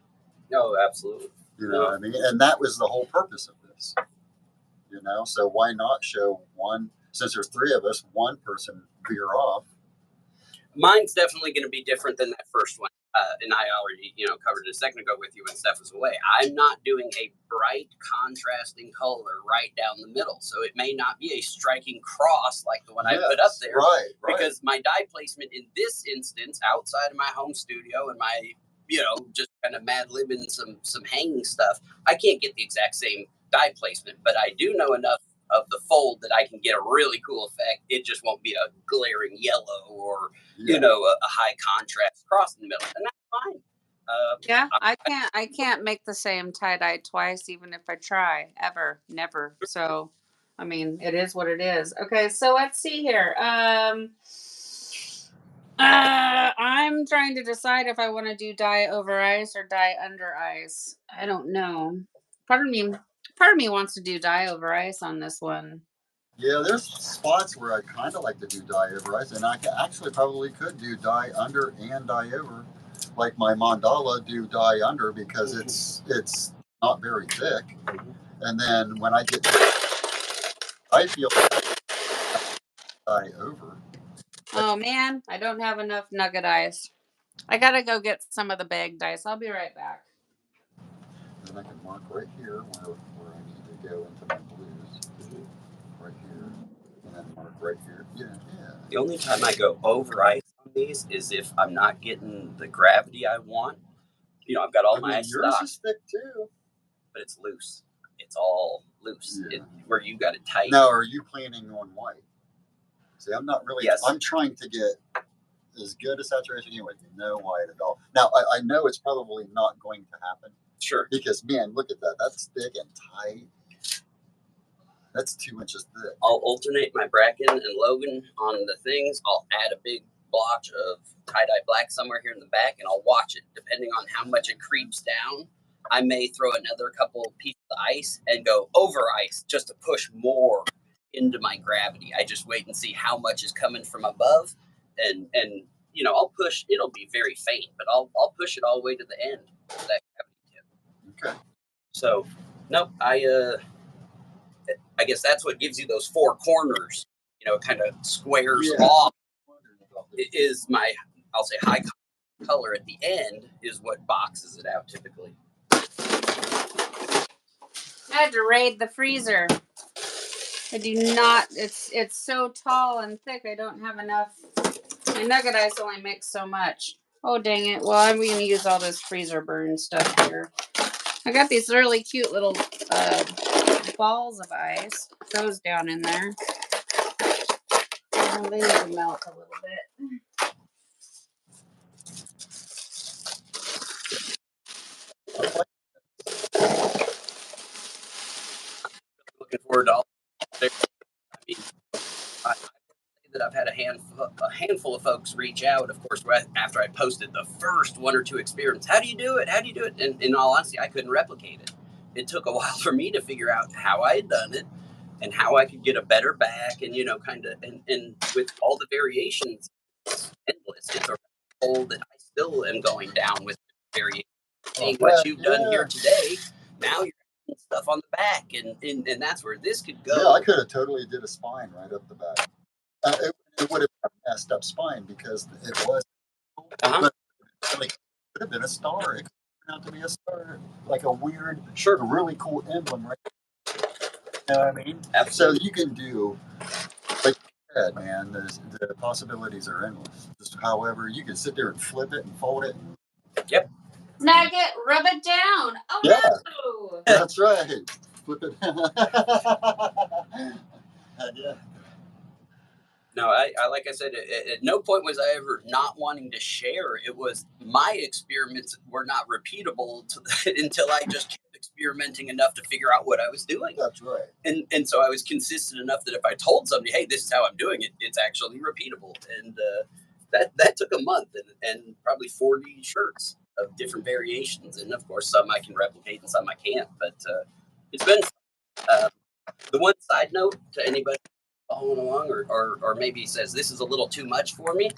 No, absolutely. You know what I mean? And that was the whole purpose of this. So why not show one, since there's three of us, one person veer off. Mine's definitely going to be different than that first one. And I already, covered it a second ago with you when Steph was away. I'm not doing a bright contrasting color right down the middle. So it may not be a striking cross like the one I put up there. Right. Because my die placement in this instance, outside of my home studio and my, just kind of mad libbing some hanging stuff, I can't get the exact same die placement, but I do know enough of the fold that I can get a really cool effect. It just won't be a glaring yellow or a high contrast cross in the middle, and that's fine. Yeah, I can't make the same tie-dye twice, even if I try. Ever, never. So, I mean, it is what it is. Okay, so let's see here. I'm trying to decide if I want to do dye over ice or dye under ice. I don't know. Part of me wants to do dye over ice on this one. Yeah, there's spots where I kind of like to do dye over ice, and I actually probably could do dye under and dye over, like my mandala do dye under because it's not very thick, and then when I get I feel dye over. Oh man, I don't have enough nugget ice. I gotta go get some of the bagged ice. I'll be right back. Then I can mark right here where I need to go into my blues. Right here. And then mark right here. Yeah. The only time I go over ice on these is if I'm not getting the gravity I want. I've got all my ice yours stock, is thick too. but it's loose. It's all loose. Yeah. Where you got it tight. Now, are you planning on white? See, I'm not really. Yes. I'm trying to get as good a saturation here with no white at all. Now, I know it's probably not going to happen. Sure. Because, man, look at that. That's thick and tight. That's 2 inches thick. I'll alternate my Bracken and Logan on the things. I'll add a big blotch of tie-dye black somewhere here in the back, and I'll watch it. Depending on how much it creeps down, I may throw another couple pieces of ice and go over ice just to push more into my gravity. I just wait and see how much is coming from above, and I'll push. It'll be very faint, but I'll push it all the way to the end of that gravity tip. Okay. So, nope. I guess that's what gives you those four corners. It kind of squares off. Is my, I'll say, high color at the end is what boxes it out typically. I had to raid the freezer. I do not. It's so tall and thick. I don't have enough. My nugget ice only makes so much. Oh dang it! Well, I'm going to use all this freezer burn stuff here. I got these really cute little balls of ice. Those down in there. Oh, they need to melt a little bit. Looking forward to all. I mean, I say that I've had a handful of folks reach out. Of course, after I posted the first one or two experiments, how do you do it? How do you do it? And in all honesty, I couldn't replicate it. It took a while for me to figure out how I had done it. and how I could get a better back, and kind of, and with all the variations, it's endless. It's a hole that I still am going down with variations. Seeing what you've done here today, now you're doing stuff on the back, and that's where this could go. Yeah, I could have totally did a spine right up the back. It would have been a messed up spine because it was. But it could have been a star. It could turn out to be a star, like a weird, a really cool emblem, right? You know what I mean? Absolutely. So you can do, like you said, man, the possibilities are endless. Just however, you can sit there and flip it and fold it. Yep. Snag it, rub it down. Oh, yeah. No. That's right. Flip it. Yeah. No, I like I said, at no point was I ever not wanting to share. It was my experiments were not repeatable until I just kept experimenting enough to figure out what I was doing. That's right. And so I was consistent enough that if I told somebody, hey, this is how I'm doing it, it's actually repeatable. And that took a month and probably 40 shirts of different variations. And of course, some I can replicate and some I can't. But it's been the one side note to anybody following along or maybe says this is a little too much for me.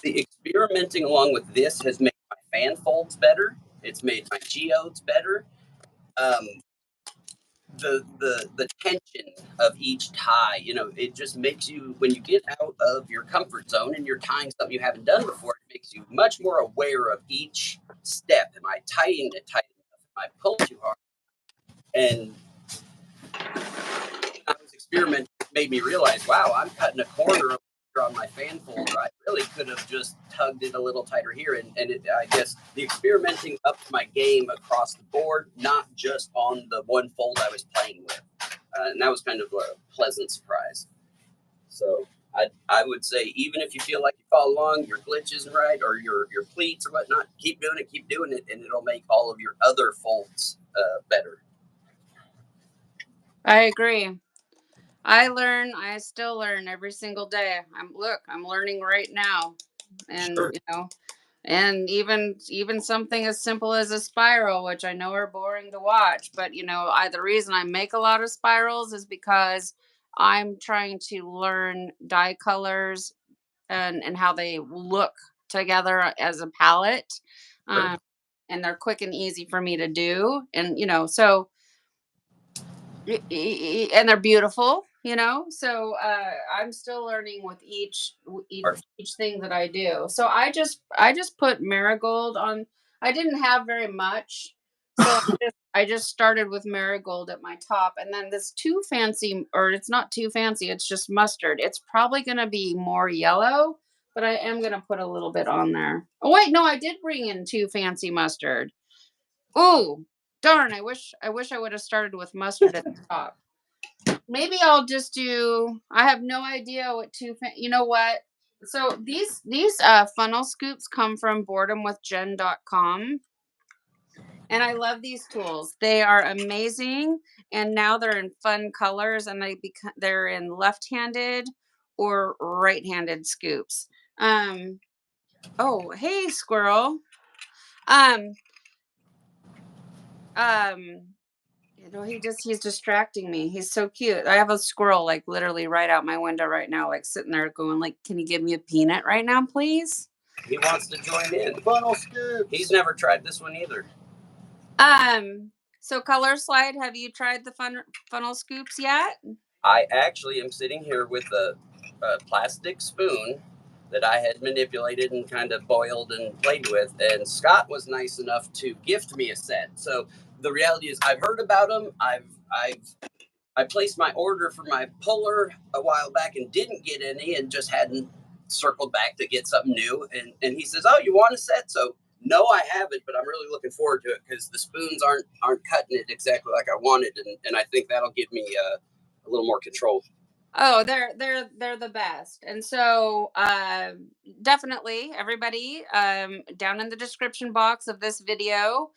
The experimenting along with this has made my fan folds better. It's made my geodes better. The tension of each tie, it just makes you, when you get out of your comfort zone and you're tying something you haven't done before, it makes you much more aware of each step. Am I tying it tight enough? Am I pulling too hard? And I was experimenting, it made me realize, wow, I'm cutting a corner on my fan folder. I really could have just tugged it a little tighter here. And I guess the experimenting upped my game across the board, not just on the one fold I was playing with. And that was kind of a pleasant surprise. So I would say, even if you feel like you follow along, your glitch isn't right, or your pleats or whatnot, keep doing it, and it'll make all of your other folds better. I agree. I still learn every single day. I'm learning right now. And Sure. And even something as simple as a spiral, which I know are boring to watch, but the reason I make a lot of spirals is because I'm trying to learn dye colors and how they look together as a palette. Sure. And they're quick and easy for me to do. And so and they're beautiful, so I'm still learning with each thing that I do. So I just put marigold on. I didn't have very much, so I just started with marigold at my top, and then this too fancy, or it's not too fancy, it's just mustard. It's probably going to be more yellow, but I am going to put a little bit on there. Oh wait, no, I did bring in too fancy mustard. Ooh, darn, I wish I would have started with mustard at the top. Maybe I'll just do. I have no idea what you know what? So these funnel scoops come from boredomwithjen.com. And I love these tools. They are amazing, and now they're in fun colors, and they're in left-handed or right-handed scoops. Oh, hey squirrel. Um um he's distracting me. He's so cute. I have a squirrel like literally right out my window right now, like sitting there going like, "Can you give me a peanut right now, please?" He wants to join in. Funnel scoop. He's never tried this one either. So Color Slide, have you tried the funnel scoops yet? I actually am sitting here with a plastic spoon that I had manipulated and kind of boiled and played with, and Scott was nice enough to gift me a set. So the reality is, I've heard about them. I placed my order for my puller a while back and didn't get any, and just hadn't circled back to get something new. And he says, "Oh, you want a set?" So no, I haven't, but I'm really looking forward to it because the spoons aren't cutting it exactly like I wanted, and I think that'll give me a little more control. Oh, they're the best. And so definitely everybody, down in the description box of this video,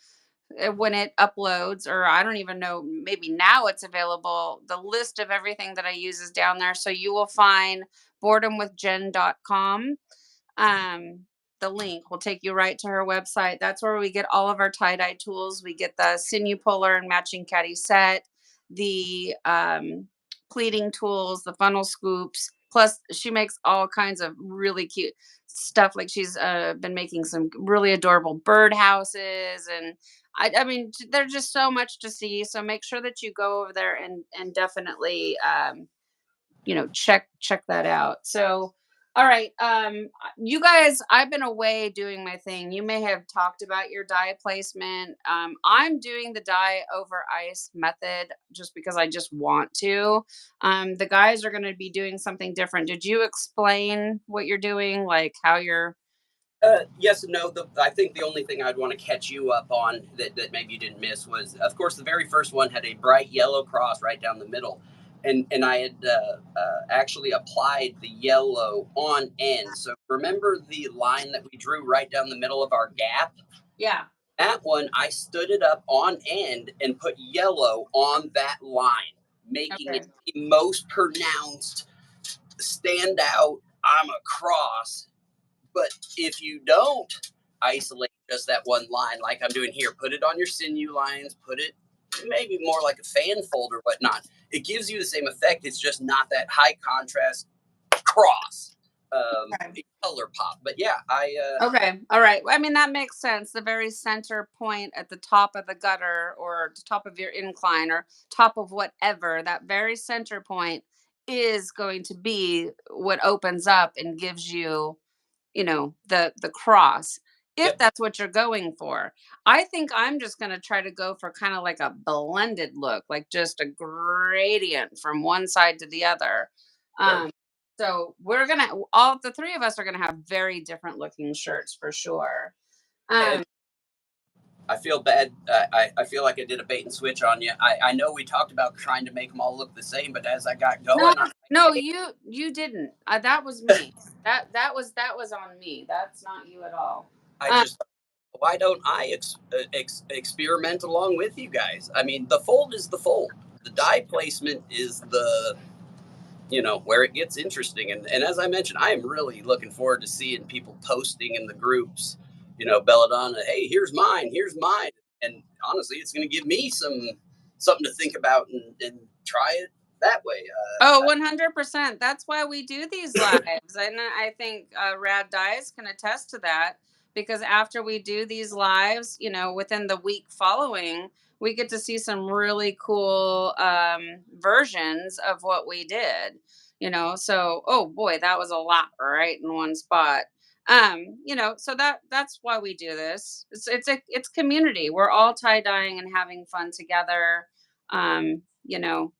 when it uploads, or I don't even know, maybe now it's available, the list of everything that I use is down there. So you will find boredomwithjen.com. The link will take you right to her website. That's where we get all of our tie-dye tools. We get the sinew puller and matching caddy set, the pleating tools, the funnel scoops. Plus, she makes all kinds of really cute stuff. Like she's been making some really adorable bird houses, and I mean, there's just so much to see. So make sure that you go over there and definitely check that out. So all right, you guys, I've been away doing my thing. You may have talked about your dye placement. I'm doing the dye over ice method just because I just want to. The guys are going to be doing something different. Did you explain what you're doing, like how you're? Yes and no. I think the only thing I'd want to catch you up on that maybe you didn't miss was, of course, the very first one had a bright yellow cross right down the middle, and I had actually applied the yellow on end. So remember the line that we drew right down the middle of our gap? Yeah. That one, I stood it up on end and put yellow on that line, making Okay. it the most pronounced standout. I'm a cross. But if you don't isolate just that one line, like I'm doing here, put it on your sinew lines, put it maybe more like a fan fold or whatnot. It gives you the same effect. It's just not that high contrast cross Okay. color pop. But yeah, I Okay. All right. I mean, that makes sense. The very center point at the top of the gutter or the top of your incline or top of whatever, that very center point is going to be what opens up and gives you, the cross, if yep, that's what you're going for. I think I'm just going to try to go for kind of like a blended look, like just a gradient from one side to the other. sure. um so we're gonna, all the three of us are gonna have very different looking shirts for sure. And um I feel bad. I feel like I did a bait and switch on you. I know we talked about trying to make them all look the same, but as I got no, going, I'm no, like, you didn't. That was me. That was on me. That's not you at all. I um just why don't I experiment along with you guys? I mean, the fold is the fold. The die placement is the, where it gets interesting. And as I mentioned, I am really looking forward to seeing people posting in the groups, Belladonna, hey, here's mine. And honestly, it's going to give me something to think about and try it that way. Oh, 100%. That's why we do these lives. And I think Rad Dyes can attest to that, because after we do these lives, within the week following, we get to see some really cool versions of what we did. So, oh boy, that was a lot right in one spot. So that's why we do this. It's community. We're all tie dyeing and having fun together. Um, you know,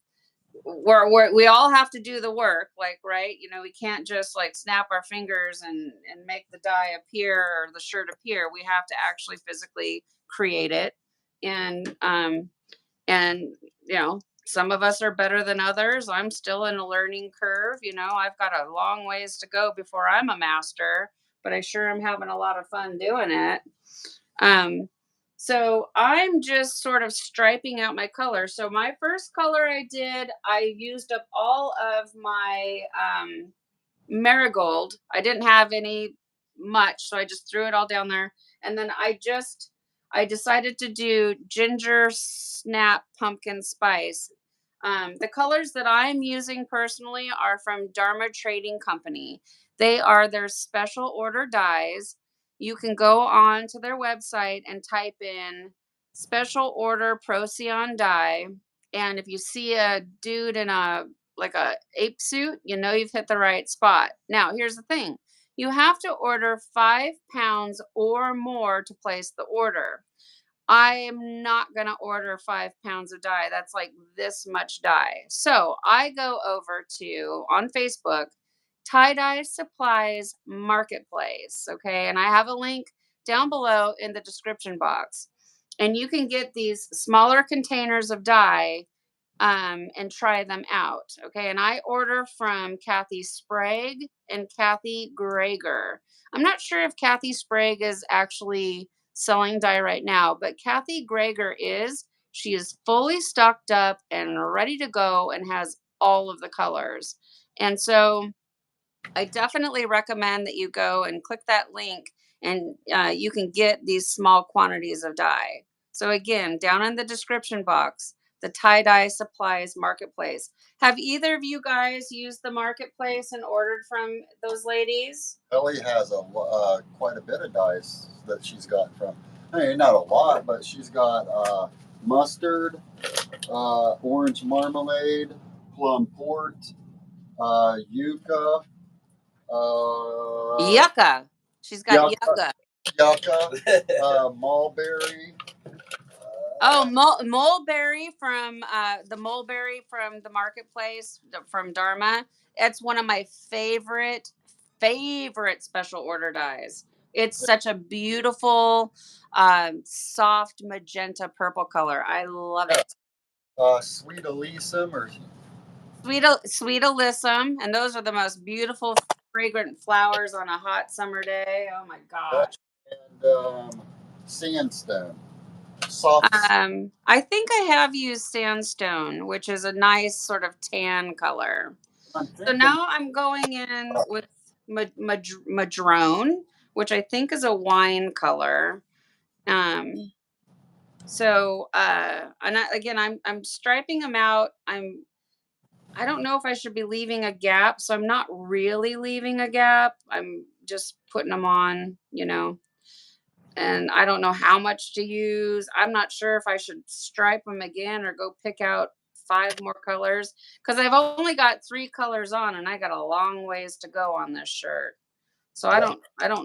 we all have to do the work, like, right, we can't just like snap our fingers and make the dye appear or the shirt appear. We have to actually physically create it. And um and some of us are better than others. I'm still in a learning curve. I've got a long ways to go before I'm a master, but I sure am having a lot of fun doing it. um, so I'm just sort of striping out my color. So my first color I used up all of my marigold. I didn't have any much, so I just threw it all down there. And then I decided to do ginger snap pumpkin spice. The colors that I'm using personally are from Dharma Trading Company. They are their special order dyes. You can go on to their website and type in special order Procyon dye. And if you see a dude in a like a ape suit, you've hit the right spot. Now, here's the thing. You have to order 5 pounds or more to place the order. I am not going to order 5 pounds of dye. That's like this much dye. So I go over to on Facebook, Tie-Dye Supplies Marketplace. Okay. And I have a link down below in the description box. And you can get these smaller containers of dye and try them out. Okay. And I order from Kathy Sprague and Kathy Greger. I'm not sure if Kathy Sprague is actually selling dye right now, but Kathy Greger is. She is fully stocked up and ready to go and has all of the colors. And so I definitely recommend that you go and click that link, and you can get these small quantities of dye. So again, down in the description box, the Tie-Dye Supplies Marketplace. Have either of you guys used the marketplace and ordered from those ladies? Ellie has quite a bit of dyes that she's got from. I mean, not a lot, but she's got mustard, orange marmalade, plum port, yucca, Yucca. She's got yucca, yucca. mulberry. Oh, mulberry from the mulberry from the marketplace from Dharma. It's one of my favorite special order dyes. It's such a beautiful, soft magenta purple color. I love it. Sweet Alyssum or Sweet alyssum, and those are the most beautiful, fragrant flowers on a hot summer day. Oh my gosh. and sandstone. Soft. I think I have used sandstone, which is a nice sort of tan color. So now I'm going in with madrone, which I think is a wine color. I'm striping them out. I don't know if I should be leaving a gap, so I'm not really leaving a gap. I'm just putting them on, and I don't know how much to use. I'm not sure if I should stripe them again or go pick out 5 more colors because I've only got 3 colors on and I got a long ways to go on this shirt. So I don't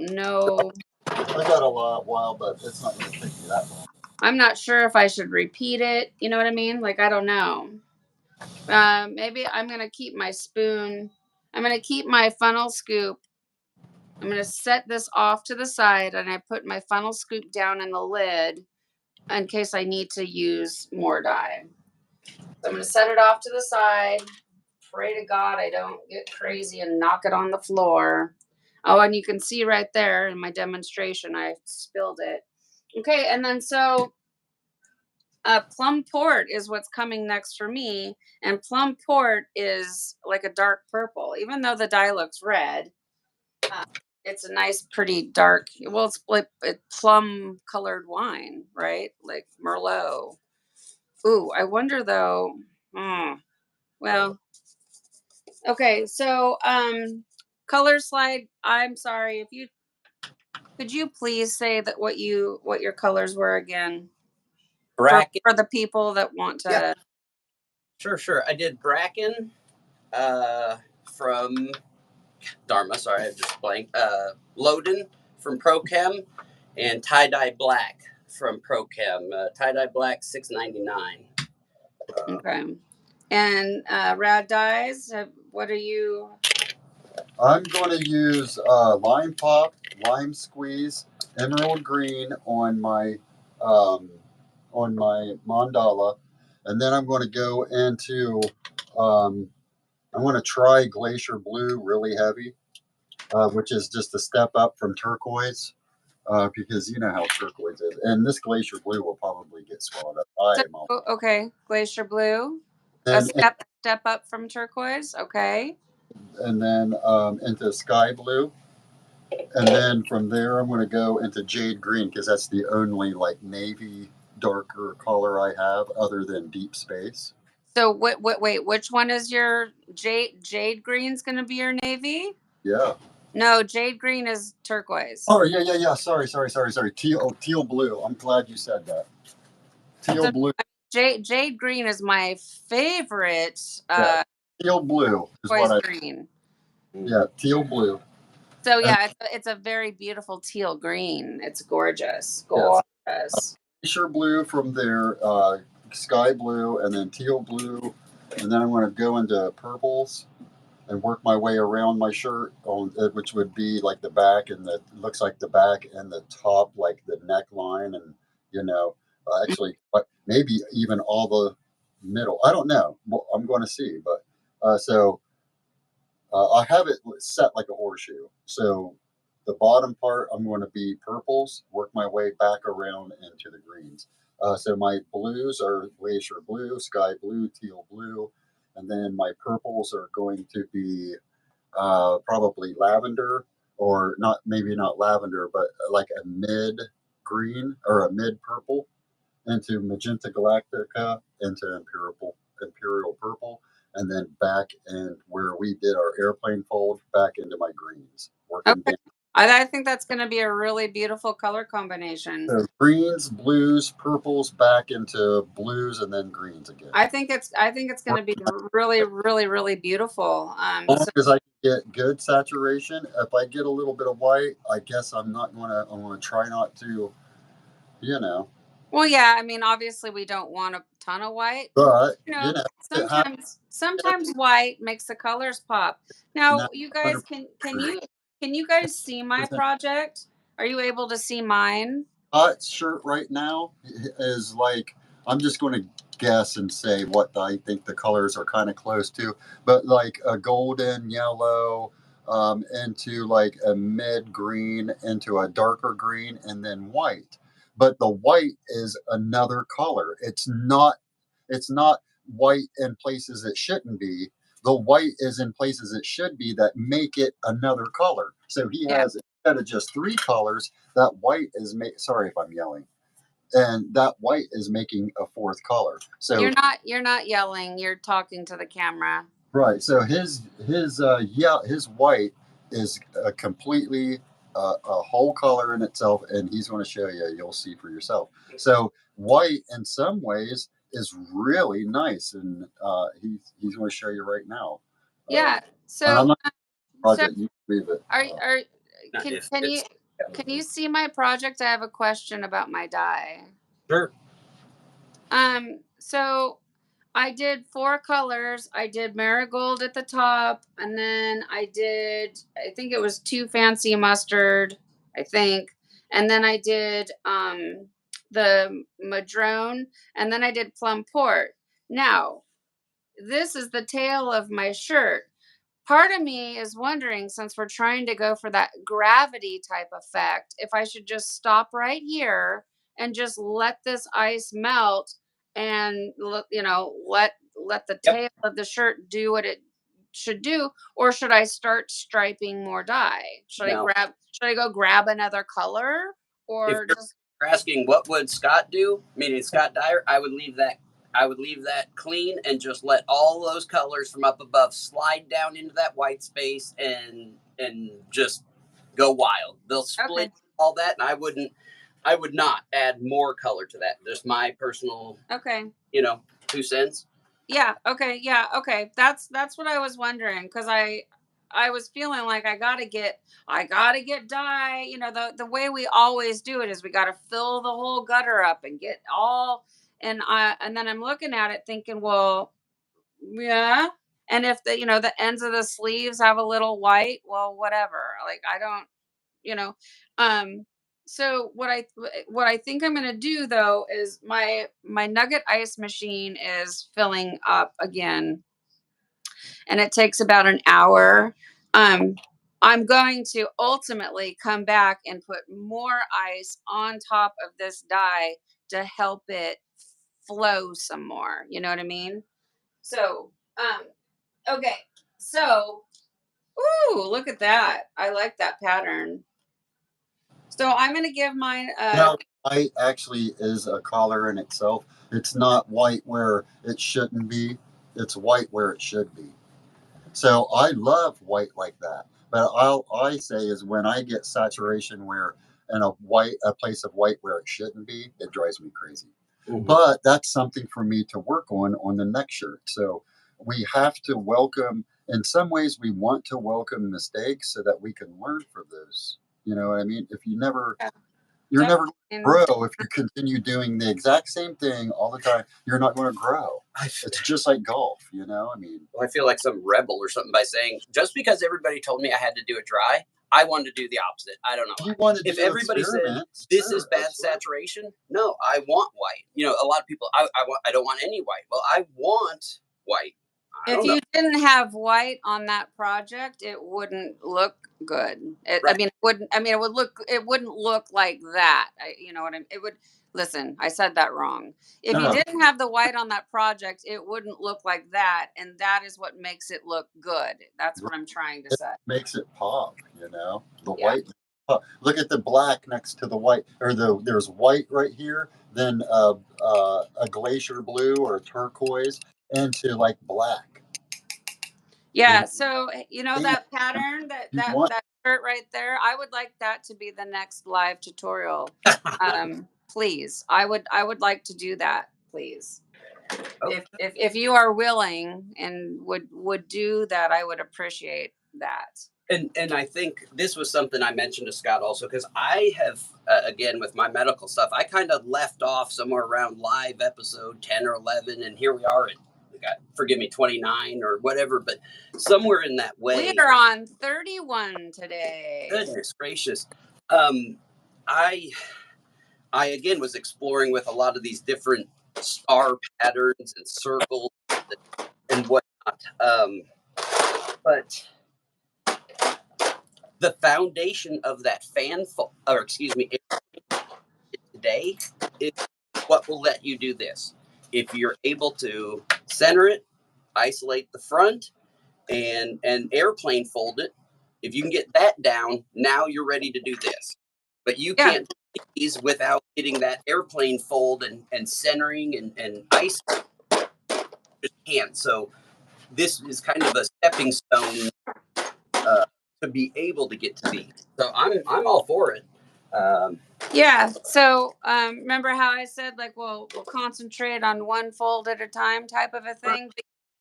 know. I got a while, but it's not going to take you that long. I'm not sure if I should repeat it. You know what I mean? Like, I don't know. Maybe I'm going to keep my spoon. I'm going to keep my funnel scoop. I'm going to set this off to the side and I put my funnel scoop down in the lid in case I need to use more dye. So I'm going to set it off to the side. Pray to God I don't get crazy and knock it on the floor. Oh, and you can see right there in my demonstration, I spilled it. Okay, and then plum port is what's coming next for me. And plum port is like a dark purple, even though the dye looks red. It's a nice, pretty dark. Well, it's like plum colored wine, right? Like Merlot. Ooh, I wonder though. Well, okay. So, color slide. I'm sorry if you could you please say that what your colors were again for the people that want to. Yeah. Sure. I did bracken from Dharma. Sorry, I just blanked. Loden from ProChem and Tie-Dye Black from ProChem. Tie-Dye Black $6.99. Okay. And Rad Dyes, what are you? I'm going to use lime pop, lime squeeze, emerald green on my mandala, and then I'm going to go into I'm going to try glacier blue really heavy, which is just a step up from turquoise. Because you know how turquoise is, and this glacier blue will probably get swallowed up. Okay, glacier blue, And, a step up from turquoise. Okay, and then into sky blue, and then from there I'm going to go into jade green because that's the only like navy darker color I have other than deep space. So wait, which one is your jade green's going to be your navy? Yeah. No, jade green is turquoise. Oh yeah. Sorry. Teal blue. I'm glad you said that. Teal blue. Jade green is my favorite. Teal blue is what green. Yeah, teal blue. So yeah, it's a very beautiful teal green. It's gorgeous. Gorgeous. Glacier blue from there, sky blue, and then teal blue, and then I'm going to go into purples and work my way around my shirt on which would be like the back and looks like the back and the top, like the neckline, and actually, but maybe even all the middle. I don't know. Well, I'm going to see, but I have it set like a horseshoe. So the bottom part, I'm going to be purples, work my way back around into the greens. So my blues are glacier blue, sky blue, teal blue, and then my purples are going to be probably lavender, or maybe not lavender, but like a mid green or a mid purple. into magenta galactica, into imperial purple, and then back in where we did our airplane fold, back into my greens, working Okay. down. I think that's going to be a really beautiful color combination. So greens, blues, purples, back into blues, and then greens again. I think it's going to be really, really, really beautiful. Because I get good saturation. If I get a little bit of white, I guess I'm gonna try not to, you know. Well, yeah, I mean, obviously we don't want a ton of white, But you you know, know, it happens. sometimes white makes the colors pop. Now, Not you guys, can you guys see my 100%. project? Are you able to see mine? Hot shirt right now is like, I'm just going to guess and say what I think the colors are kind of close to, but like a golden yellow, into like a mid green, into a darker green, and then white. But the white is another color. It's not white in places it shouldn't be. The white is in places it should be that make it another color. So he Yeah. has, instead of just three colors, that white is sorry if I'm yelling. And that white is making a fourth color. So You're not yelling, you're talking to the camera. right. So his white is a completely a whole color in itself, and he's going to show you. You'll see for yourself. So white, in some ways, is really nice, and he's going to show you right now. Yeah. And So I'm not so project. You can leave it. are Not if it's can you see my project? I have a question about my dye. sure. So I did 4 colors. I did marigold at the top, and then I think it was 2 fancy mustard, I think. And then I did the madrone, and then I did plum port. Now, this is the tail of my shirt. Part of me is wondering, since we're trying to go for that gravity type effect, if I should just stop right here and just let this ice melt and let the Yep. tail of the shirt do what it should do, or should I start striping more dye? Now, Should I go grab another color, if or you're just asking what would Scott do, meaning Scott Dyer, I would leave that. I would leave that clean and just let all those colors from up above slide down into that white space and just go wild. They'll split okay? all that, and I would not add more color to that. Just my personal, Okay. 2 cents. Yeah, okay, yeah, okay. That's what I was wondering, because I was feeling like I gotta get dye. The way we always do it is we gotta fill the whole gutter up and get all, and then I'm looking at it thinking, well, yeah. And if the ends of the sleeves have a little white, well, whatever. Like, I don't, you know um so what I think I'm going to do, though, is my nugget ice machine is filling up again, and it takes about an hour. I'm going to ultimately come back and put more ice on top of this dye to help it flow some more, you know what I mean? So okay, so ooh, look at that. I like that pattern. So I'm gonna give mine Now, white actually is a color in itself. It's not white where it shouldn't be. It's white where it should be. So I love white like that. But all I say is when I get saturation where in a place of white where it shouldn't be, it drives me crazy. Mhm. But that's something for me to work on the next shirt. So we have to welcome, in some ways, we want to welcome mistakes so that we can learn from those. You know what I mean? If you're never going to grow if you continue doing the exact same thing all the time. You're not going to grow. It's just like golf, I mean, Well, I feel like some rebel or something by saying just because everybody told me I had to do it dry, I wanted to do the opposite. I don't know you why. wanted If to everybody said experiment, this sure, is bad absolutely. saturation, no, I want white. A lot of people, I don't want any white. Well, I want white. I If don't know. you didn't have white on that project, it wouldn't look good. Right. It wouldn't look like that. You know what I mean? It would. Listen, I said that wrong. If you No, didn't have the white on that project, it wouldn't look like that, and that is what makes it look good. That's what I'm trying to it say. makes it pop, the Yeah. white Look at the black next to the white, or there's white right here, then a glacier blue or a turquoise into like black. Yeah, so And that pattern, that you that want that shirt right there, I would like that to be the next live tutorial. Please. I would like to do that, please. If you are willing and would do that, I would appreciate that. And I think this was something I mentioned to Scott also, because I have again with my medical stuff, I kind of left off somewhere around live episode 10 or 11, and here we are at, forgive me, 29 or whatever, but somewhere in that way. We are on 31 today. Goodness gracious. I again was exploring with a lot of these different star patterns and circles and whatnot. But the foundation of that today is what will let you do this. If you're able to center it, isolate the front, and airplane fold it, if you can get that down, now you're ready to do this. But you can't do these without getting that airplane fold and centering and ice. Just can't. So this is kind of a stepping stone to be able to get to these. So I'm all for it. Yeah. So remember how I said like we'll concentrate on one fold at a time type of a thing.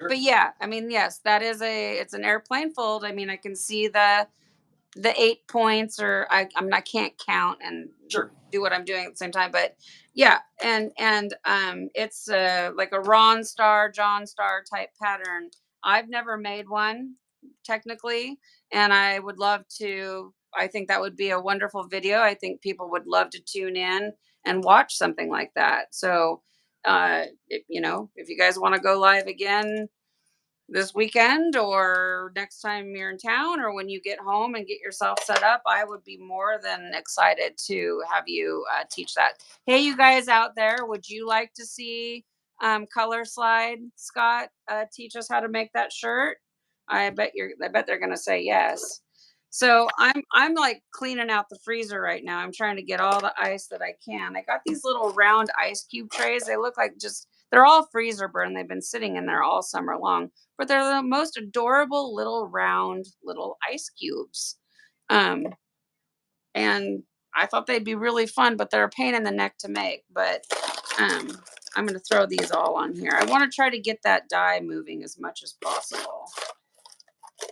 Sure. But yeah, I mean, yes, it's an airplane fold. I mean, I can see the 8 points, or I can't count and Sure. do what I'm doing at the same time. But yeah, and it's like a Ron Star, John Star type pattern. I've never made one technically, and I would love to. I think that would be a wonderful video. I think people would love to tune in and watch something like that. So, if you guys want to go live again this weekend or next time you're in town or when you get home and get yourself set up, I would be more than excited to have you teach that. Hey, you guys out there, would you like to see Color Slide Scott teach us how to make that shirt? I bet they're gonna say yes. So I'm like cleaning out the freezer right now. I'm trying to get all the ice that I can. I got these little round ice cube trays. They look like they're all freezer burn. They've been sitting in there all summer long, but they're the most adorable little round little ice cubes. And I thought they'd be really fun, but they're a pain in the neck to make. But I'm going to throw these all on here. I want to try to get that dye moving as much as possible.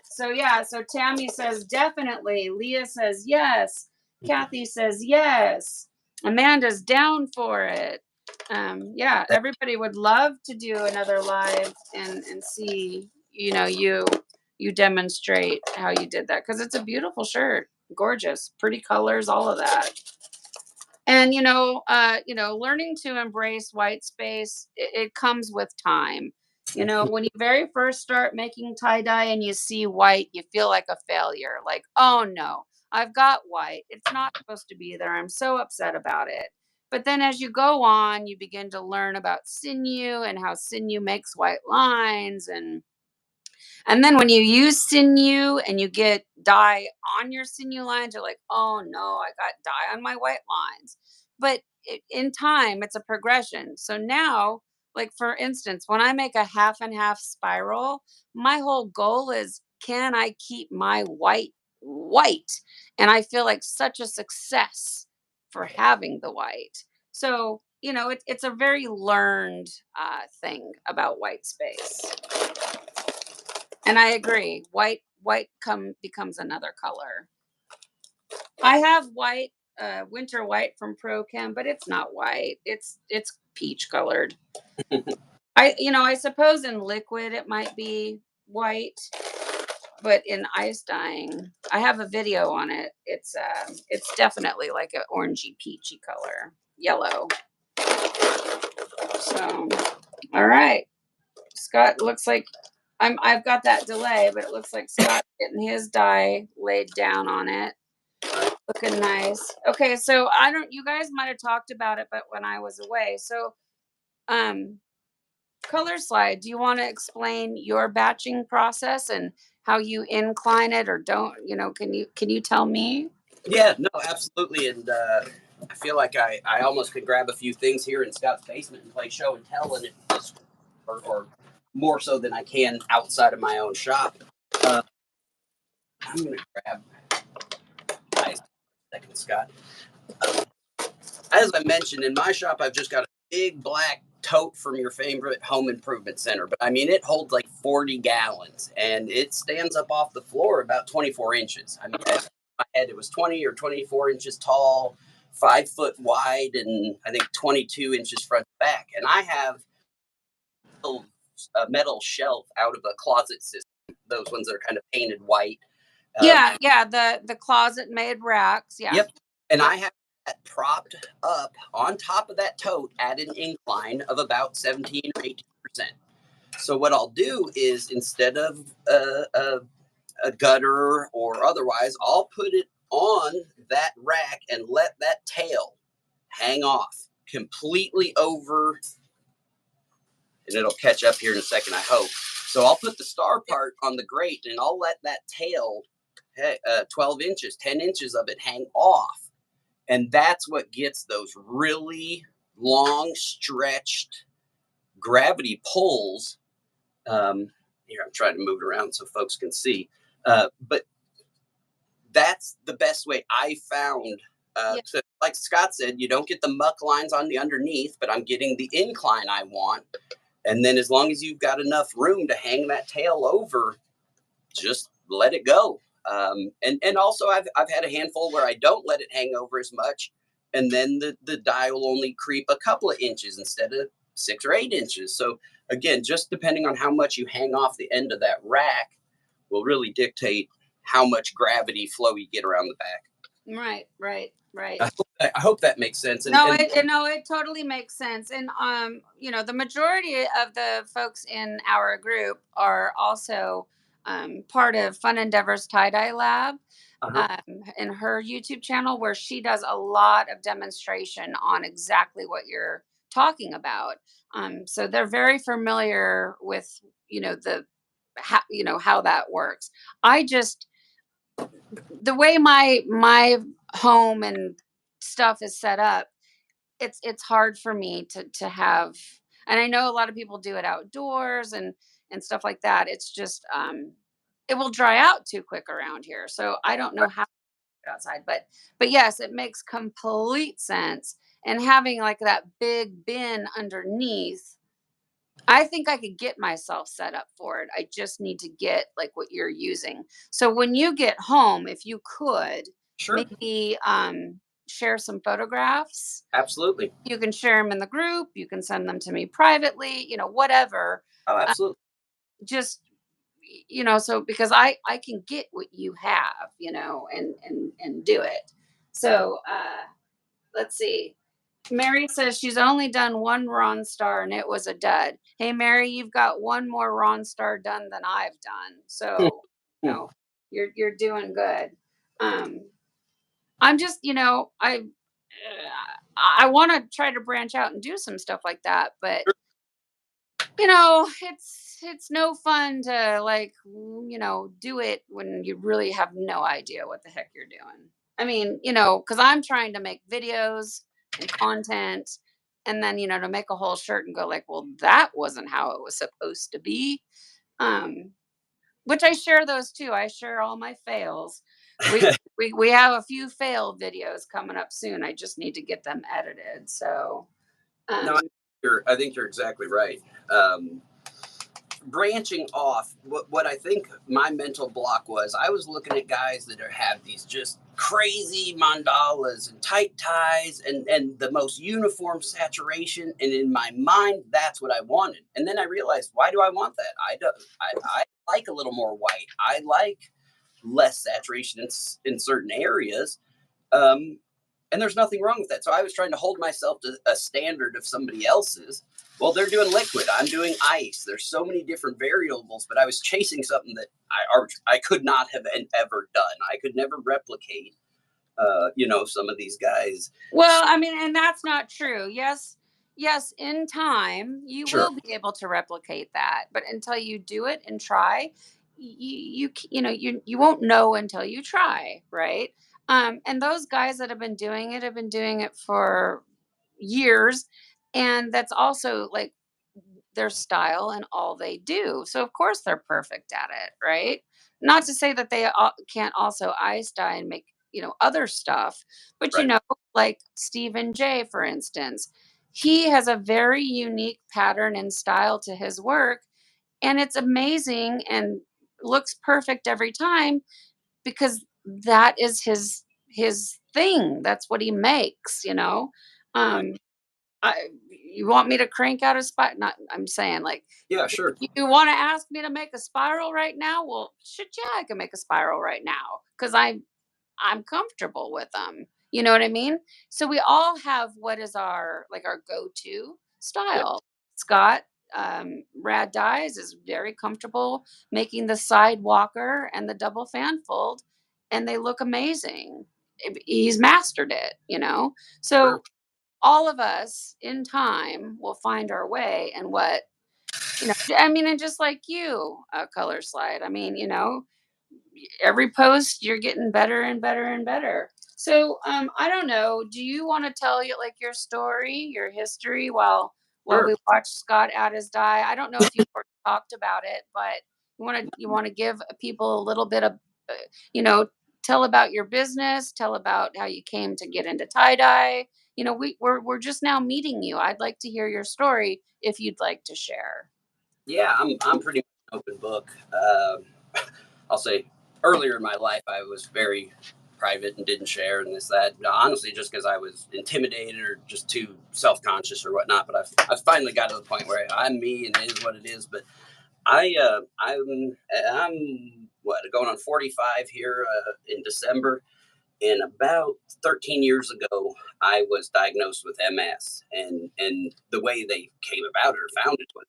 So yeah, so Tammy says definitely. Leah says yes. Kathy says yes. Amanda's down for it. Yeah, everybody would love to do another live and see, you demonstrate how you did that, because it's a beautiful shirt, gorgeous, pretty colors, all of that. And learning to embrace white space, it comes with time. When you very first start making tie-dye and you see white, you feel like a failure. Like, oh no, I've got white. It's not supposed to be there. I'm so upset about it. But then as you go on, you begin to learn about sinew and how sinew makes white lines, and then when you use sinew and you get dye on your sinew lines, you're like, oh no, I got dye on my white lines. But in time, it's a progression. So now, like for instance, when I make a half and half spiral, my whole goal is, can I keep my white white? And I feel like such a success for having the white. So, it's a very learned thing about white space. And I agree. White becomes another color. I have white, winter white from ProChem, but it's not white. It's peach colored. I suppose in liquid it might be white, but in ice dyeing, I have a video on it. It's definitely like an orangey peachy color, yellow. So, all right. Scott, looks like I've got that delay, but it looks like Scott's getting his dye laid down on it. Looking nice. Okay, so you guys might have talked about it, but when I was away. So Color Slide, do you want to explain your batching process and how you incline it or don't? Can you tell me? Yeah, no, absolutely. And I feel like I almost could grab a few things here in Scott's basement and play show and tell, and it just, or more so than I can outside of my own shop. I'm going to grab my second, Scott. As I mentioned, in my shop, I've just got a big black tote from your favorite home improvement center. But I mean, it holds like 40 gallons and it stands up off the floor about 24 inches. I mean, at my head, it was 20 or 24 inches tall, 5 foot wide, and I think 22 inches front to back. And I have a metal shelf out of a closet system, those ones that are kind of painted white. Yeah, the closet made racks. Yeah. Yep. And Yep. I have that propped up on top of that tote at an incline of about 17 or 18%. So what I'll do is instead of a gutter or otherwise, I'll put it on that rack and let that tail hang off completely over, and it'll catch up here in a second, I hope. So I'll put the star part on the grate and I'll let that tail, 12 inches, 10 inches of it hang off. And that's what gets those really long, stretched gravity pulls. Here, I'm trying to move it around so folks can see. But that's the best way I found. So like Scott said, you don't get the muck lines on the underneath, but I'm getting the incline I want. And then as long as you've got enough room to hang that tail over, just let it go. And also I've had a handful where I don't let it hang over as much, and then the die will only creep a couple of inches instead of 6 or 8 inches. So again, just depending on how much you hang off the end of that rack will really dictate how much gravity flow you get around the back. Right. I hope that makes sense. No, it totally makes sense. And the majority of the folks in our group are also part of Fun Endeavors Tie-Dye Lab, in her YouTube channel, where she does a lot of demonstration on exactly what you're talking about. So they're very familiar with how that works. I just the way my home and stuff is set up, it's hard for me to have, and I know a lot of people do it outdoors and stuff like that. It's just it will dry out too quick around here. So I don't know how to do it outside, but yes, it makes complete sense. And having like that big bin underneath, I think I could get myself set up for it. I just need to get like what you're using. So when you get home, if you could Sure. maybe share some photographs. Absolutely. You can share them in the group. You can send them to me privately. Whatever. Oh, absolutely. Just so because I can get what you have, and do it. So let's see. Mary says she's only done one Ron Star and it was a dud. Hey, Mary, you've got one more Ron Star done than I've done. So, you're doing good. I'm just, I want to try to branch out and do some stuff like that, but it's no fun to do it when you really have no idea what the heck you're doing. I mean, because I'm trying to make videos and content, and then to make a whole shirt and go like, well, that wasn't how it was supposed to be. Um, which I share those too. I share all my fails. We have a few fail videos coming up soon. I just need to get them edited. So No, I think you're exactly right. Branching off, what I think my mental block was, I was looking at guys that have these just crazy mandalas and tight ties and the most uniform saturation, and in my mind, that's what I wanted. And then I realized, why do I want that? I like a little more white. I like less saturation in certain areas. And there's nothing wrong with that. So I was trying to hold myself to a standard of somebody else's. Well, they're doing liquid. I'm doing ice. There's so many different variables, but I was chasing something that I could not have ever done. I could never replicate, some of these guys. Well, I mean, and that's not true. Yes, in time you Sure. will be able to replicate that, but until you do it and try, you won't know until you try, right? And those guys that have been doing it for years. And that's also like their style and all they do. So of course they're perfect at it, right? Not to say that they can't also ice dye and make, other stuff, but Right. like Stephen J, for instance, he has a very unique pattern and style to his work, and it's amazing and looks perfect every time because that is his thing. That's what he makes. Right. Um you want me to crank out a spot? Not, I'm saying like, Yeah, sure. you want to ask me to make a spiral right now? Well, shit, yeah, I can make a spiral right now because I'm comfortable with them. You know what I mean? So we all have what is our go-to Yeah, style. Scott, Rad Dyes is very comfortable making the side walker and the double fan fold, and they look amazing. He's mastered it. sure. So all of us in time will find our way and I mean, and just like you, color slide. I mean, every post you're getting better and better and better. So I don't know, do you want to tell you like your story, your history while Sure. we watch Scott add his die? I don't know if you've already talked about it, but you want to give people a little bit of uh, you know tell about your business, tell about how you came to get into tie dye. We're just now meeting you. I'd like to hear your story if you'd like to share. Yeah, I'm pretty much an open book. I'll say earlier in my life I was very private and didn't share and this that. Honestly, just because I was intimidated or just too self conscious or whatnot. But I've finally got to the point where I'm me and it is what it is. But I'm what going on 45 here in December. And about 13 years ago, I was diagnosed with MS, and the way they came about it or found it was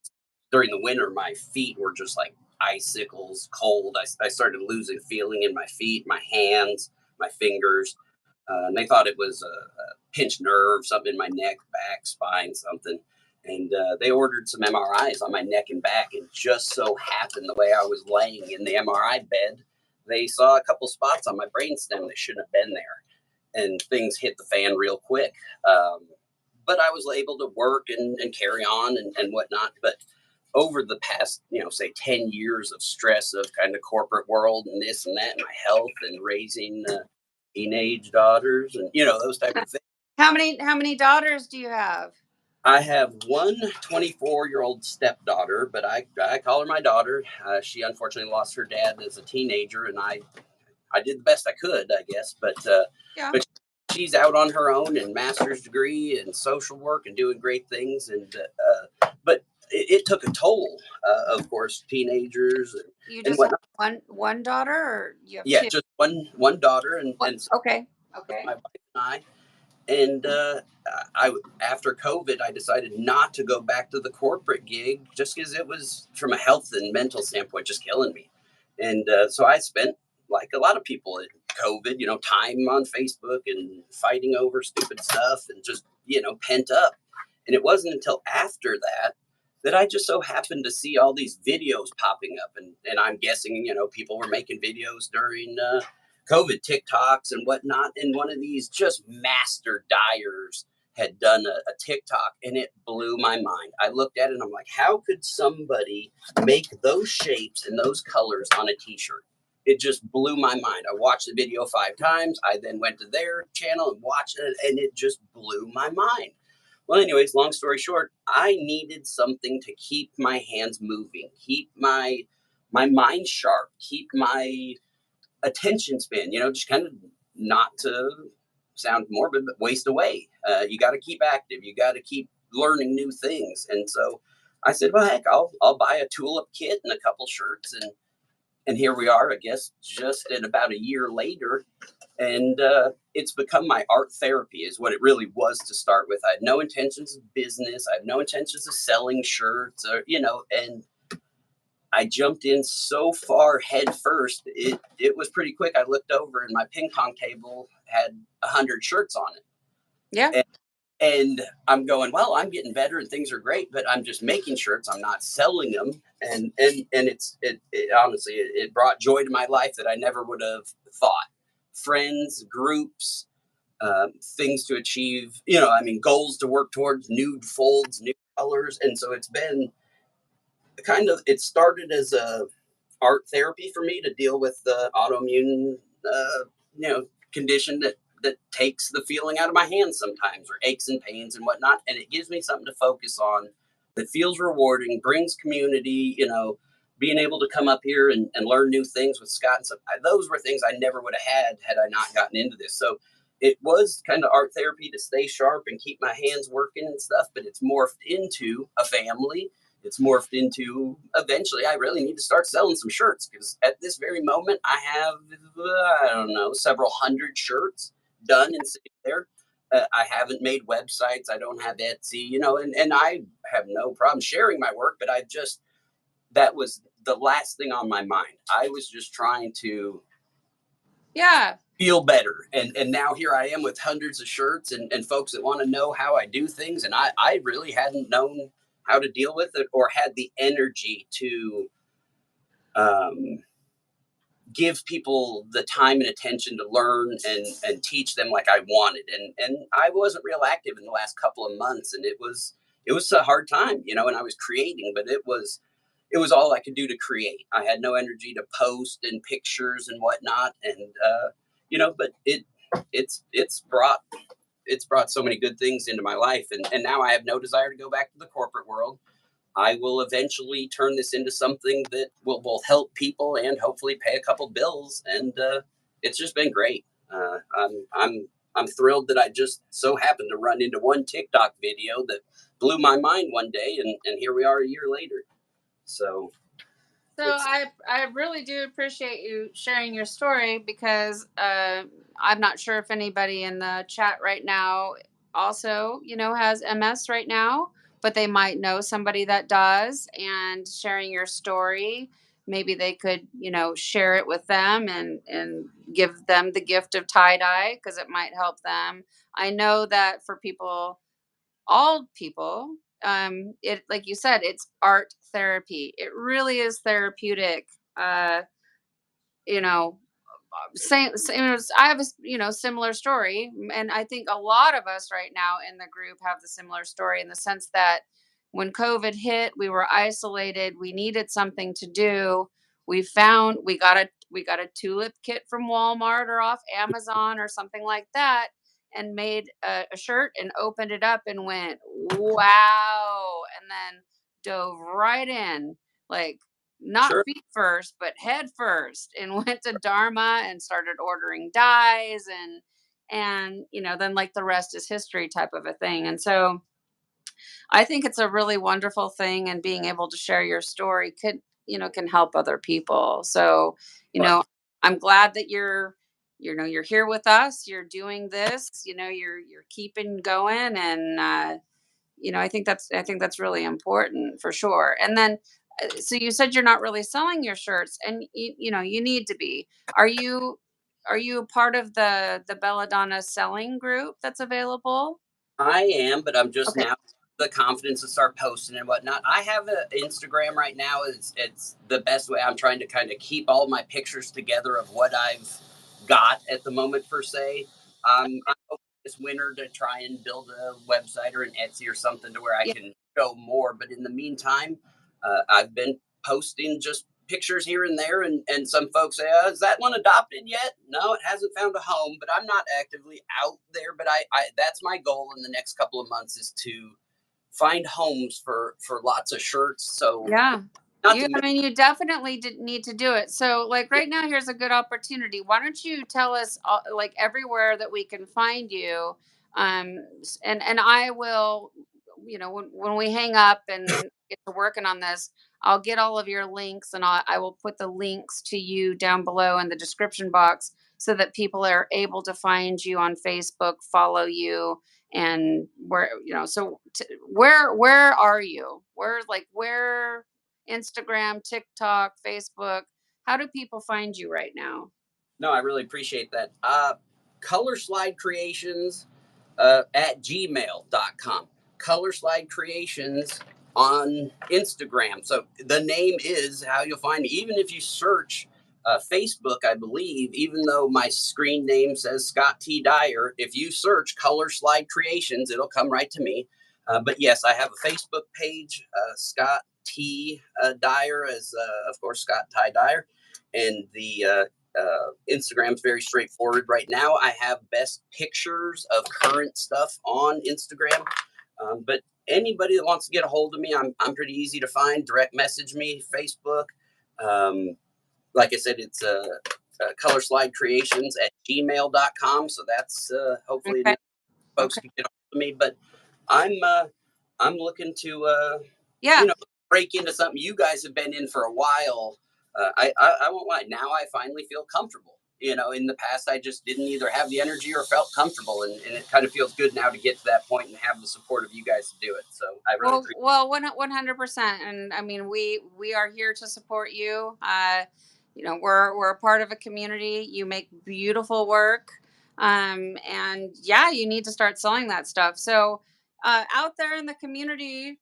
during the winter. My feet were just like icicles, cold. I started losing feeling in my feet, my hands, my fingers, and they thought it was a pinched nerve, something in my neck, back, spine, something. And they ordered some MRIs on my neck and back, and just so happened the way I was laying in the MRI bed, they saw a couple spots on my brainstem that shouldn't have been there, and things hit the fan real quick. But I was able to work and carry on and whatnot. But over the past, say 10 years of stress of kind of corporate world and this and that, and my health and raising teenage daughters and, those type of things. How many daughters do you have? I have one 24-year-old stepdaughter, but I call her my daughter. She unfortunately lost her dad as a teenager, and I did the best I could, I guess. Yeah. But she's out on her own and master's degree and social work and doing great things. And but it took a toll, of course, teenagers You and just have whatnot. one daughter, or you have Yeah, two? just one daughter, What? and so Okay. Okay. my wife and I. And I after COVID, I decided not to go back to the corporate gig just because it was, from a health and mental standpoint, just killing me. And so I spent, like a lot of people at COVID, time on Facebook and fighting over stupid stuff and just, pent up. And it wasn't until after that I just so happened to see all these videos popping up. And I'm guessing, people were making videos during COVID TikToks and whatnot. And one of these just master dyers had done a TikTok, and it blew my mind. I looked at it and I'm like, how could somebody make those shapes and those colors on a t-shirt? It just blew my mind. I watched the video 5 times. I then went to their channel and watched it, and it just blew my mind. Well, anyways, long story short, I needed something to keep my hands moving, keep my mind sharp, keep my attention span, just kind of, not to sound morbid, but waste away. You got to keep active. You got to keep learning new things. And so I said, well, heck, I'll buy a tulip kit and a couple shirts, and here we are, I guess, just at about a year later. And it's become my art therapy, is what it really was to start with. I had no intentions of business. I had no intentions of selling shirts, or, and I jumped in so far head first. It was pretty quick. I looked over and my ping pong table had 100 shirts on it. Yeah. And I'm going, well, I'm getting better and things are great, but I'm just making shirts. I'm not selling them. And it honestly, it brought joy to my life that I never would have thought. friends, groups, things to achieve, goals to work towards, nude folds, new colors. And so it's been it started as a art therapy for me to deal with the autoimmune, condition that takes the feeling out of my hands sometimes, or aches and pains and whatnot. And it gives me something to focus on that feels rewarding, brings community, being able to come up here and learn new things with Scott and stuff. Those were things I never would have had I not gotten into this. So it was kind of art therapy to stay sharp and keep my hands working and stuff, but it's morphed into a family. It's morphed into, eventually I really need to start selling some shirts, because at this very moment I have, I don't know, several hundred shirts done and sitting there. I haven't made websites. I don't have Etsy, and I have no problem sharing my work, but that was the last thing on my mind. I was just trying to feel better. And now here I am with hundreds of shirts and folks that want to know how I do things. And I really hadn't known how to deal with it, or had the energy to give people the time and attention to learn and teach them like I wanted. And I wasn't real active in the last couple of months, and it was a hard time, and I was creating, but it was all I could do to create. I had no energy to post and pictures and whatnot. And but it's brought so many good things into my life. And now I have no desire to go back to the corporate world. I will eventually turn this into something that will both help people and hopefully pay a couple bills. And it's just been great. I'm thrilled that I just so happened to run into one TikTok video that blew my mind one day, and here we are a year later. So I really do appreciate you sharing your story, because I'm not sure if anybody in the chat right now also, has MS right now, but they might know somebody that does. And sharing your story, maybe they could, share it with them and give them the gift of tie-dye, because it might help them. I know that for all people, it, like you said, it's art therapy. It really is therapeutic. uh you know same as I have a similar story, and I think a lot of us right now in the group have the similar story, in the sense that when COVID hit, we were isolated, we needed something to do. We got a tulip kit from Walmart or off Amazon or something like that, and made a shirt and opened it up and went, wow, and then dove right in, like, not sure. feet first, but head first, and went to Dharma and started ordering dyes, and then, like, the rest is history type of a thing. And so I think it's a really wonderful thing, and being able to share your story can help other people. So, you But know, I'm glad that you're here with us. You're doing this, you're keeping going. And I think that's really important, for sure. And then, so you said you're not really selling your shirts, and you need to be. Are you a part of the Belladonna selling group that's available? I am, but I'm just Okay. now the confidence to start posting and whatnot. I have an Instagram right now. It's the best way. I'm trying to kind of keep all my pictures together of what I've got at the moment, per se. I'm hoping this winter to try and build a website or an Etsy or something to where I Yeah. can show more. But in the meantime, I've been posting just pictures here and there, and some folks say, is that one adopted yet? No, it hasn't found a home, but I'm not actively out there. But I that's my goal in the next couple of months, is to find homes for lots of shirts. So Yeah. not to I mean, you definitely need to do it. So, like, right now, here's a good opportunity. Why don't you tell us, like, everywhere that we can find you? And I will, when we hang up and get to working on this, I'll get all of your links, and I will put the links to you down below in the description box, so that people are able to find you on Facebook, follow you, and where are you? Where Instagram, TikTok, Facebook? How do people find you right now? No, I really appreciate that. Color Slide Creations at gmail.com. Color Slide Creations on Instagram. So the name is how you'll find me. Even if you search Facebook, I believe, even though my screen name says Scott T. Dyer, if you search Color Slide Creations, it'll come right to me. But yes, I have a Facebook page, Scott T. Dyer, as of course Scott Ty Dyer, and the Instagram is very straightforward. Right now, I have best pictures of current stuff on Instagram. But anybody that wants to get a hold of me, I'm pretty easy to find. Direct message me, Facebook. Like I said, it's color slide creations at gmail.com. So that's hopefully Okay. folks can get hold of me. But I'm looking to Yeah. break into something you guys have been in for a while. I won't lie. Now I finally feel comfortable. In the past, I just didn't either have the energy or felt comfortable. And it kind of feels good now to get to that point and have the support of you guys to do it. So I really appreciate it. Well, 100%. And I mean, we are here to support you. We're a part of a community. You make beautiful work. And yeah, you need to start selling that stuff. So, out there in the community,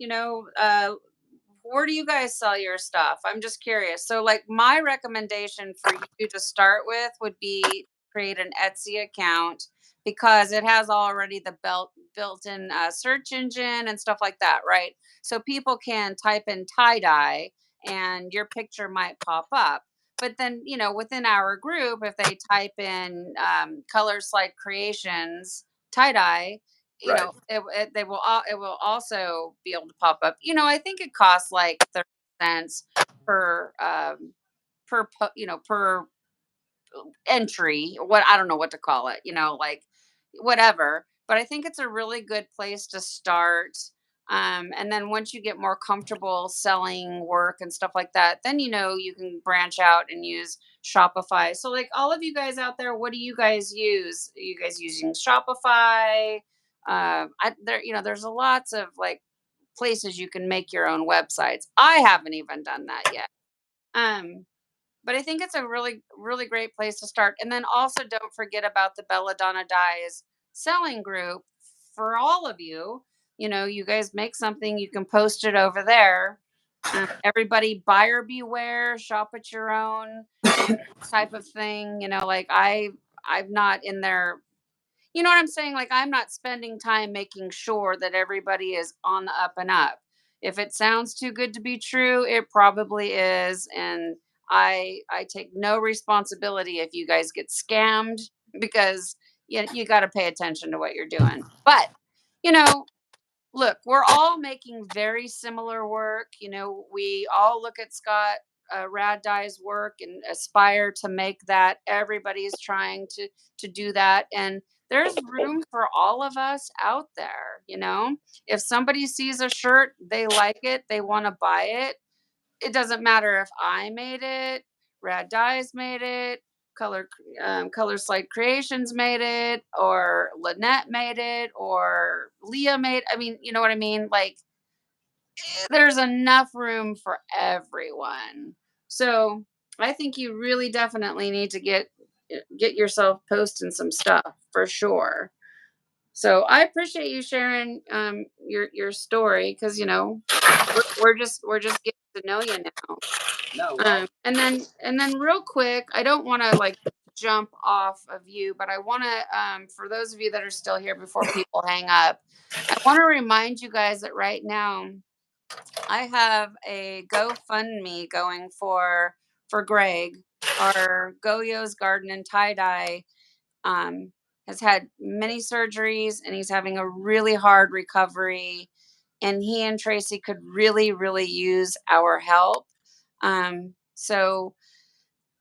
where do you guys sell your stuff? I'm just curious. So, like, my recommendation for you to start with would be create an Etsy account because it has already the built-in search engine and stuff like that, right? So people can type in tie dye and your picture might pop up. But then, within our group, if they type in Color Slide Creations tie dye, Right. it will also be able to pop up. I think it costs like 30 cents per per entry, what I don't know what to call it, like whatever. But I think it's a really good place to start. And then once you get more comfortable selling work and stuff like that, then you can branch out and use Shopify. So, like, all of you guys out there, what do you guys use? Are you guys using Shopify? There's a lots of like places you can make your own websites. I haven't even done that yet. But I think it's a really, really great place to start. And then also don't forget about the Belladonna Dyes selling group for all of you. You guys make something, you can post it over there. Everybody buyer beware, shop at your own, type of thing. Like I'm not in there. You know what I'm saying? Like, I'm not spending time making sure that everybody is on the up and up. If it sounds too good to be true, it probably is. And I take no responsibility if you guys get scammed because you got to pay attention to what you're doing. But, you know, look, we're all making very similar work. We all look at Scott Rad Dye's work and aspire to make that. Everybody is trying to do that, and there's room for all of us out there. If somebody sees a shirt, they like it, they want to buy it. It doesn't matter if I made it, Rad Dyes made it, Color Slide Creations made it, or Lynette made it, or Leah made. I mean, you know what I mean? Like, there's enough room for everyone. So I think you really definitely need to get yourself posting some stuff for sure. So I appreciate you sharing your story because we're just getting to know you now. No, well, And then real quick, I don't want to like jump off of you, but I want to for those of you that are still here before people hang up, I want to remind you guys that right now I have a GoFundMe going for Greg, our Goyo's Garden and Tie Dye. Um, has had many surgeries and he's having a really hard recovery. And he and Tracy could really, really use our help. So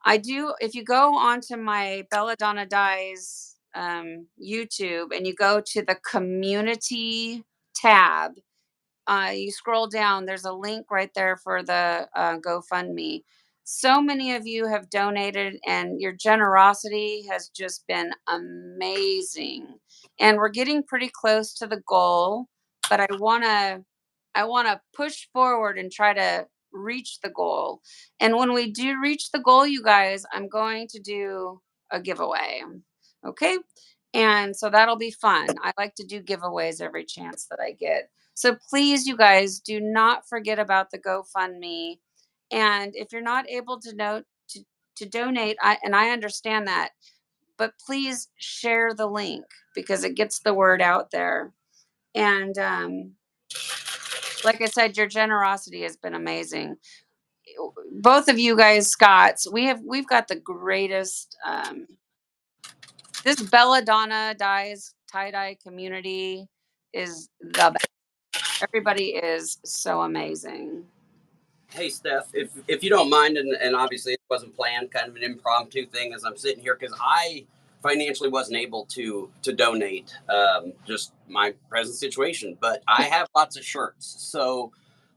I do, if you go onto my Belladonna Dyes YouTube and you go to the community tab, you scroll down, there's a link right there for the GoFundMe. So many of you have donated, and your generosity has just been amazing. And we're getting pretty close to the goal, but I want to push forward and try to reach the goal. And when we do reach the goal, you guys, I'm going to do a giveaway. Okay? And so that'll be fun. I like to do giveaways every chance that I get. So please, you guys, do not forget about the GoFundMe. And if you're not able to donate, and I understand that, but please share the link because it gets the word out there. And like I said, your generosity has been amazing. Both of you guys, Scots, we've got the greatest. This Belladonna dyes tie-dye community is the best. Everybody is so amazing. Hey Steph, if you don't mind, and obviously it wasn't planned, kind of an impromptu thing as I'm sitting here because I financially wasn't able to donate, just my present situation. But I have lots of shirts, so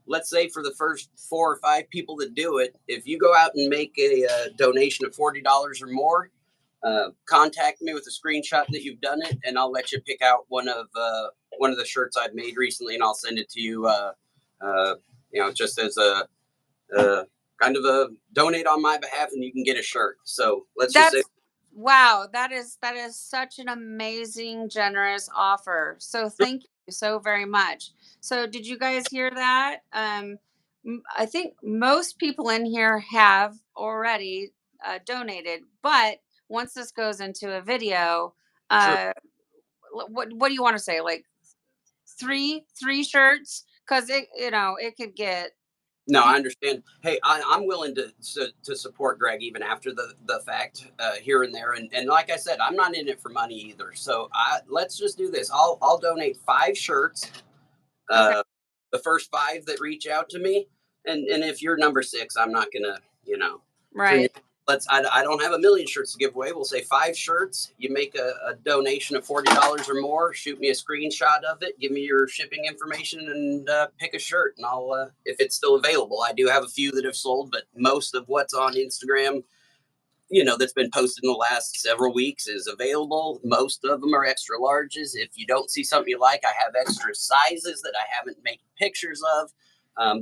let's say for the first 4 or 5 people that do it, if you go out and make a donation of $40 or more, contact me with a screenshot that you've done it, and I'll let you pick out one of the shirts I've made recently, and I'll send it to you. Just as a kind of a donate on my behalf, and you can get a shirt. So let's just say, wow, that is such an amazing, generous offer. So thank you so very much. So did you guys hear that? I think most people in here have already donated, but once this goes into a video, sure. what do you want to say? Like three shirts? Because it could get. No, I understand. Hey, I'm willing to support Greg even after the fact, here and there. And like I said, I'm not in it for money either. So let's just do this. I'll donate 5 shirts. Okay. The first 5 that reach out to me, and if you're number 6, I'm not gonna, Right. I don't have a million shirts to give away. We'll say 5 shirts. You make a donation of $40 or more. Shoot me a screenshot of it. Give me your shipping information and pick a shirt. And I'll, if it's still available. I do have a few that have sold, but most of what's on Instagram, that's been posted in the last several weeks is available. Most of them are extra larges. If you don't see something you like, I have extra sizes that I haven't made pictures of.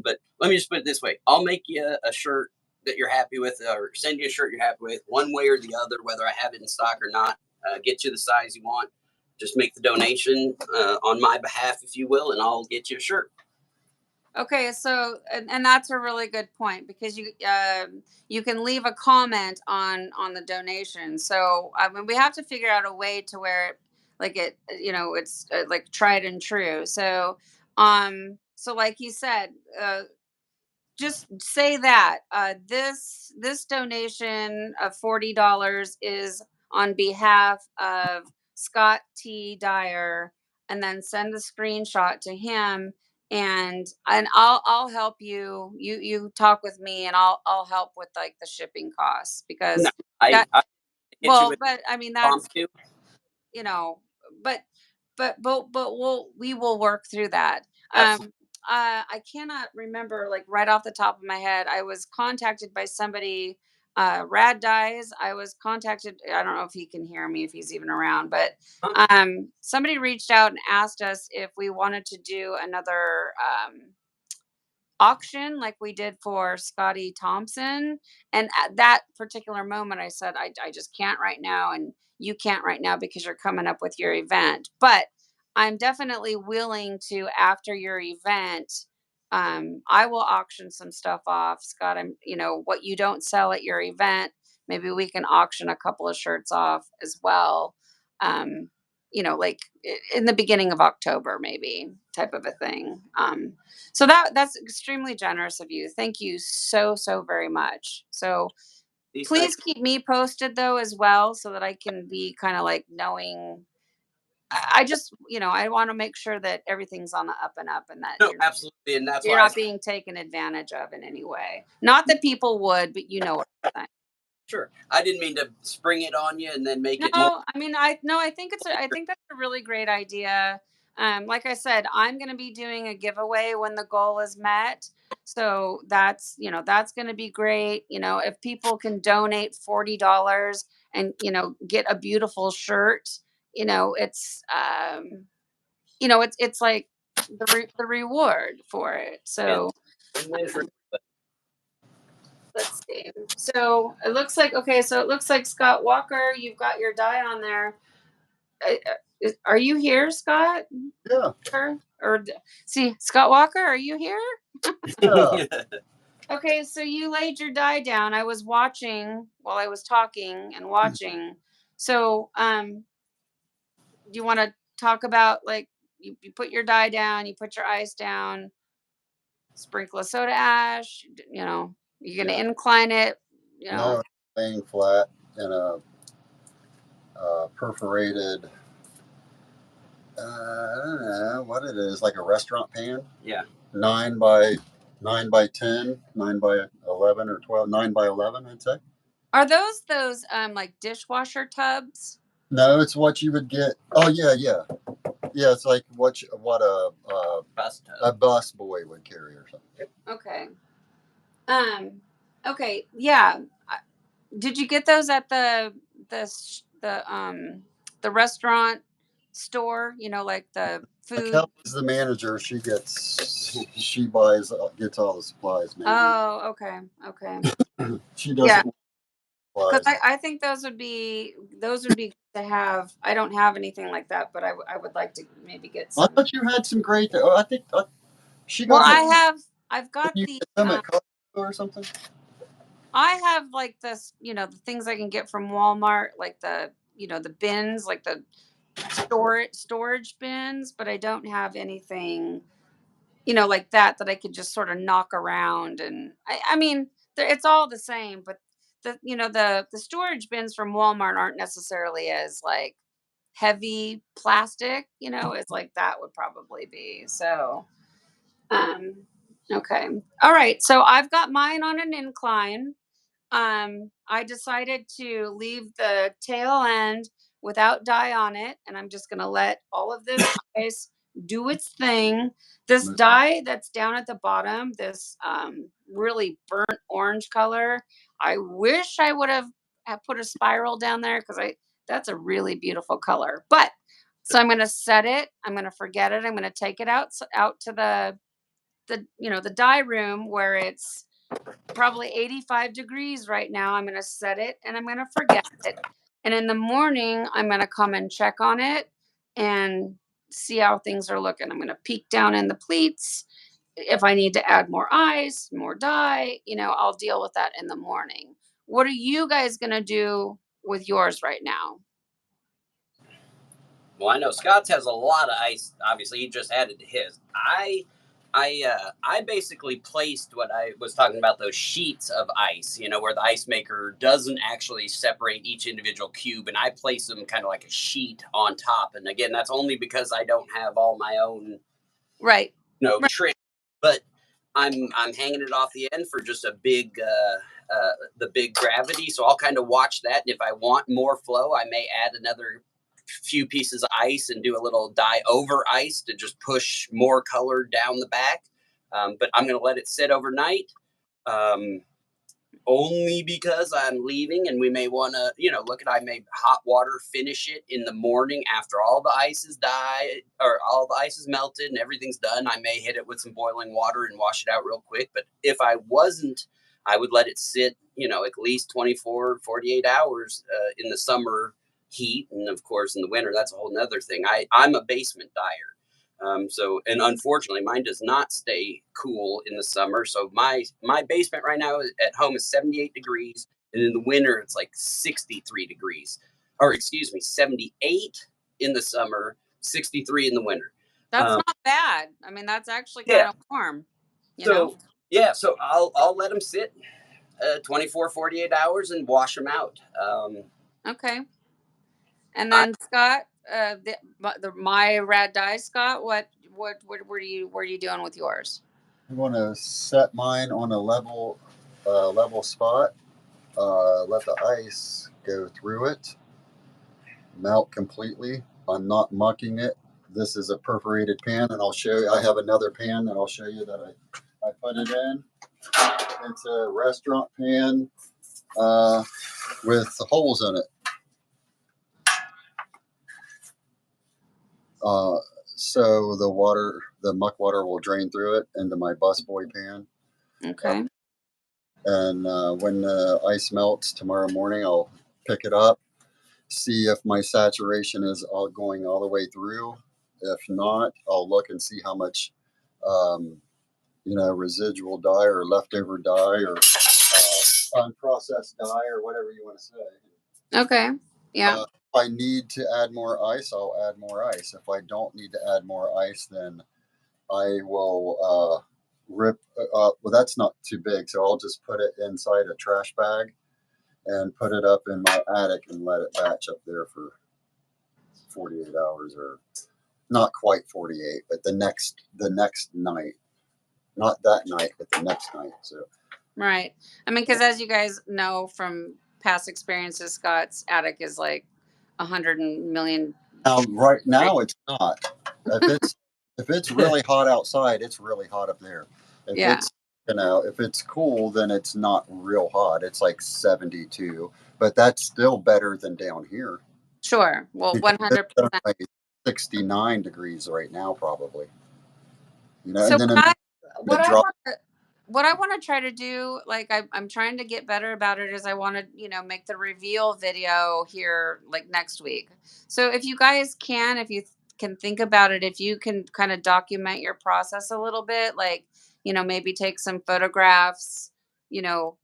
But let me just put it this way. I'll make you a shirt that you're happy with, or send you a shirt you're happy with, one way or the other, whether I have it in stock or not. Get you the size you want. Just make the donation on my behalf, if you will, and I'll get you a shirt. Okay, so and that's a really good point because you can leave a comment on the donation. So I mean, we have to figure out a way to where it's like tried and true. So like he said, just say that this donation of $40 is on behalf of Scott T. Dyer, and then send the screenshot to him, and I'll help you. You talk with me, and I'll help with like the shipping costs No, because I that hit you with but I mean that's prompt too. you know but we will work through that. Absolutely. I cannot remember like right off the top of my head. I was contacted by somebody, Rad Dyes. I was contacted. I don't know if he can hear me, if he's even around, but somebody reached out and asked us if we wanted to do another auction like we did for Scotty Thompson. And at that particular moment, I said, I just can't right now. And you can't right now because you're coming up with your event. But I'm definitely willing to, after your event, I will auction some stuff off. Scott, what you don't sell at your event, maybe we can auction a couple of shirts off as well. Like in the beginning of October, maybe type of a thing. So that's extremely generous of you. Thank you so, so very much. So please keep me posted though as well so that I can be kind of like knowing. I just, I want to make sure that everything's on the up and up and that No, absolutely. And that's you're why not being taken advantage of in any way. Not that people would, but what I'm saying. Sure. I didn't mean to spring it on you and then make it more. No, I mean, I think I think that's a really great idea. Like I said, I'm going to be doing a giveaway when the goal is met. So that's going to be great. If people can donate $40 and, get a beautiful shirt, it's like the reward for it. So let's see. So it looks like, okay. So it looks like Scott Walker, you've got your die on there. Are you here, Scott? Yeah. See, Scott Walker, are you here? Yeah. Okay, so you laid your dye down. I was watching while I was talking and watching. So, do you want to talk about like you put your dye down, you put your ice down, sprinkle a soda ash, you're gonna Yeah. incline it, No, laying flat in a perforated. I don't know what it is, like a restaurant pan. Yeah. 9 by 10, 9 by 11 or 12, 9 by 11, I'd say. Are those like dishwasher tubs? No, it's what you would get. Oh yeah, yeah, yeah. It's like what Bus tub. a bus boy would carry or something. Okay. Okay, yeah. Did you get those at the restaurant store, like the food? Kelly's the manager. She buys gets all the supplies. Maybe Oh, okay. Okay. she Yeah, doesn't because supplies. I think those would be good to have. I don't have anything like that, but I would like to maybe get I some. thought you had some great. Oh, I think she Well, got them. I've got You the get them at Costco or something. I have like this, the things I can get from Walmart, like the bins, like the storage bins, but I don't have anything, like that I could just sort of knock around. And I mean, it's all the same, but the storage bins from Walmart aren't necessarily as like heavy plastic, as like that would probably be. So, um, okay. All right. So I've got mine on an incline. I decided to leave the tail end without dye on it, and I'm just gonna let all of this ice do its thing. This dye that's down at the bottom, this really burnt orange color, I wish I would have put a spiral down there because I that's a really beautiful color. But so I'm gonna set it. I'm gonna forget it. I'm gonna take it out to the dye room where it's probably 85 degrees right now. I'm going to set it and I'm going to forget it. And in the morning, I'm going to come and check on it and see how things are looking. I'm going to peek down in the pleats. If I need to add more ice, more dye, I'll deal with that in the morning. What are you guys going to do with yours right now? Well, I know Scott's has a lot of ice. Obviously, he just added to his. I basically placed what I was talking about, those sheets of ice, where the ice maker doesn't actually separate each individual cube, and I place them kind of like a sheet on top. And again, that's only because I don't have all my own, Right. Right. trick. But I'm hanging it off the end for just a big the big gravity. So I'll kind of watch that, and if I want more flow, I may add another few pieces of ice and do a little dye over ice to just push more color down the back. But I'm going to let it sit overnight, only because I'm leaving, and we may want to, I may hot water finish it in the morning after all the ice is dyed or all the ice is melted and everything's done. I may hit it with some boiling water and wash it out real quick. But if I wasn't, I would let it sit, at least 24, 48 hours in the summer heat. And of course, in the winter, that's a whole nother thing. I'm a basement dyer. And unfortunately, mine does not stay cool in the summer. So my basement right now at home is 78 degrees, and in the winter it's like 63 degrees, or excuse me, 78 in the summer, 63 in the winter. That's not bad. I mean, that's actually kind Yeah. of warm, So yeah, so I'll let them sit 24, 48 hours and wash them out. Okay. And then Scott, my rad dye, Scott, what were you doing with yours? I want to set mine on a level spot. Let the ice go through it, melt completely. I'm not mucking it. This is a perforated pan, and I'll show you. I have another pan that I'll show you that I put it in. It's a restaurant pan with holes in it. So the muck water will drain through it into my busboy pan. Okay. And when the ice melts tomorrow morning, I'll pick it up, see if my saturation is all going all the way through. If not, I'll look and see how much residual dye or leftover dye or unprocessed dye or whatever you want to say. Okay. Yeah. If I need to add more ice, I'll add more ice. If I don't need to add more ice, then I will rip. Well, that's not too big, so I'll just put it inside a trash bag and put it up in my attic and let it batch up there for 48 hours, or not quite 48, but the next night. Not that night, but the next night. So Right. I mean, because as you guys know from past experiences, Scott's attic is like 100 million. right now it's not. If it's really hot outside, it's really hot up there. If Yeah. it's if it's cool, then it's not real hot. It's like 72, but that's still better than down here. Sure. Well, Because 100%. it's like 69 degrees right now, probably. So And then it drops. what I want to try to do, like I'm trying to get better about it, is I want to, make the reveal video here like next week. So if you guys can, if you can think about it, if you can kind of document your process a little bit, like, maybe take some photographs, you know,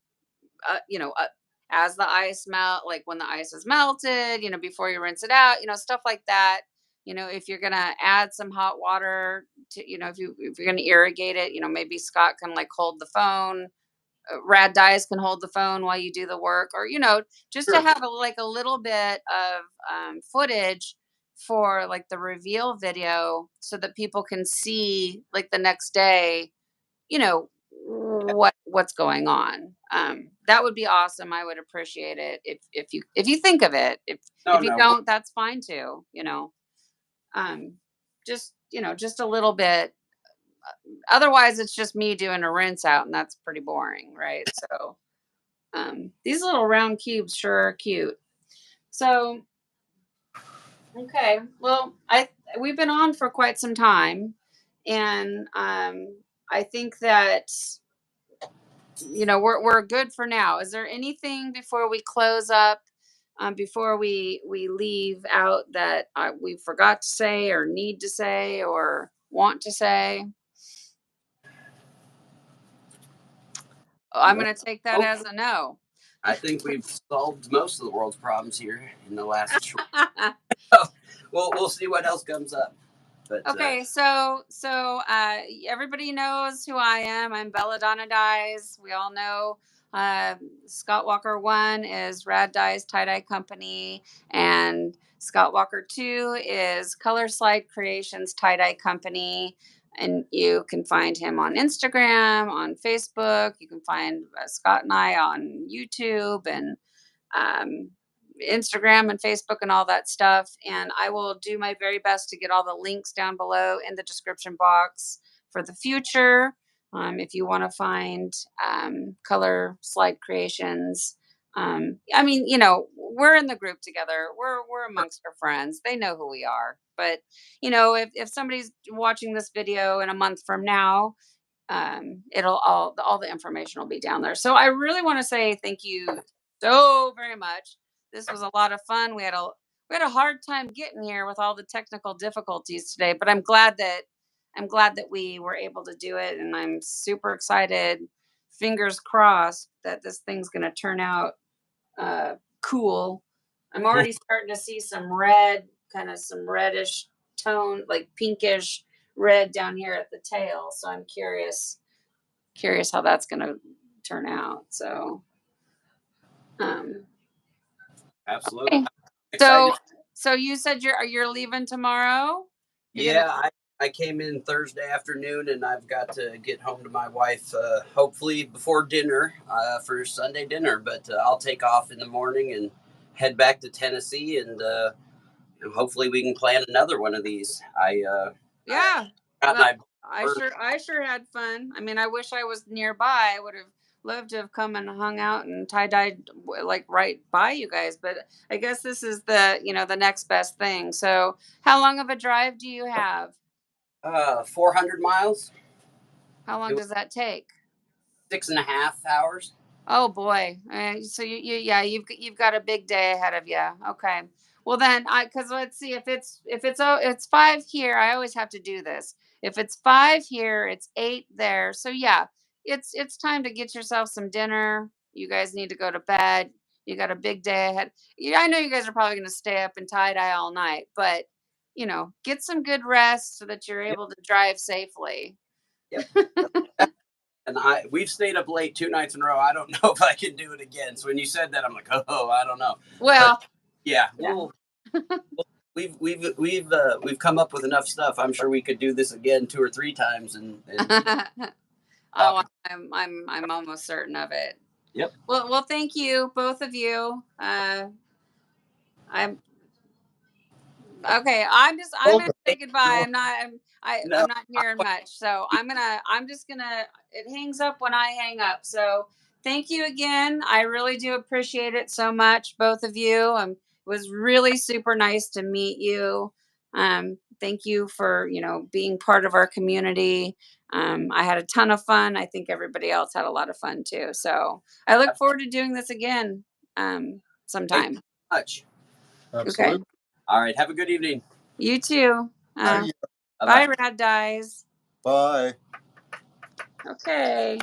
uh, you know, uh, as the ice melt, like when the ice is melted, before you rinse it out, stuff like that. If you're gonna add some hot water to, if you're gonna irrigate it, maybe Scott can like hold the phone. Rad Dyes can hold the phone while you do the work, or just to Sure. have a little bit of footage for like the reveal video, so that people can see like the next day, you know what's going on. That would be awesome. I would appreciate it if you think of it. If No, you no. don't, that's fine too. um just a little bit. Otherwise it's just me doing a rinse out, and that's pretty boring, right? So these little round cubes sure are cute. So okay, well, we've been on for quite some time, and I think that we're good for now. Is there anything before we close up, before we leave out, that we forgot to say or need to say or want to say? Oh, I'm No. going to take that as a no. I think we've solved most of the world's problems here in the last short. We'll see what else comes up. But Okay, so everybody knows who I am. I'm Belladonna Dyes. We all know Scott Walker 1 is Rad Dyes Tie-Dye Company, and Scott Walker 2 is Color Slide Creations Tie-Dye Company. And you can find him on Instagram, on Facebook. You can find Scott and I on YouTube and um, Instagram and Facebook and all that stuff. And I will do my very best to get all the links down below in the description box for the future. If you want to find Color Slide Creations, I mean, we're in the group together. We're amongst our friends. They know who we are. But if somebody's watching this video in a month from now, it'll all the information will be down there. So I really want to say thank you so very much. This was a lot of fun. We had a hard time getting here with all the technical difficulties today, but I'm glad that we were able to do it, and I'm super excited. Fingers crossed that this thing's going to turn out cool. I'm already starting to see some red, kind of some reddish tone, like pinkish red down here at the tail. So I'm curious how that's going to turn out. So, um, absolutely. okay. Excited. So you said you're leaving tomorrow? Yeah, I came in Thursday afternoon, and I've got to get home to my wife hopefully before dinner for Sunday dinner. But I'll take off in the morning and head back to Tennessee, and hopefully we can plan another one of these. Yeah. Got Well, my I sure had fun. I mean, I wish I was nearby. I would have loved to have come and hung out and tie-dyed like right by you guys, but I guess this is the next best thing. So, how long of a drive do you have? 400 miles. How It long was does that take? 6.5 hours. Oh boy. So yeah, you've got a big day ahead of you. Okay. Well then, because let's see, if it's 5 here, I always have to do this. If it's 5 here, it's 8 there. So yeah, it's time to get yourself some dinner. You guys need to go to bed. You got a big day ahead. Yeah, I know you guys are probably going to stay up and tie-dye all night, but get some good rest so that you're Yep. able to drive safely. Yep. And we've stayed up late 2 nights in a row. I don't know if I can do it again. So when you said that, I'm like, oh, I don't know. Well, but yeah, yeah. we've come up with enough stuff. I'm sure we could do this again 2 or 3 times. And Oh, I'm almost certain of it. Yep. Well, thank you, both of you. I'm okay. I'm gonna say goodbye. I'm not hearing much, so I'm just gonna. It hangs up when I hang up. So thank you again. I really do appreciate it so much, both of you. It was really super nice to meet you. Thank you for being part of our community. I had a ton of fun. I think everybody else had a lot of fun too. So I look forward to doing this again sometime. Thank you so much. Absolutely. Okay. All right. Have a good evening. You too. See ya. Bye, Rad Dyes. Bye. Okay.